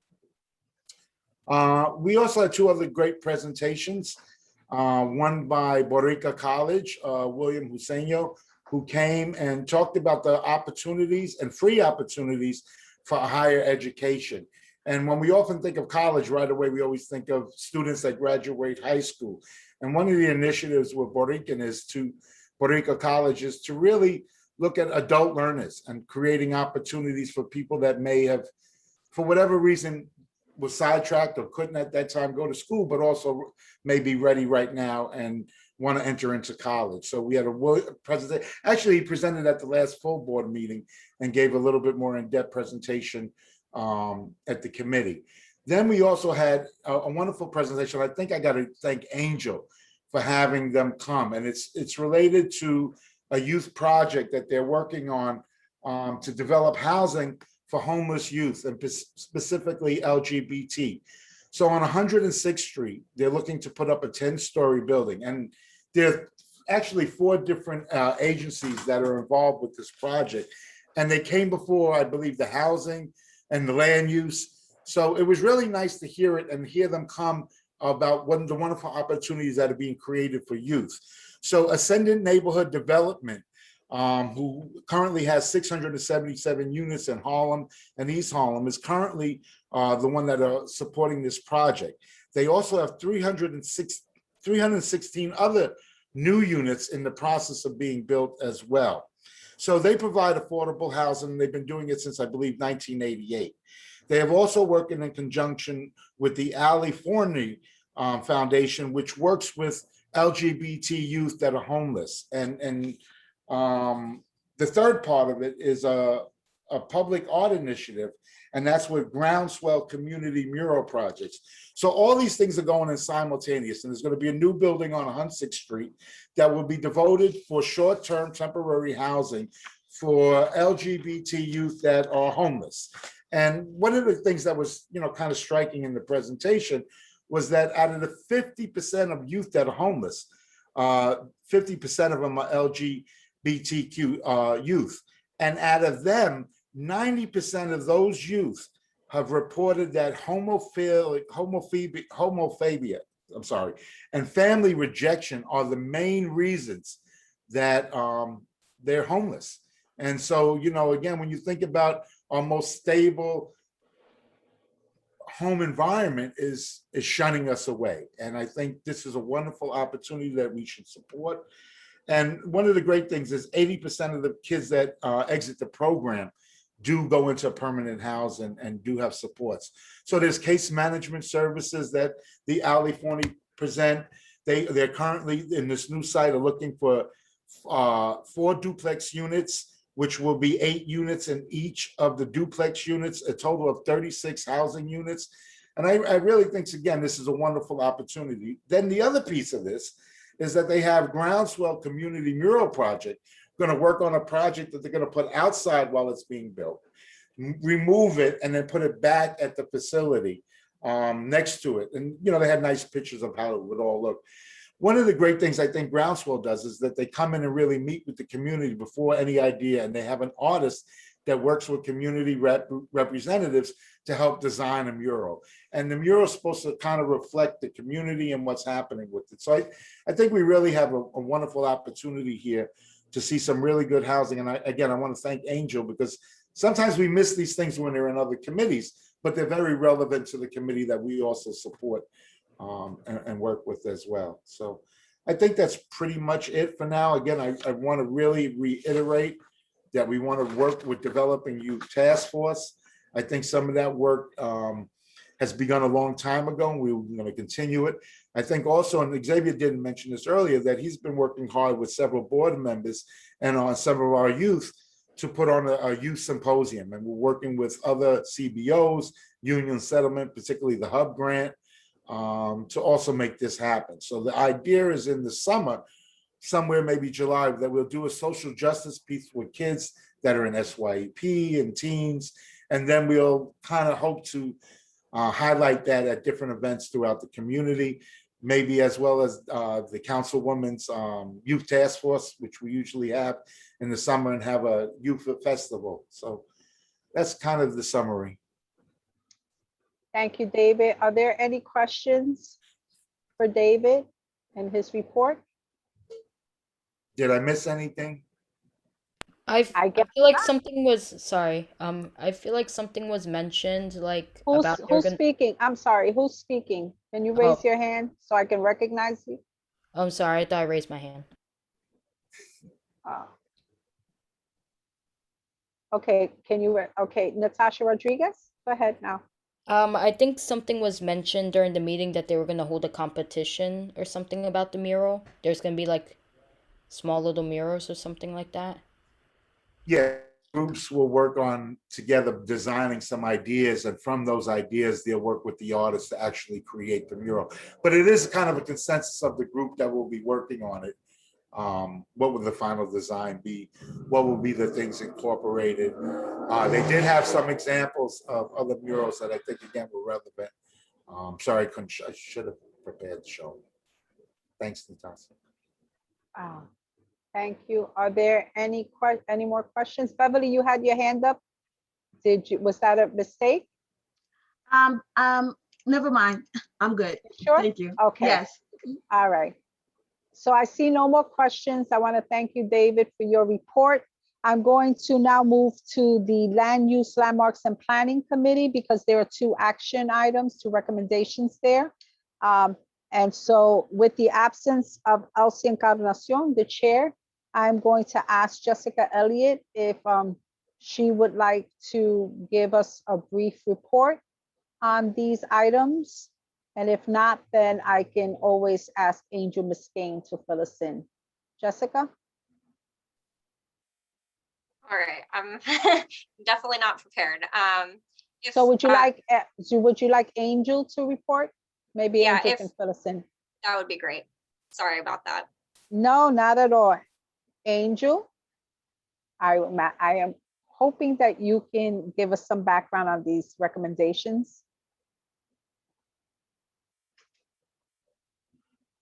We also had two other great presentations. One by Borica College, William Huseño, who came and talked about the opportunities and free opportunities for higher education. And when we often think of college, right away, we always think of students that graduate high school. And one of the initiatives with Borica College is to really look at adult learners and creating opportunities for people that may have, for whatever reason, was sidetracked or couldn't at that time go to school, but also may be ready right now and want to enter into college. So we had a presentation. Actually, he presented at the last full board meeting and gave a little bit more in-depth presentation at the committee. Then we also had a wonderful presentation. I think I got to thank Angel for having them come. And it's related to a youth project that they're working on to develop housing for homeless youth and specifically LGBT. So on 106th Street, they're looking to put up a 10-story building. And there are actually 4 different agencies that are involved with this project. And they came before, I believe, the housing and the land use. So it was really nice to hear it and hear them come about the wonderful opportunities that are being created for youth. So Ascendant Neighborhood Development, who currently has 677 units in Harlem and East Harlem, is currently the one that are supporting this project. They also have 316 other new units in the process of being built as well. So they provide affordable housing. They've been doing it since, I believe, 1988. They have also worked in conjunction with the Ali Forney Foundation, which works with LGBT youth that are homeless. And the third part of it is a public art initiative, and that's with Groundswell Community Mural Projects. So all these things are going in simultaneous, and there's going to be a new building on 106th Street that will be devoted for short-term temporary housing for LGBT youth that are homeless. And one of the things that was, kind of striking in the presentation was that out of the 50% of youth that are homeless, 50% of them are LGBTQ youth. And out of them, 90% of those youth have reported that homophobia, and family rejection are the main reasons that they're homeless. And so, again, when you think about our most stable home environment is shunning us away. And I think this is a wonderful opportunity that we should support. And one of the great things is 80% of the kids that exit the program do go into permanent housing and do have supports. So there's case management services that the Alley Forney present. They're currently in this new site are looking for 4 duplex units, which will be 8 units in each of the duplex units, a total of 36 housing units. And I really think, again, this is a wonderful opportunity. Then the other piece of this is that they have Groundswell Community Mural Project, going to work on a project that they're going to put outside while it's being built, remove it, and then put it back at the facility next to it. And, you know, they had nice pictures of how it would all look. One of the great things I think Groundswell does is that they come in and really meet with the community before any idea, and they have an artist that works with community representatives to help design a mural. And the mural is supposed to kind of reflect the community and what's happening with it. So I think we really have a wonderful opportunity here to see some really good housing. And I want to thank Angel, because sometimes we miss these things when they're in other committees, but they're very relevant to the committee that we also support and work with as well. So I think that's pretty much it for now. Again, I want to really reiterate that we want to work with developing youth task force. I think some of that work has begun a long time ago, and we're going to continue it. I think also, and Xavier didn't mention this earlier, that he's been working hard with several board members and on some of our youth to put on a youth symposium. And we're working with other CBOs, Union Settlement, particularly the Hub Grant, to also make this happen. So the idea is in the summer, somewhere maybe July, that we'll do a social justice piece with kids that are in SYEP and teens. And then we'll kind of hope to highlight that at different events throughout the community, maybe as well as the Councilwoman's Youth Task Force, which we usually have in the summer, and have a youth festival. So that's kind of the summary. Thank you, David. Are there any questions for David and his report? Did I miss anything? I feel like something was, sorry, I feel like something was mentioned, like about Who's speaking? I'm sorry, who's speaking? Can you raise your hand so I can recognize you? I'm sorry, I thought I raised my hand. Okay, okay, Natasha Rodriguez, go ahead now. I think something was mentioned during the meeting that they were gonna hold a competition or something about the mural. There's gonna be like small little murals or something like that. Yeah, groups will work on together designing some ideas, and from those ideas, they'll work with the artists to actually create the mural. But it is kind of a consensus of the group that will be working on it. What will the final design be? What will be the things incorporated? They did have some examples of other murals that I think, again, were relevant. Sorry, I should have prepared the show. Thanks, Natasha. Thank you. Are there any more questions? Beverly, you had your hand up. Was that a mistake? Never mind. I'm good. Sure. Thank you. Okay. Yes. All right. So I see no more questions. I want to thank you, David, for your report. I'm going to now move to the Land Use, Landmarks, and Planning Committee, because there are 2 action items, 2 recommendations there. And so with the absence of Elsie Encarnacion, the chair, I'm going to ask Jessica Elliott if she would like to give us a brief report on these items. And if not, then I can always ask Angel Muscane to fill us in. Jessica? All right, I'm definitely not prepared. So would you like Angel to report? Maybe Yeah, Angel can fill us in. That would be great. Sorry about that. No, not at all. Angel, I am hoping that you can give us some background on these recommendations.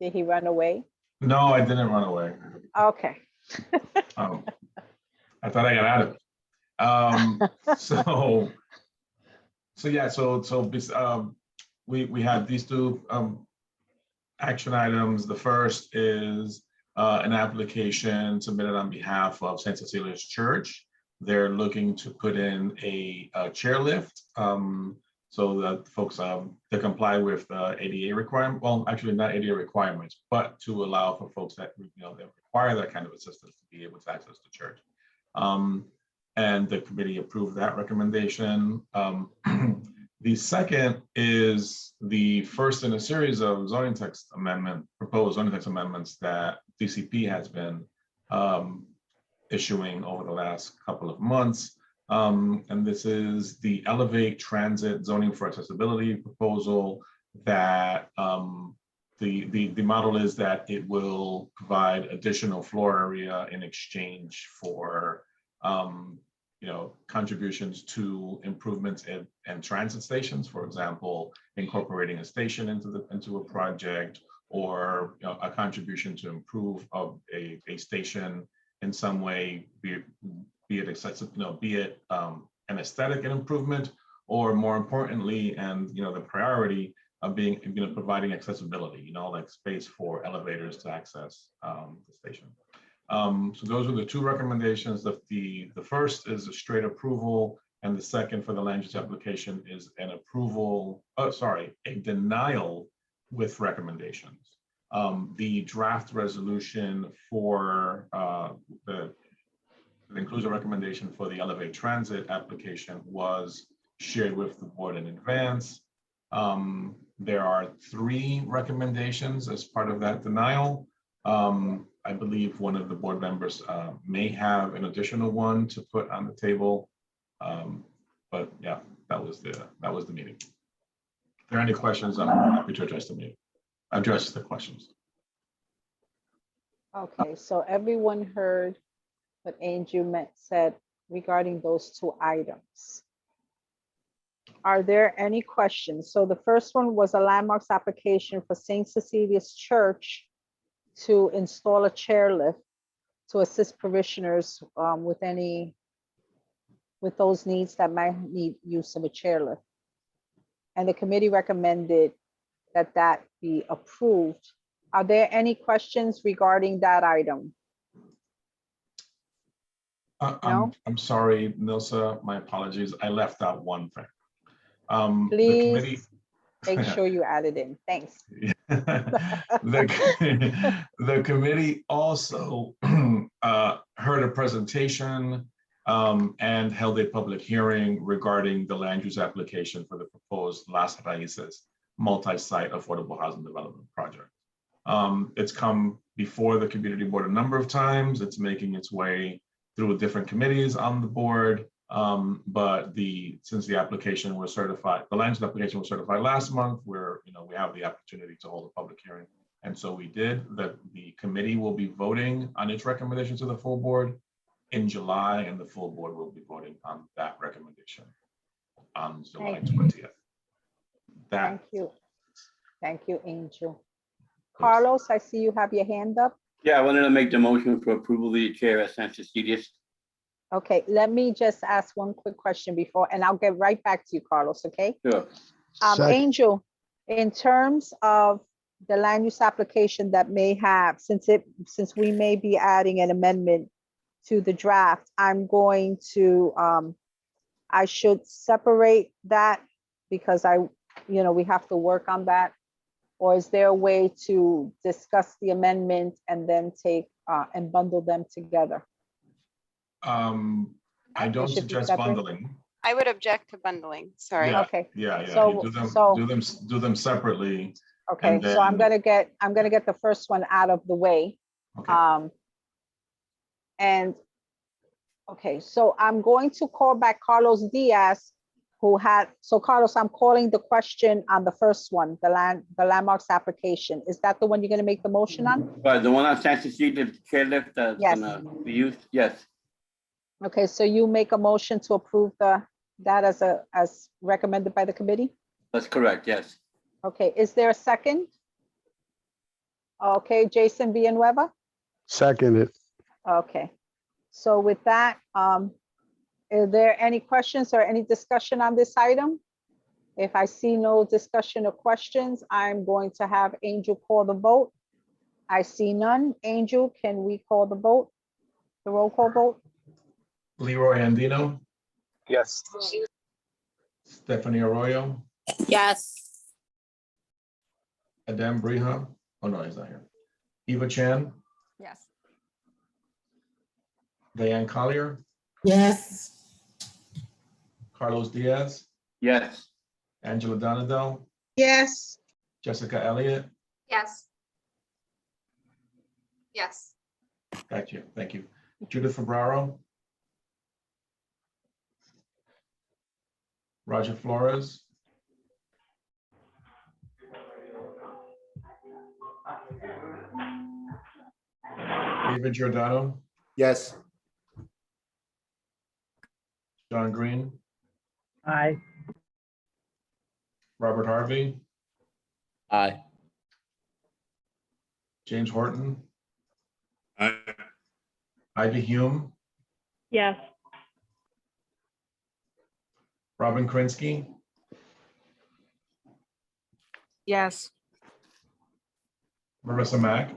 Did he run away? No, I didn't run away. Okay. I thought I got out of it. So we had these 2 action items. The first is an application submitted on behalf of St. Cecilia's Church. They're looking to put in a chairlift so that folks to comply with ADA requirement. Well, actually not ADA requirements, but to allow for folks that that require that kind of assistance to be able to access the church. And the committee approved that recommendation. The second is the first in a series of proposed zoning text amendments that DCP has been issuing over the last couple of months. And this is the Elevate Transit Zoning for Accessibility proposal that the model is that it will provide additional floor area in exchange for contributions to improvements in transit stations, for example, incorporating a station into a project, or a contribution to improve of a station in some way, be it accessible, be it an aesthetic improvement, or more importantly, and the priority of being providing accessibility, like space for elevators to access the station. So those are the two recommendations. The first is a straight approval, and the second for the land use application is an approval, a denial with recommendations. The draft resolution for that includes a recommendation for the Elevate Transit application was shared with the board in advance. There are 3 recommendations as part of that denial. I believe one of the board members may have an additional one to put on the table. But yeah, that was the meeting. If there are any questions, I'm happy to address the questions. Okay, so everyone heard what Andrew said regarding those 2 items. Are there any questions? So the first one was a landmarks application for St. Cecilia's Church to install a chairlift to assist parishioners with those needs that might need use of a chairlift. And the committee recommended that be approved. Are there any questions regarding that item? No? I'm sorry, Nilsa, my apologies. I left out one thing. Please make sure you add it in. Thanks. The committee also heard a presentation and held a public hearing regarding the land use application for the proposed Las Raíces multi-site affordable housing development project. It's come before the community board a number of times. It's making its way through different committees on the board. But since the application was certified, the land use application was certified last month, where we have the opportunity to hold a public hearing. And so we did. The committee will be voting on its recommendation to the full board in July, and the full board will be voting on that recommendation on July 20th. Thank you. Thank you, Angel. Carlos, I see you have your hand up. Yeah, I wanted to make the motion for approval of the chair as St. Cecilia's. Okay, let me just ask one quick question before, and I'll get right back to you, Carlos, okay? Sure. Angel, in terms of the land use application that may have, since we may be adding an amendment to the draft, I'm going to, I should separate that because we have to work on that. Or is there a way to discuss the amendment and then take and bundle them together? I don't suggest bundling. I would object to bundling, sorry. Yeah, Okay. Yeah. So- do them separately. Okay, And so I'm then- gonna get the first one out of the way. Okay. And okay, so I'm going to call back Carlos Diaz, so Carlos, I'm calling the question on the first one, the landmarks application. Is that the one you're gonna make the motion on? But the one on St. Cecilia, the chairlift that's Yes. gonna be used, yes. Okay, so you make a motion to approve that as recommended by the committee? That's correct, yes. Okay, is there a second? Okay, Jason Villanueva? Second it. Okay, so with that, are there any questions or any discussion on this item? If I see no discussion or questions, I'm going to have Angel call the vote. I see none. Angel, can we call the vote? The roll call vote? Leroy Andino, Yes. Stephanie Arroyo, Yes. Adam Briha. Oh, no, he's not here. Eva Chan, Yes. Diane Collier, Yes. Carlos Diaz, Yes. Angela Donadell, Yes. Jessica Elliott. Yes. Yes. Got you. Thank you. Judith Ferraro, Roger Flores, David Giordano, Yes. John Green, Aye. Robert Harvey, Aye. James Horton, Aye. Ivy Hume, Yes. Robin Krinsky, Yes. Marissa Mack,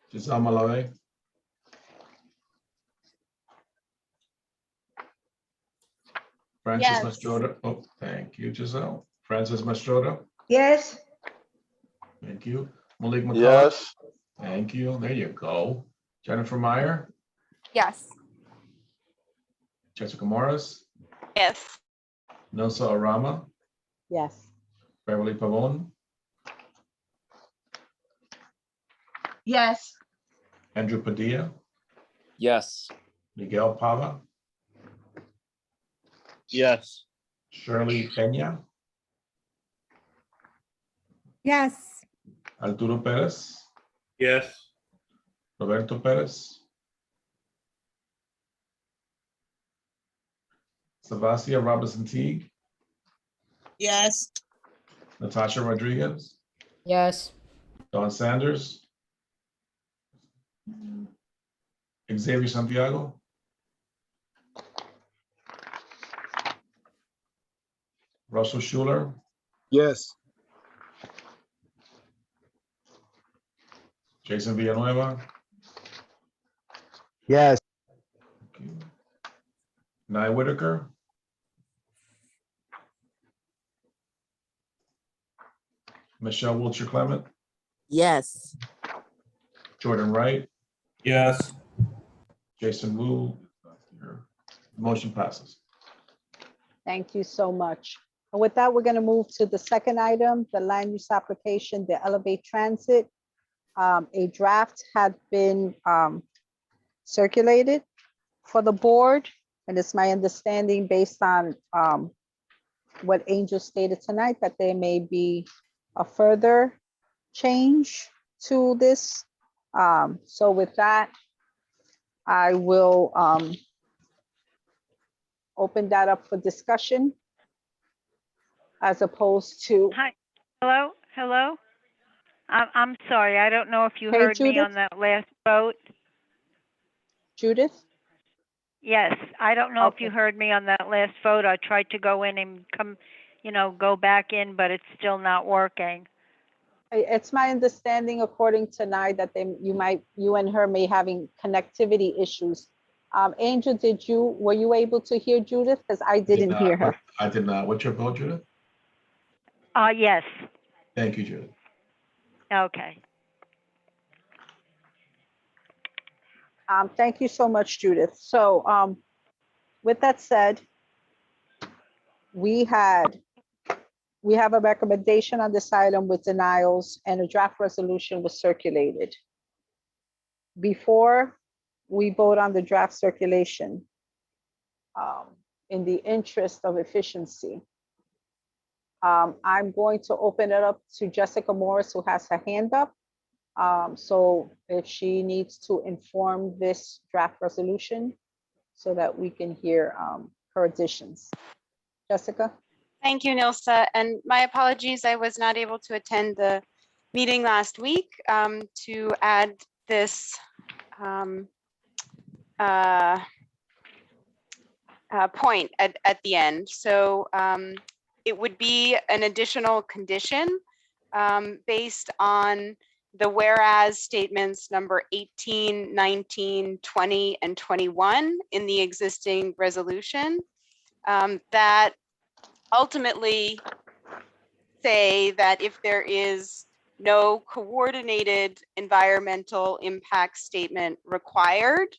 Giselle Malave, Francis Yes. Mastroda. Oh, thank you, Giselle. Francis Mastroda. Yes. Thank you. Malik McCullough. Yes. Thank you. There you go. Jennifer Meyer, Yes. Jessica Morris, Yes. Nelsa Arama, Yes. Beverly Pavone, Yes. Andrew Padilla, Yes. Miguel Pava, Yes. Shirley Peña, Yes. Arturo Perez, Yes. Roberto Perez, Sabasia Robinson Teague, Yes. Natasha Rodriguez, Yes. Don Sanders, Xavier Santiago, Russell Schuler, Yes. Jason Villanueva, Yes. Nye Whitaker, Michelle Wiltshire Clement, Yes. Jordan Wright, Yes. Jason Wu. Motion passes. Thank you so much. And with that, we're going to move to the second item, the land use application, the Elevate Transit. A draft had been circulated for the board, and it's my understanding based on what Angel stated tonight, that there may be a further change to this. So with that, I will open that up for discussion as opposed to. Hi, hello, hello? I'm sorry, I don't know if you Hey, heard me on Judith? that last vote. Judith? Yes, I don't know if you Okay. heard me on that last vote. I tried to go in and come, go back in, but it's still not working. It's my understanding according to Nye that you and her may having connectivity issues. Angel, were you able to hear Judith? Because I didn't hear her. I did not. What's your vote, Judith? Yes, Thank you, Judith. okay. Thank you so much, Judith. So with that said, we have a recommendation on this item with denials, and a draft resolution was circulated. Before we vote on the draft circulation, in the interest of efficiency, I'm going to open it up to Jessica Morris, who has her hand up. So if she needs to inform this draft resolution so that we can hear her additions. Jessica? Thank you, Nilsa. And my apologies, I was not able to attend the meeting last week to add this point at the end. So it would be an additional condition based on the whereas statements number 18, 19, 20, and 21 in the existing resolution that ultimately say that if there is no coordinated environmental impact statement required,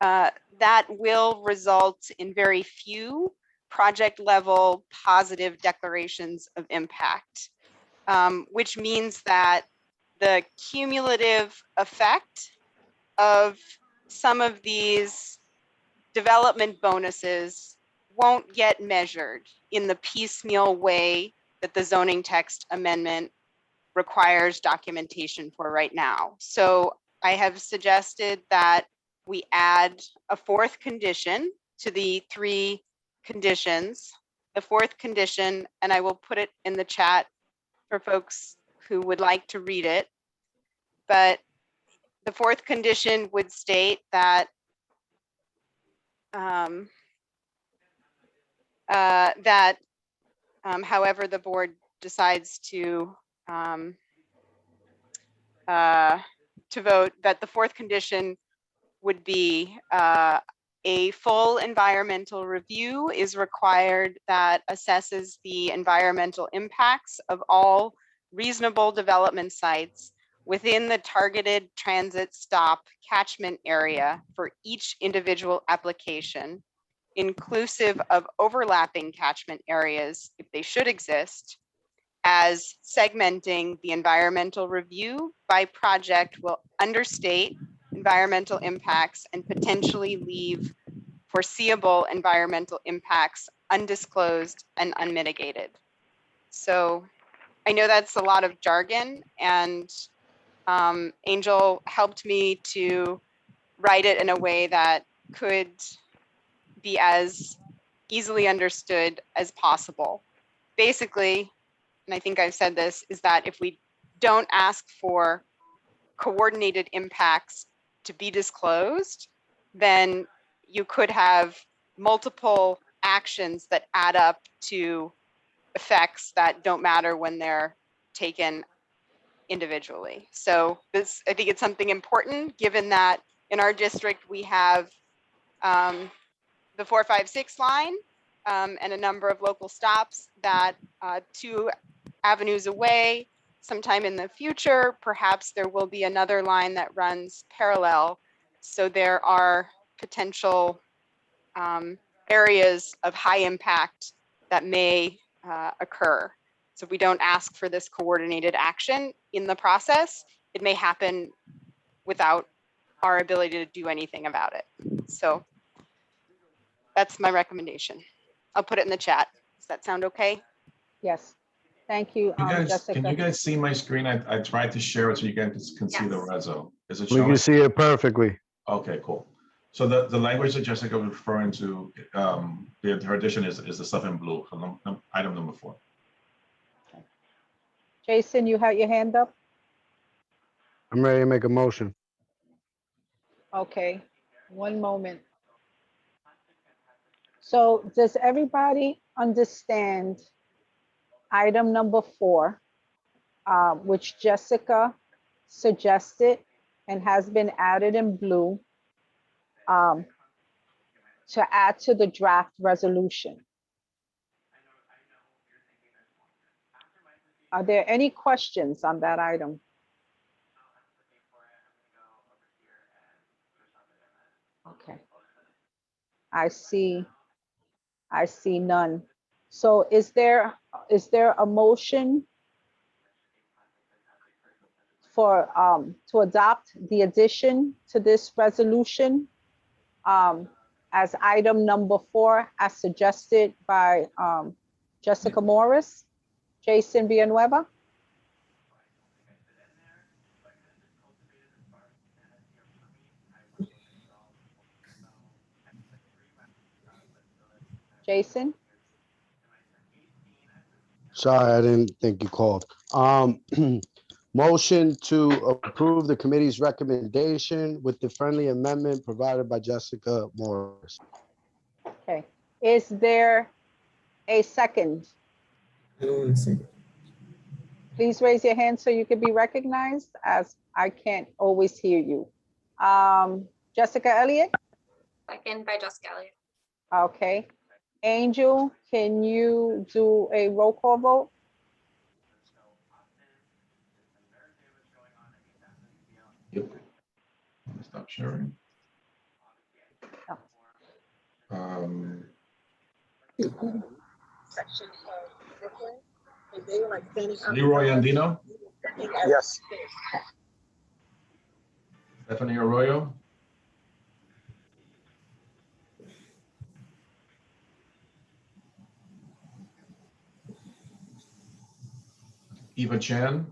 that will result in very few project level positive declarations of impact, which means that the cumulative effect of some of these development bonuses won't get measured in the piecemeal way that the zoning text amendment requires documentation for right now. So I have suggested that we add a fourth condition to the 3 conditions. The fourth condition, and I will put it in the chat for folks who would like to read it, but the fourth condition would state that however the board decides to vote, that the fourth condition would be a full environmental review is required that assesses the environmental impacts of all reasonable development sites within the targeted transit stop catchment area for each individual application, inclusive of overlapping catchment areas if they should exist, as segmenting the environmental review by project will understate environmental impacts and potentially leave foreseeable environmental impacts undisclosed and unmitigated. So I know that's a lot of jargon, and Angel helped me to write it in a way that could be as easily understood as possible. Basically, and I think I've said this, is that if we don't ask for coordinated impacts to be disclosed, then you could have multiple actions that add up to effects that don't matter when they're taken individually. So this, I think it's something important, given that in our district we have the 456 line and a number of local stops that 2 avenues away, sometime in the future, perhaps there will be another line that runs parallel. So there are potential areas of high impact that may occur. So if we don't ask for this coordinated action in the process, it may happen without our ability to do anything about it. So that's my recommendation. I'll put it in the chat. Does that sound okay? Yes. Thank you, Jessica. Can you guys see my screen? I tried to share it so you guys can see the reso. Is it We showing? can see it perfectly. Okay, cool. So the language that Jessica was referring to, her addition is the stuff in blue, so item number 4. Jason, you had your hand up? I'm ready to make a motion. Okay, one moment. So does everybody understand item number 4, which Jessica suggested and has been added in blue to add to the draft resolution? Are there any questions on that item? Okay. I see none. So is there a motion for to adopt the addition to this resolution as item number 4 as suggested by Jessica Morris? Jason Villanueva? Jason? Sorry, I didn't think you called. Motion to approve the committee's recommendation with the friendly amendment provided by Jessica Morris. Okay. Is there a second? Please raise your hand so you can be recognized, as I can't always hear you. Jessica Elliott? Second by Jessica Elliott. Okay. Angel, can you do a roll call vote? Yep. Let me stop sharing. Leroy Andino, Yes. Stephanie Arroyo, Eva Chan,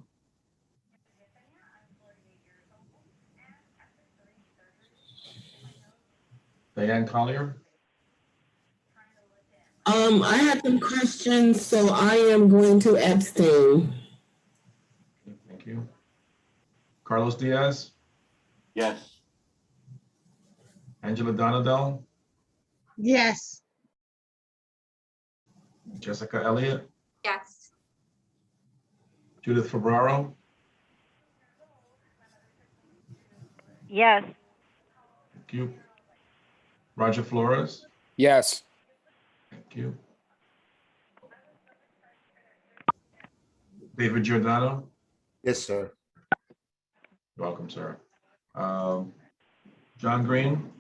Diane Collier, I had some questions, so I am going to abstain. thank you. Carlos Diaz, Yes. Angela Donadell, Yes. Jessica Elliott, Yes. Judith Febraro, Yes. thank you. Roger Flores, Yes. thank you. David Giordano, Yes, sir. welcome, sir. John Green,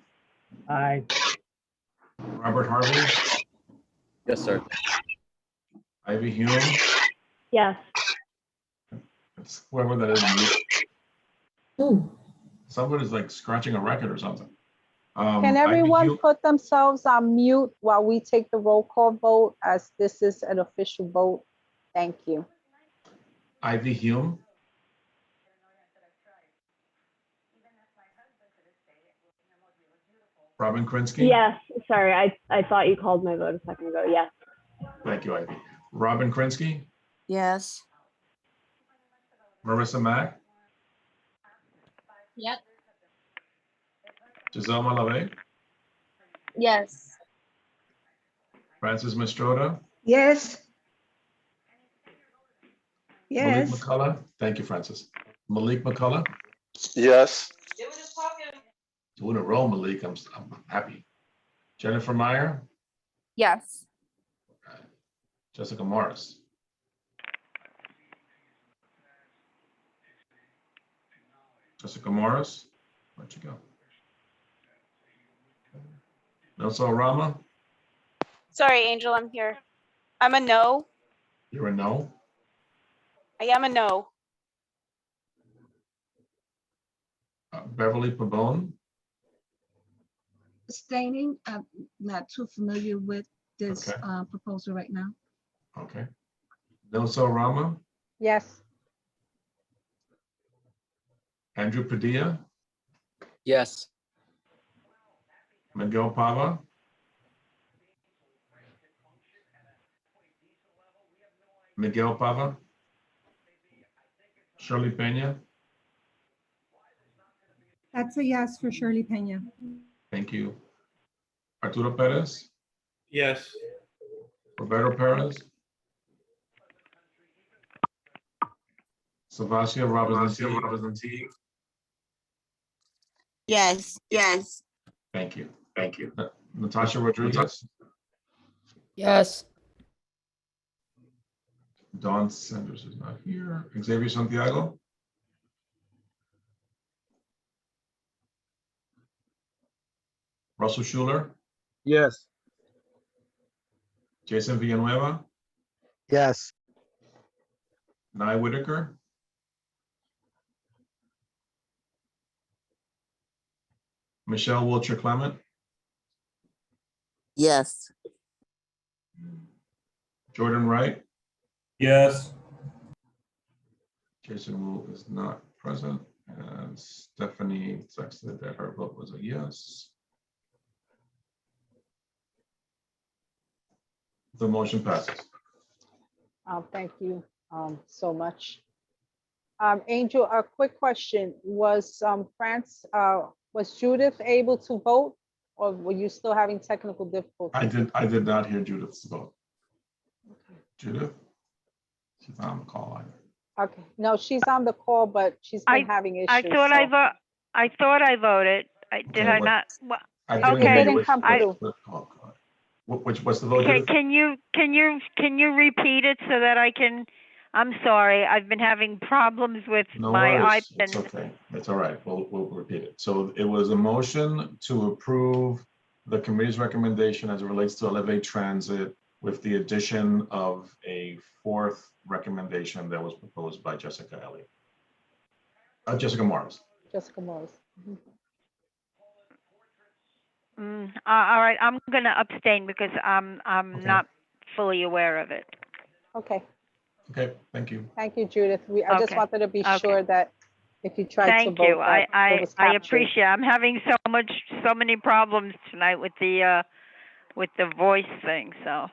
Aye. Robert Harvey, Yes, sir. Ivy Hume, Yes. it's whoever that is. Ooh. Somebody's like scratching a record or something. Can Ivy everyone Hume, put themselves on mute while we take the roll call vote, as this is an official vote? Thank you. Ivy Hume, Robin Krinsky. Yes. Sorry, I thought you called my vote a second ago. Yes. Thank you, Ivy. Robin Krinsky, Yes. Marissa Mack, Yep. Giselle Malave, Yes. Francis Mastroda, Yes. Malik Yes. McCullough. Thank you, Francis. Malik McCullough. Yes. Two in a row, Malik. I'm happy. Jennifer Meyer, Yes. Jessica Morris. Jessica Morris, where'd you go? Nelson Rama, Sorry, Angel, I'm here. I'm a no. you're a no. I am a no. Beverly Pabon, Abstaining. I'm not too familiar with this Okay. proposal right now. okay. Nelson Rama, Yes. Andrew Padilla, Yes. Miguel Pava, Miguel Pava, Shirley Pena, That's a yes for Shirley Pena. thank you. Arturo Perez, Yes. Roberto Perez, Savasia Robinson Teague. Yes. Yes. Thank you. Thank you. Natasha Rodriguez, Yes. Dawn Sanders is not here. Xavier Santiago, Russell Schuler, Yes. Jason Villanueva, Yes. Nye Whitaker, Michelle Wilcher Clement, Yes. Jordan Wright, Yes. Jason Wu is not present, and Stephanie texted that her vote was a yes. The motion passes. Thank you so much. Angel, a quick question. Was was Judith able to vote, or were you still having technical difficulties? I did not hear Judith's vote. Judith? She's not on the call either. Okay, no, she's on the call, but she's been having I issues. thought so- I thought I voted. Did Okay, I what- not? I didn't Okay, hear you. didn't come through. Oh, God. What's the vote? Okay, Judith? can you repeat it so that I can? I'm sorry, I've been having problems with No my worries. It's iPad. okay. It's all right. We'll repeat it. So it was a motion to approve the committee's recommendation as it relates to Elevate Transit with the addition of a fourth recommendation that was proposed by Jessica Elliott. Jessica Morris. Jessica Morris. Mhm. All right, I'm gonna abstain because I'm Okay. not fully aware of it. Okay, Okay, thank you. thank you, Judith. I just Okay, wanted to be okay. sure that if you tried to Thank you. vote, that it I was I captured. appreciate. I'm having so many problems tonight with the voice thing. So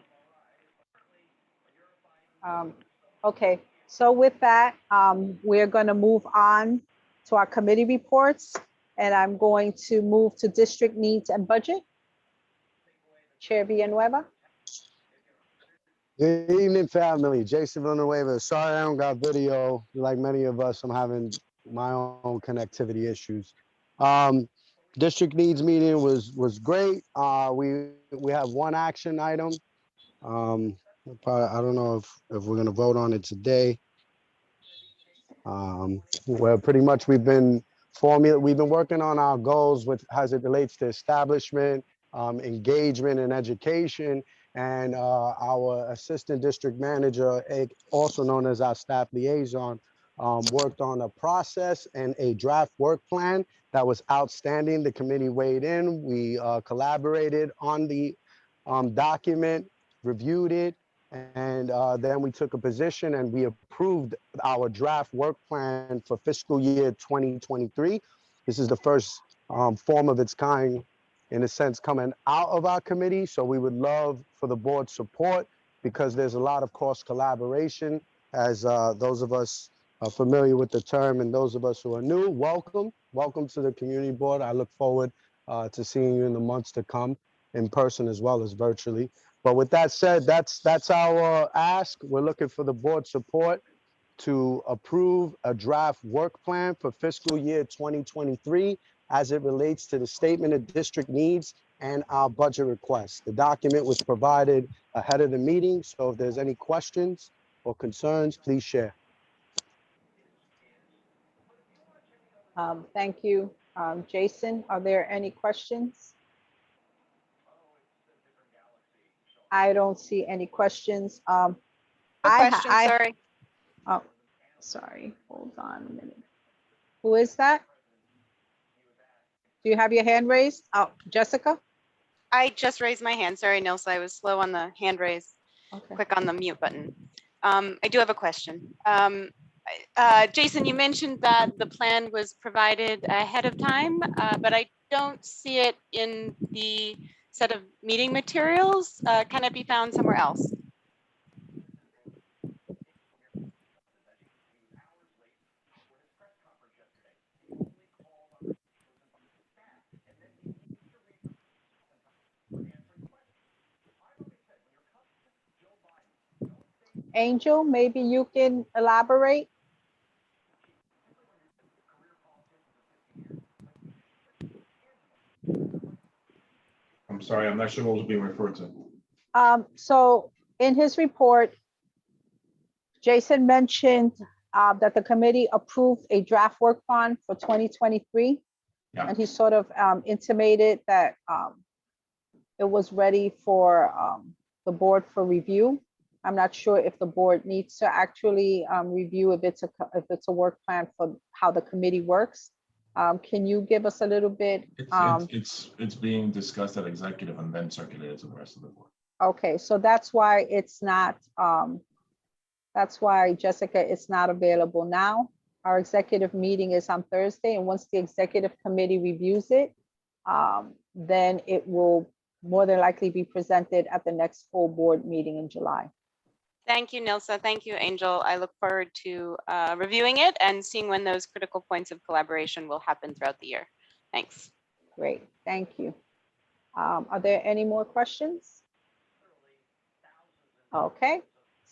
Okay, so with that, we're going to move on to our committee reports, and I'm going to move to district needs and budget. Chair Villanueva. Good evening, family. Jason Villanueva. Sorry I don't got video. Like many of us, I'm having my own connectivity issues. District needs meeting was great. We have one action item. I don't know if we're gonna vote on it today. Where pretty much we've been working on our goals with as it relates to establishment, engagement and education. And our assistant district manager, also known as our staff liaison, worked on a process and a draft work plan that was outstanding. The committee weighed in. We collaborated on the document, reviewed it, and then we took a position and we approved our draft work plan for fiscal year 2023. This is the first form of its kind, in a sense, coming out of our committee. So we would love for the board support because there's a lot of cross collaboration. As those of us are familiar with the term and those of us who are new, welcome. Welcome to the community board. I look forward to seeing you in the months to come in person as well as virtually. But with that said, that's our ask. We're looking for the board support to approve a draft work plan for fiscal year 2023 as it relates to the statement of district needs and our budget requests. The document was provided ahead of the meeting, so if there's any questions or concerns, please share. Thank you. Jason, are there any questions? I don't see any questions. No question, sorry. Oh, sorry. Hold on a minute. Who is that? Do you have your hand raised? Oh, Jessica? I just raised my hand. Sorry, Nilsa, I was slow on the hand raise. Okay. Click on the mute button. I do have a question. Jason, you mentioned that the plan was provided ahead of time, but I don't see it in the set of meeting materials. Can it be found somewhere else? Angel, maybe you can elaborate? I'm sorry, I'm not sure what was being referred to. So in his report, Jason mentioned that the committee approved a draft work plan for 2023. Yeah. And he sort of intimated that it was ready for the board for review. I'm not sure if the board needs to actually review if it's a work plan for how the committee works. Can you give us a little bit? It's being discussed at executive and then circulated to the rest of the board. Okay, so that's why it's not, that's why, Jessica, it's not available now. Our executive meeting is on Thursday, and once the executive committee reviews it, then it will more than likely be presented at the next full board meeting in July. Thank you, Nilsa. Thank you, Angel. I look forward to reviewing it and seeing when those critical points of collaboration will happen throughout the year. Thanks. Great, thank you. Are there any more questions? Okay,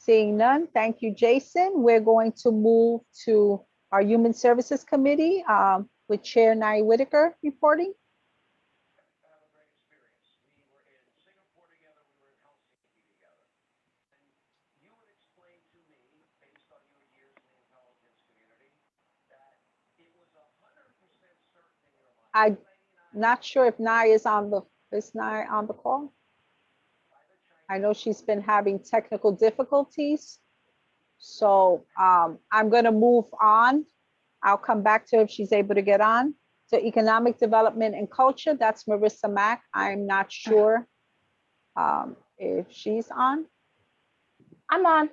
Seeing none, thank you, Jason. We're going to move to our Human Services Committee with Chair Nye Whitaker reporting. I'm not sure if Nye is on the call. I know she's been having technical difficulties. So I'm going to move on. I'll come back to her if she's able to get on. So Economic Development and Culture, that's Marissa Mack. I'm not sure if she's on. I'm on.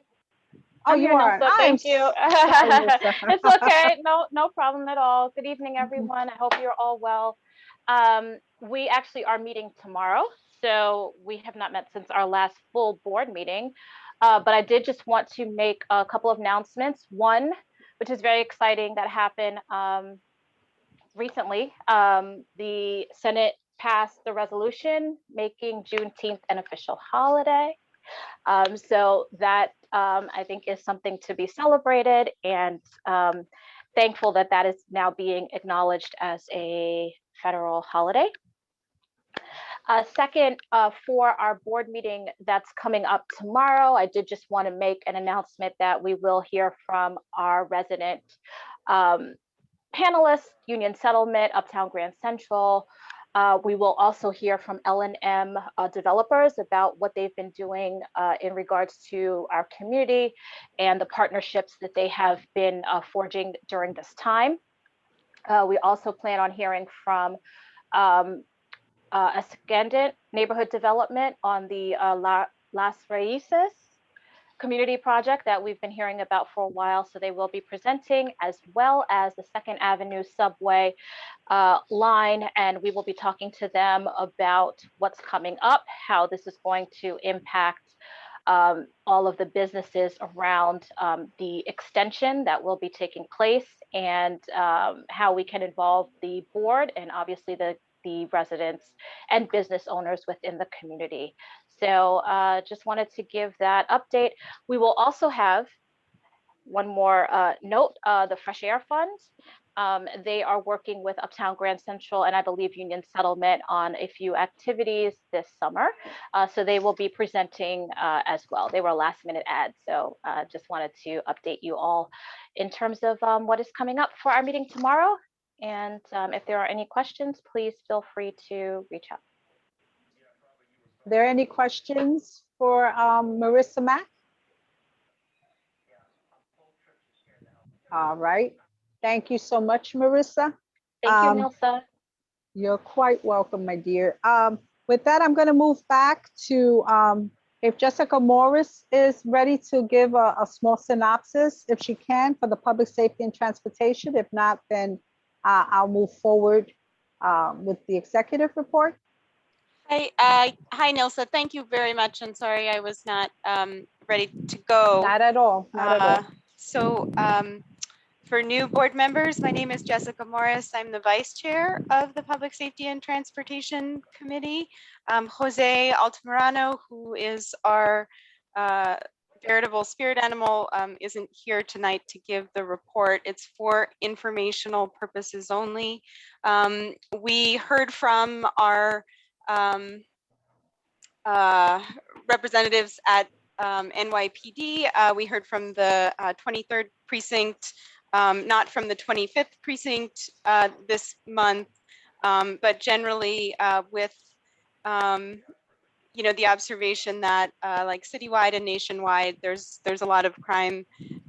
Oh, I'm you here, are. Nelsa. Thank you. Sorry, Melissa. It's okay. No problem at all. Good evening, everyone. I hope you're all well. We actually are meeting tomorrow. So we have not met since our last full board meeting. But I did just want to make a couple of announcements. One, which is very exciting, that happened recently. The Senate passed the resolution making Juneteenth an official holiday. So that I think is something to be celebrated, and thankful that that is now being acknowledged as a federal holiday. Second, for our board meeting that's coming up tomorrow, I did just want to make an announcement that we will hear from our resident panelists, Union Settlement, Uptown Grand Central. We will also hear from L&M developers about what they've been doing in regards to our community and the partnerships that they have been forging during this time. We also plan on hearing from Ascendant Neighborhood Development on the Las Raíces community project that we've been hearing about for a while. So they will be presenting, as well as the 2nd Avenue subway line, and we will be talking to them about what's coming up, how this is going to impact all of the businesses around the extension that will be taking place, and how we can involve the board and obviously the residents and business owners within the community. So just wanted to give that update. We will also have one more note, the Fresh Air Fund. They are working with Uptown Grand Central and I believe Union Settlement on a few activities this summer. So they will be presenting as well. They were a last minute ad. So just wanted to update you all in terms of what is coming up for our meeting tomorrow. And if there are any questions, please feel free to reach out. Are there any questions for Marissa Mack? All right. Thank you so much, Marissa. Thank you, Nelsa. You're quite welcome, my dear. With that, I'm going to move back to if Jessica Morris is ready to give a small synopsis, if she can, for the public safety and transportation. If not, then I'll move forward with the executive report. Hi, Nilsa. Thank you very much. And sorry, I was not ready to go. Not at all. Not at all. So for new board members, my name is Jessica Morris. I'm the vice chair of the Public Safety and Transportation Committee. Jose Altamirano, who is our veritable spirit animal, isn't here tonight to give the report. It's for informational purposes only. We heard from our representatives at NYPD. We heard from the 23rd precinct, not from the 25th precinct this month, but generally with the observation that like citywide and nationwide, there's a lot of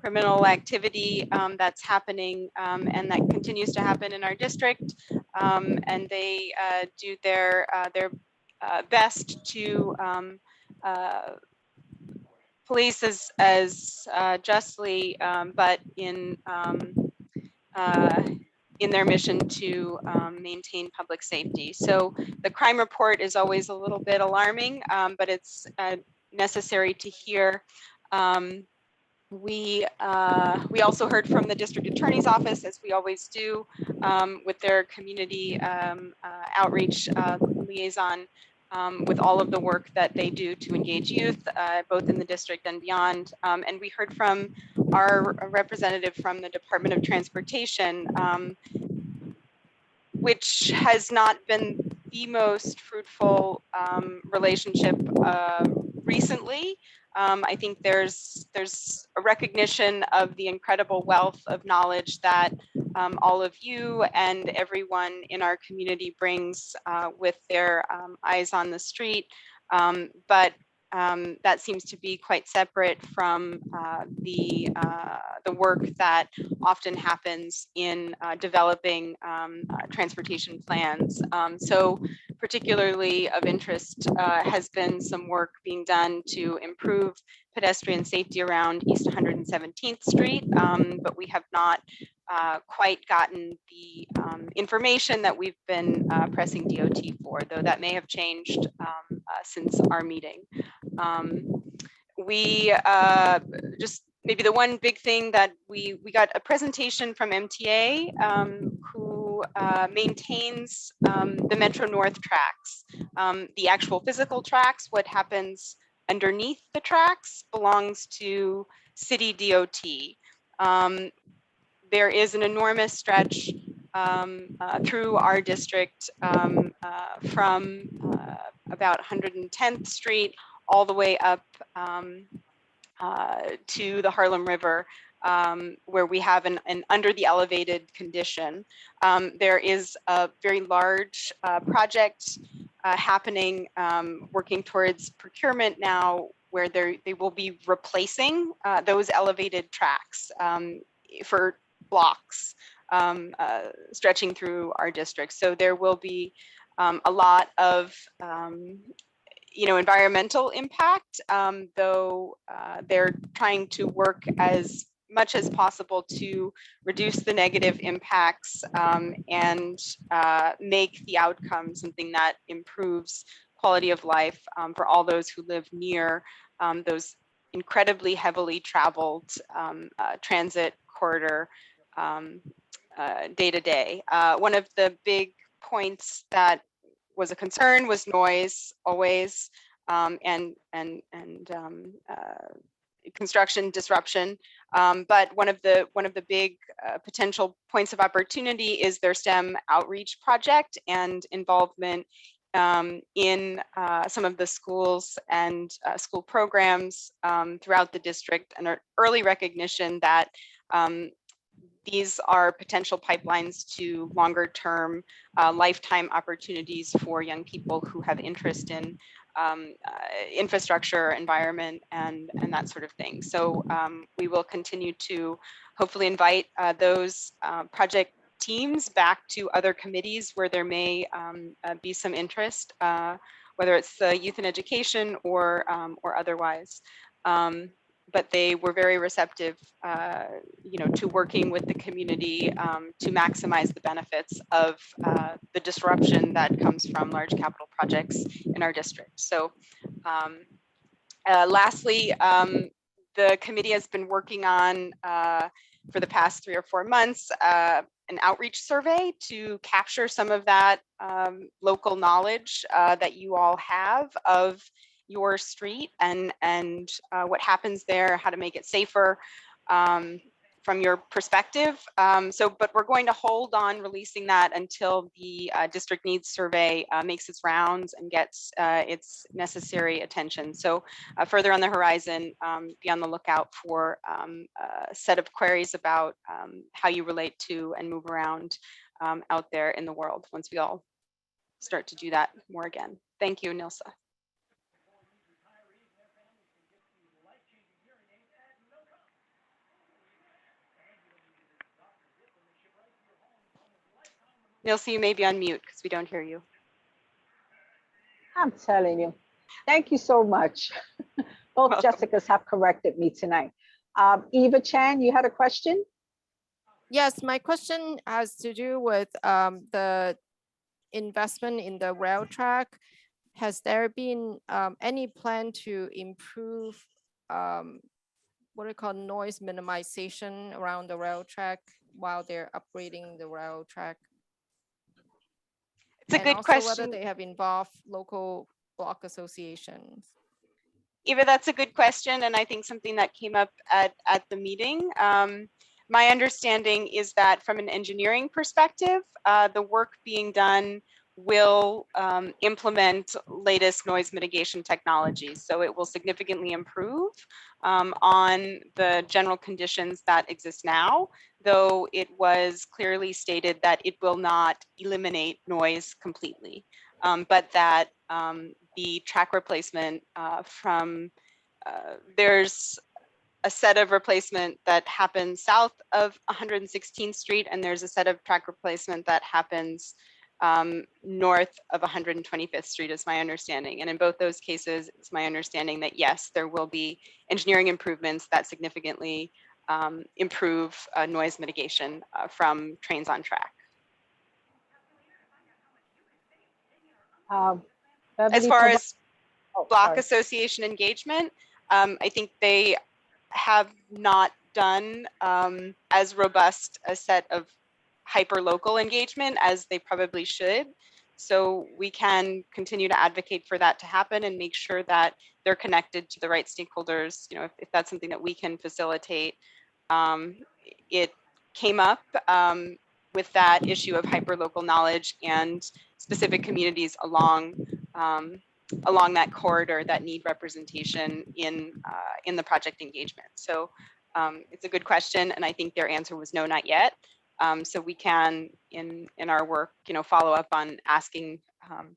criminal activity that's happening and that continues to happen in our district, and they do their best to police as justly, but in their mission to maintain public safety. So the crime report is always a little bit alarming, but it's necessary to hear. We also heard from the district attorney's office, as we always do, with their community outreach liaison with all of the work that they do to engage youth, both in the district and beyond. And we heard from our representative from the Department of Transportation, which has not been the most fruitful relationship recently. I think there's a recognition of the incredible wealth of knowledge that all of you and everyone in our community brings with their eyes on the street. But that seems to be quite separate from the work that often happens in developing transportation plans. So particularly of interest has been some work being done to improve pedestrian safety around East 117th Street, but we have not quite gotten the information that we've been pressing DOT for, though that may have changed since our meeting. We just maybe the one big thing that we got a presentation from MTA, who maintains the Metro North tracks. The actual physical tracks, what happens underneath the tracks, belongs to city DOT. There is an enormous stretch through our district from about 110th Street all the way up to the Harlem River, where we have an under the elevated condition. There is a very large project happening, working towards procurement now, where they will be replacing those elevated tracks for blocks stretching through our district. So there will be a lot of environmental impact, though they're trying to work as much as possible to reduce the negative impacts and make the outcome something that improves quality of life for all those who live near those incredibly heavily traveled transit corridor day to day. One of the big points that was a concern was noise always, and construction disruption. But one of the big potential points of opportunity is their STEM outreach project and involvement in some of the schools and school programs throughout the district, and an early recognition that these are potential pipelines to longer term lifetime opportunities for young people who have interest in infrastructure, environment, and that sort of thing. So we will continue to hopefully invite those project teams back to other committees where there may be some interest, whether it's youth and education or otherwise. But they were very receptive, to working with the community to maximize the benefits of the disruption that comes from large capital projects in our district. So lastly, the committee has been working on, for the past 3 or 4 months, an outreach survey to capture some of that local knowledge that you all have of your street and what happens there, how to make it safer from your perspective. But we're going to hold on releasing that until the district needs survey makes its rounds and gets its necessary attention. So further on the horizon, be on the lookout for a set of queries about how you relate to and move around out there in the world once we all start to do that more again. Thank you, Nilsa. Nilsa, you may be on mute because we don't hear you. I'm telling you. Thank you so much. Both Jessicas have corrected me tonight. Eva Chan, you had a question? Yes, my question has to do with the investment in the rail track. Has there been any plan to improve what do you call noise minimization around the rail track while they're upgrading the rail track? It's a good question. Whether they have involved local block associations? Eva, that's a good question, and I think something that came up at the meeting. My understanding is that from an engineering perspective, the work being done will implement latest noise mitigation technologies. So it will significantly improve on the general conditions that exist now, though it was clearly stated that it will not eliminate noise completely, but that the track replacement there's a set of replacement that happens south of 116th Street, and there's a set of track replacement that happens north of 125th Street, is my understanding. And in both those cases, it's my understanding that yes, there will be engineering improvements that significantly improve noise mitigation from trains on track. As Beverly far Pavone- as Oh, block sorry. association engagement, I think they have not done as robust a set of hyper-local engagement as they probably should. So we can continue to advocate for that to happen and make sure that they're connected to the right stakeholders. You know, if that's something that we can facilitate. It came up with that issue of hyper-local knowledge and specific communities along that corridor that need representation in the project engagement. So it's a good question, and I think their answer was no, not yet. So we can, in our work, follow up on asking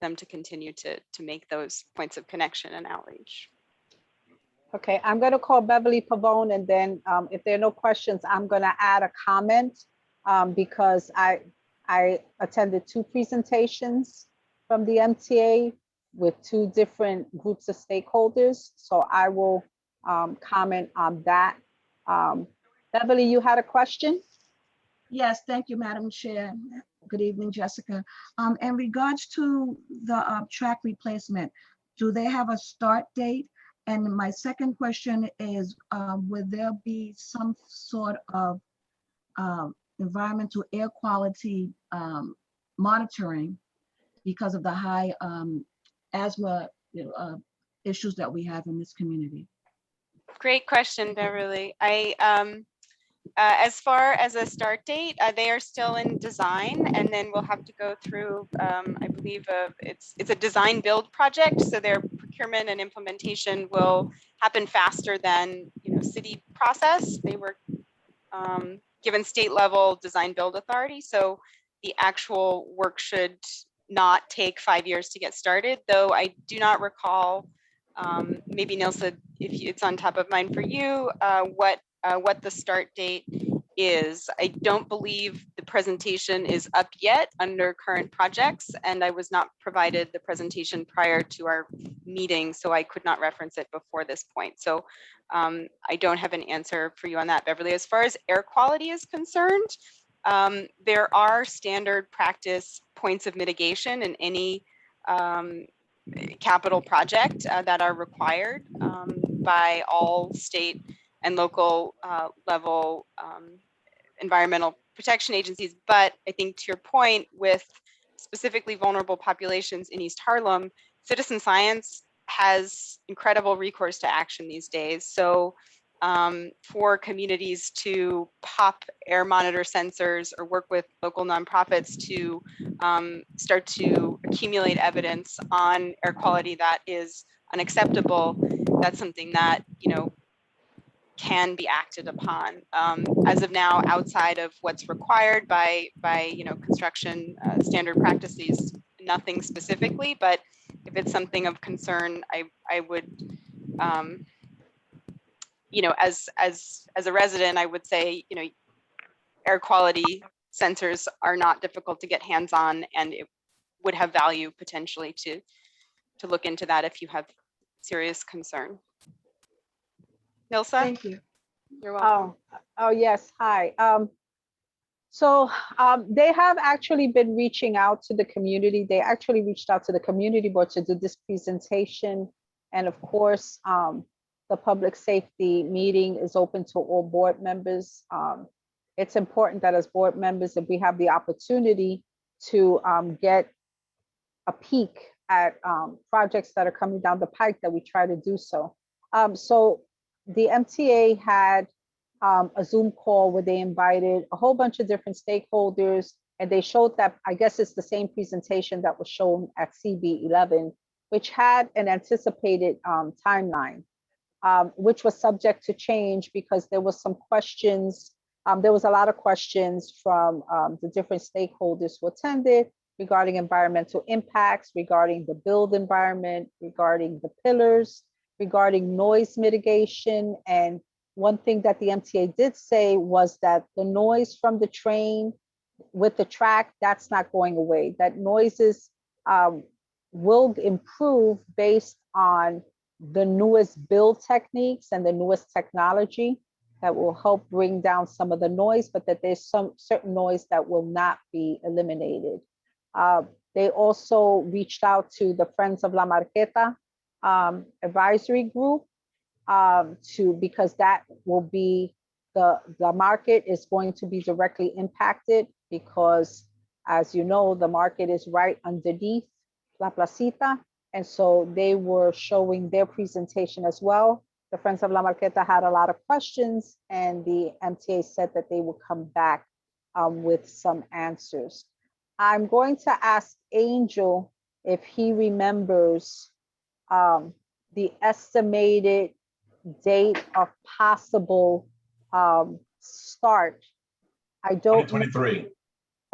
them to continue to make those points of connection and outreach. Okay, I'm going to call Beverly Pavone, and then if there are no questions, I'm going to add a comment because I attended 2 presentations from the MTA with 2 different groups of stakeholders. So I will comment on that. Beverly, you had a question? Yes, thank you, Madam Chair. Good evening, Jessica. In regards to the track replacement, do they have a start date? And my second question is, would there be some sort of environmental air quality monitoring because of the high asthma issues that we have in this community? Great question, Beverly. As far as a start date, they are still in design, and then we'll have to go through, I believe, it's a design build project, so their procurement and implementation will happen faster than city process. They were given state level design build authority, so the actual work should not take 5 years to get started, though I do not recall, maybe Nilsa, if it's on top of mind for you, what the start date is. I don't believe the presentation is up yet under current projects, and I was not provided the presentation prior to our meeting, so I could not reference it before this point. So I don't have an answer for you on that, Beverly. As far as air quality is concerned, there are standard practice points of mitigation in any capital project that are required by all state and local level environmental protection agencies. But I think to your point, with specifically vulnerable populations in East Harlem, citizen science has incredible recourse to action these days. So for communities to pop air monitor sensors or work with local nonprofits to start to accumulate evidence on air quality that is unacceptable, that's something that can be acted upon. As of now, outside of what's required by construction standard practices, nothing specifically. But if it's something of concern, I would, as a resident, I would say, air quality sensors are not difficult to get hands on, and it would have value potentially to look into that if you have serious concern. Nilsa? Thank you. You're welcome. Oh yes, hi. So they have actually been reaching out to the community. They actually reached out to the community board to do this presentation. And of course, the public safety meeting is open to all board members. It's important that as board members, if we have the opportunity to get a peek at projects that are coming down the pike that we try to do so. So the MTA had a Zoom call where they invited a whole bunch of different stakeholders, and they showed that, I guess it's the same presentation that was shown at CB11, which had an anticipated timeline, which was subject to change because there was some questions. There was a lot of questions from the different stakeholders who attended regarding environmental impacts, regarding the build environment, regarding the pillars, regarding noise mitigation. And one thing that the MTA did say was that the noise from the train with the track, that's not going away. That noises will improve based on the newest build techniques and the newest technology that will help bring down some of the noise, but that there's some certain noise that will not be eliminated. They also reached out to the Friends of La Marqueta advisory group because that will be the market is going to be directly impacted because, as you know, the market is right underneath La Placita. And so they were showing their presentation as well. The Friends of La Marqueta had a lot of questions, and the MTA said that they will come back with some answers. I'm going to ask Angel if he remembers the estimated date of possible start. I don't. 2023.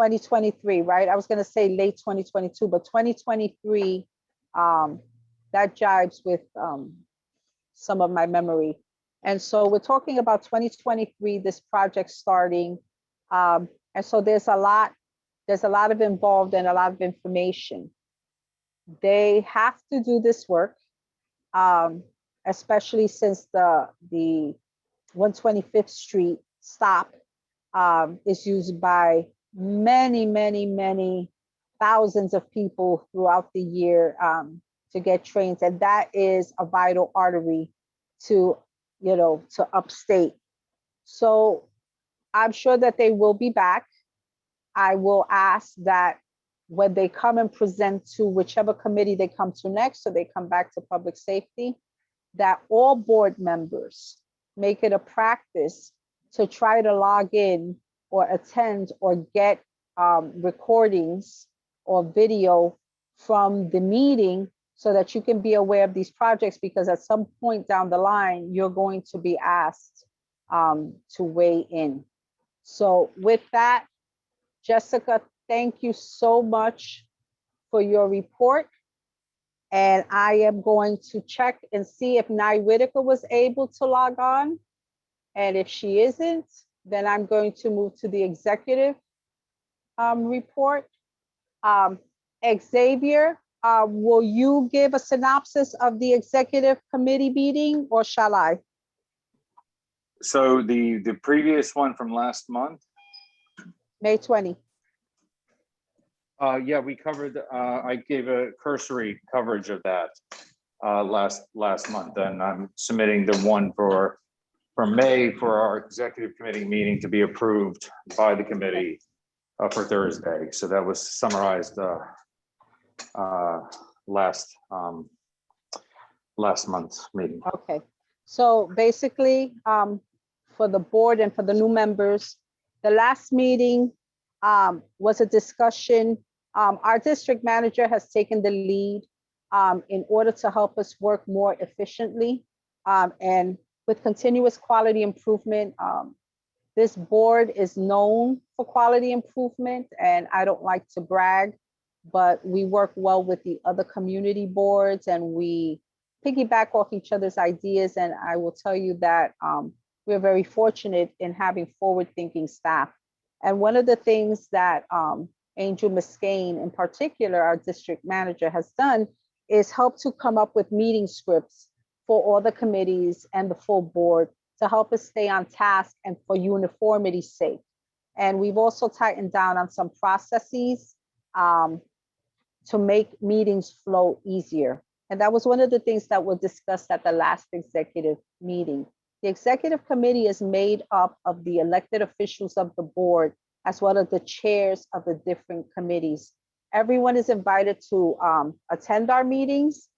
2023, right? I was going to say late 2022, but 2023, that jives with some of my memory. And so we're talking about 2023, this project starting. And so there's a lot of involved and a lot of information. They have to do this work, especially since the 125th Street stop is used by many thousands of people throughout the year to get trains, and that is a vital artery to upstate. So I'm sure that they will be back. I will ask that when they come and present to whichever committee they come to next, so they come back to public safety, that all board members make it a practice to try to log in or attend or get recordings or video from the meeting so that you can be aware of these projects, because at some point down the line, you're going to be asked to weigh in. So with that, Jessica, thank you so much for your report. And I am going to check and see if Nye Whitaker was able to log on. And if she isn't, then I'm going to move to the executive report. Xavier, will you give a synopsis of the executive committee meeting, or shall I? So the previous one from last month, May 20. yeah, we covered, I gave a cursory coverage of that last month, and I'm submitting the one for May for our executive committee meeting to be approved by the committee for Thursday. So that was summarized last month's meeting. Okay, so basically for the board and for the new members, the last meeting was a discussion. Our district manager has taken the lead in order to help us work more efficiently and with continuous quality improvement. This board is known for quality improvement, and I don't like to brag, but we work well with the other community boards and we piggyback off each other's ideas. And I will tell you that we're very fortunate in having forward-thinking staff. And one of the things that Angel Muscane in particular, our district manager, has done is help to come up with meeting scripts for all the committees and the full board to help us stay on task and for uniformity's sake. And we've also tightened down on some processes to make meetings flow easier. And that was one of the things that were discussed at the last executive meeting. The executive committee is made up of the elected officials of the board, as well as the chairs of the different committees. Everyone is invited to attend our meetings,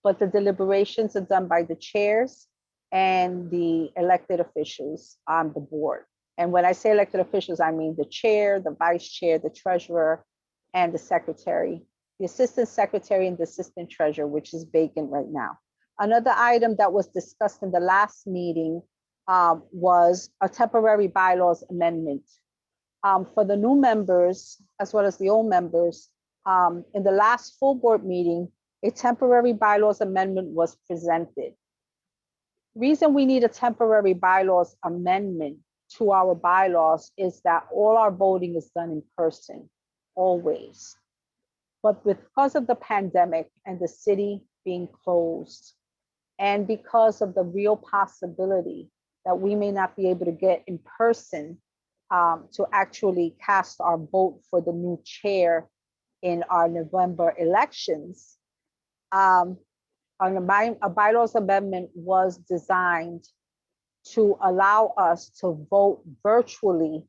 but the deliberations are done by the chairs and the elected officials on the board. And when I say elected officials, I mean the chair, the vice chair, the treasurer, and the secretary, the assistant secretary and the assistant treasurer, which is vacant right now. Another item that was discussed in the last meeting was a temporary bylaws amendment. For the new members, as well as the old members, in the last full board meeting, a temporary bylaws amendment was presented. Reason we need a temporary bylaws amendment to our bylaws is that all our voting is done in person, always. But because of the pandemic and the city being closed, and because of the real possibility that we may not be able to get in person to actually cast our vote for the new chair in our November elections, a bylaws amendment was designed to allow us to vote virtually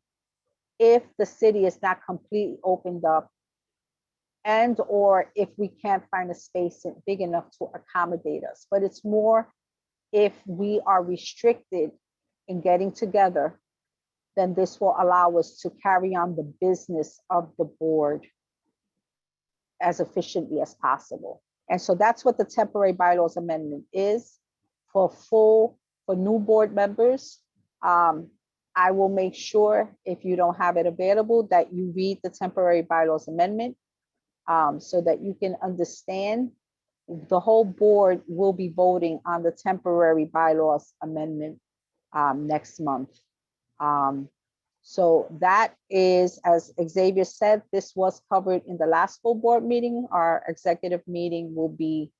if the city is not completely opened up, and or if we can't find a space big enough to accommodate us. But it's more if we are restricted in getting together, then this will allow us to carry on the business of the board as efficiently as possible. And so that's what the temporary bylaws amendment is for new board members. I will make sure if you don't have it available that you read the temporary bylaws amendment so that you can understand. The whole board will be voting on the temporary bylaws amendment next month. So that is, as Xavier said, this was covered in the last full board meeting. Our executive meeting will be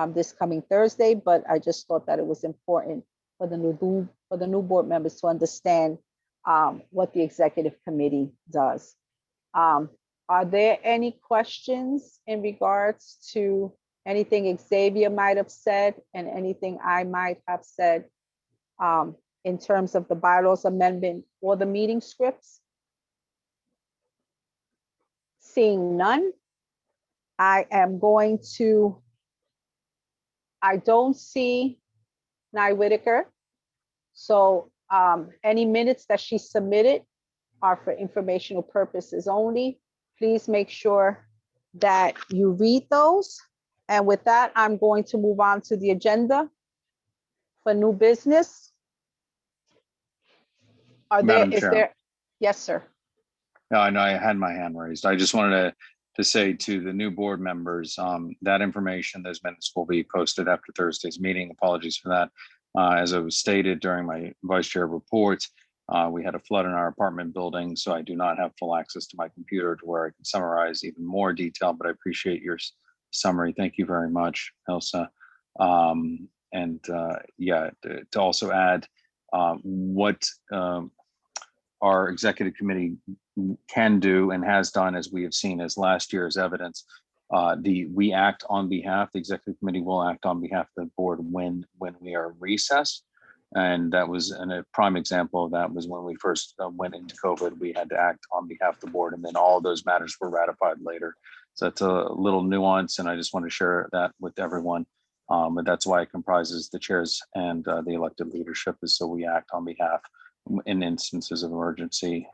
this coming Thursday, but I just thought that it was important for the new board members to understand what the executive committee does. Are there any questions in regards to anything Xavier might have said and anything I might have said in terms of the bylaws amendment or the meeting scripts? Seeing none, I don't see Nye Whitaker. So any minutes that she submitted are for informational purposes only. Please make sure that you read those. And with that, I'm going to move on to the agenda for new business. Madam Chair. Yes, sir. No, I know I had my hand raised. I just wanted to say to the new board members, that information, those minutes will be posted after Thursday's meeting. Apologies for that. As I was stated during my vice chair report, we had a flood in our apartment building, so I do not have full access to my computer to where I can summarize even more detail, but I appreciate your summary. Thank you very much, Elsa. Yeah, to also add what our executive committee can do and has done, as we have seen as last year's evidence, we act on behalf, the executive committee will act on behalf of the board when we are in recess. And that was a prime example of that was when we first went into COVID, we had to act on behalf of the board, and then all those matters were ratified later. So that's a little nuance, and I just want to share that with everyone. But that's why it comprises the chairs and the elected leadership, is so we act on behalf in instances of emergency.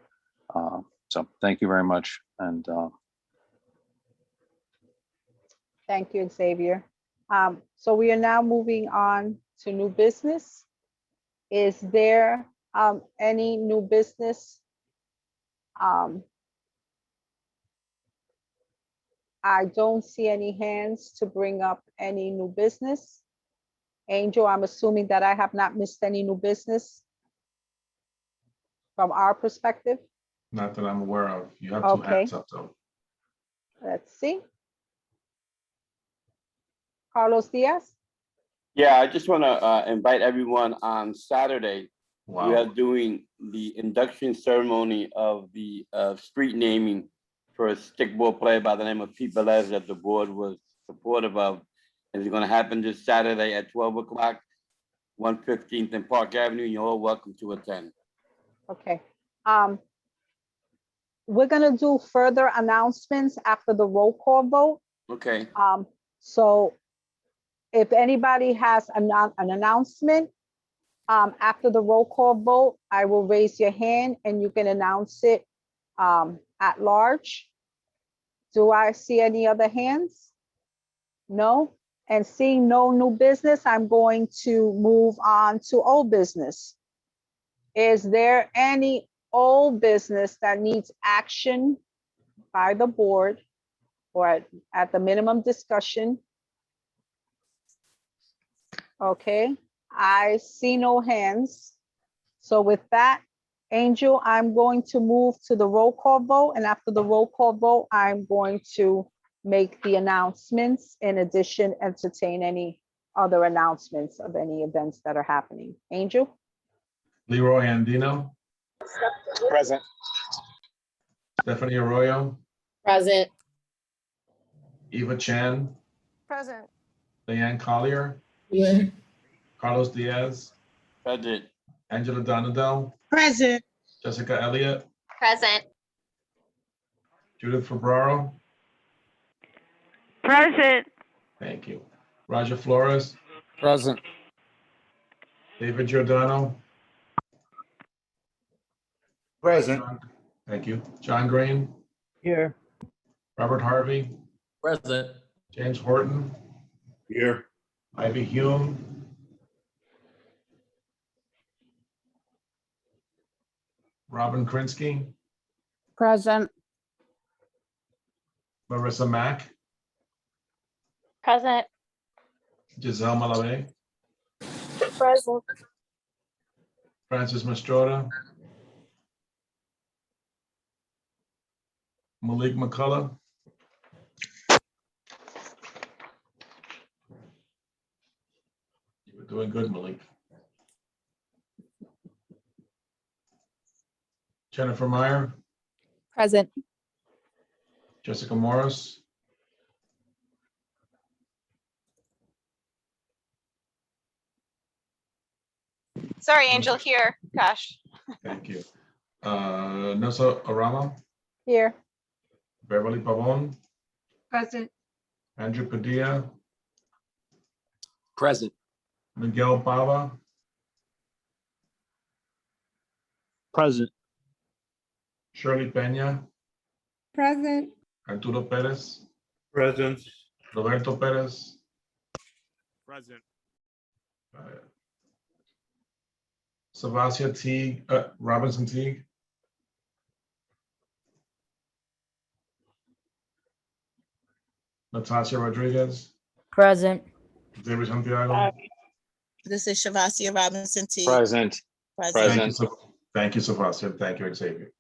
So thank you very much. And thank you, Xavier. So we are now moving on to new business. Is there any new business? I don't see any hands to bring up any new business. Angel, I'm assuming that I have not missed any new business from our perspective. Not that I'm aware of. You have two Okay. hands up though. Let's see. Carlos Diaz? Yeah, I just want to invite everyone on Saturday. Wow. We are doing the induction ceremony of the street naming for a stickball player by the name of Pete Velez that the board was supportive of. And it's going to happen this Saturday at 12 o'clock, 115th and Park Avenue. You're all welcome to attend. Okay. we're gonna do further announcements after the roll call vote. Okay, So if anybody has an announcement, after the roll call vote, I will raise your hand and you can announce it at large. Do I see any other hands? No? And seeing no new business, I'm going to move on to old business. Is there any old business that needs action by the board or at the minimum discussion? Okay, I see no hands. So with that, Angel, I'm going to move to the roll call vote, and after the roll call vote, I'm going to make the announcements. In addition, entertain any other announcements of any events that are happening. Angel? Leroy Andino, Present. Stephanie Arroyo, Present. Eva Chan, Present. Diane Collier, Here. Carlos Diaz, present. Angela Donadell, Present. Jessica Elliott, Present. Judith Ferraro. Present. Thank you. Roger Flores, Present. David Giordano. Present. Thank you. John Green, Here. Robert Harvey, Present. James Horton, Here. Ivy Hume, Robin Krinsky, Present. Marissa Mack, Present. Giselle Malave, Present. Francis Mastrota, Malik McCullough, you were doing good, Malik. Jennifer Meyer, Present. Jessica Morris, Sorry, Angel, here, gosh. thank you. Nelsa Arama, Here. Beverly Pavon, Present. Andrew Padilla, Present. Miguel Pava, Present. Shirley Peña, Present. Arturo Perez, Present. Roberto Perez, Present. Savasia Teague, Robinson Teague, Natasha Rodriguez, Present. Xavier Santiago. This is Shavasia Robinson T. Present. Thank you, Present. thank you, Savasia. Thank you, Xavier.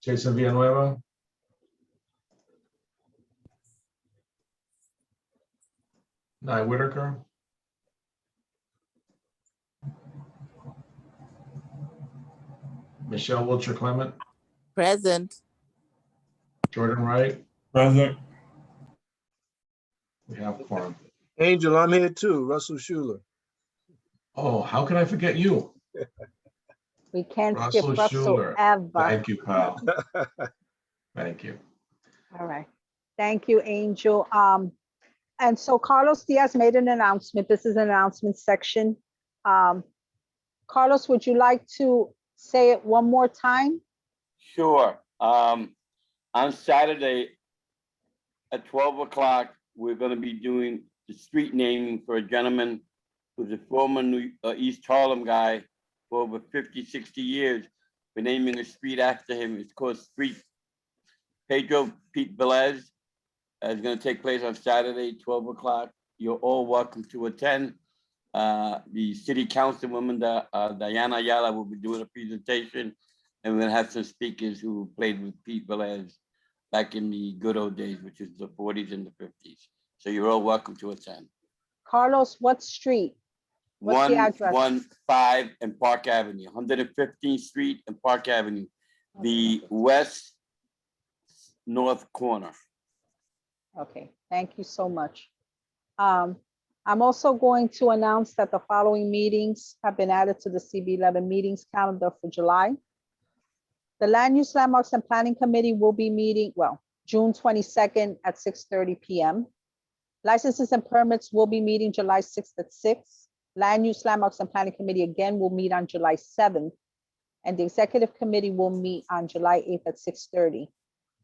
Jason Villanueva, Nye Whitaker, Michelle Wilcher Clement, Present. Jordan Wright. Present. We have quorum. Angel, I'm here too. Russell Schuler. Oh, how can I forget you? We can't skip Russell Russell Schuler. ever. Thank you, pal. Thank you. All right. Thank you, Angel. And so Carlos Diaz made an announcement. This is an announcement section. Carlos, would you like to say it one more time? Sure. On Saturday at 12 o'clock, we're going to be doing the street naming for a gentleman who's a former East Harlem guy for over 50, 60 years. We're naming a street after him. It's called Street Pedro Pete Velez. It's going to take place on Saturday, 12 o'clock. You're all welcome to attend. The city councilwoman, Diana Ayala, will be doing a presentation, and we're going to have some speakers who played with Pete Velez back in the good old days, which is the 40s and the 50s. So you're all welcome to attend. Carlos, what street? What's the address? 115 and Park Avenue, 115th Street and Park Avenue, the west north corner. Okay, thank you so much. I'm also going to announce that the following meetings have been added to the CB11 meetings calendar for July. The Land Use Landmarks and Planning Committee will be meeting, well, June 22nd at 6:30 PM. Licenses and permits will be meeting July 6th at 6. Land Use Landmarks and Planning Committee again will meet on July 7th. And the Executive Committee will meet on July 8th at 6:30.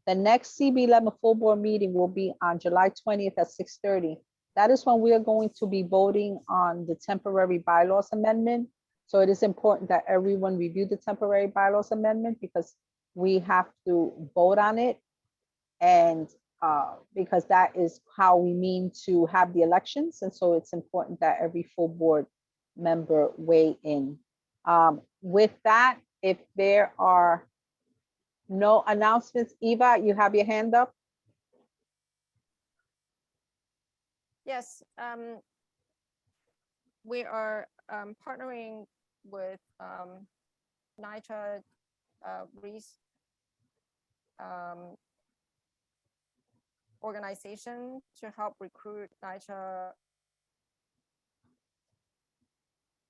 The next CB11 full board meeting will be on July 20th at 6:30. That is when we are going to be voting on the temporary bylaws amendment. So it is important that everyone review the temporary bylaws amendment because we have to vote on it. And because that is how we mean to have the elections. And so it's important that every full board member weigh in. With that, if there are no announcements, Eva, you have your hand up. Yes, we are partnering with NYCHA organization to help recruit NYCHA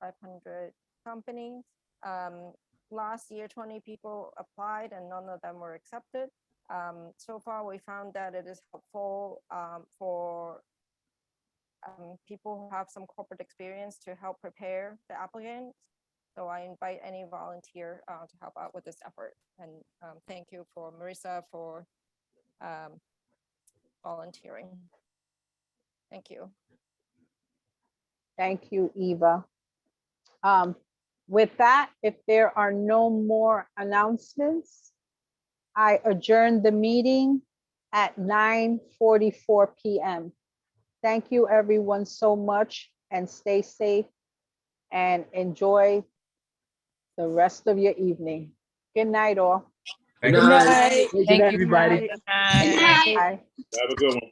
500 companies. Last year, 20 people applied and none of them were accepted. So far, we found that it is helpful for people who have some corporate experience to help prepare the applicants. So I invite any volunteer to help out with this effort. And thank you for Marissa for volunteering. Thank you. Thank you, Eva. With that, if there are no more announcements, I adjourn the meeting at 9:44 PM. Thank you, everyone, so much, and stay safe and enjoy the rest of your evening. Good night, all. Good night. Good night, everybody. Bye. Have a good one.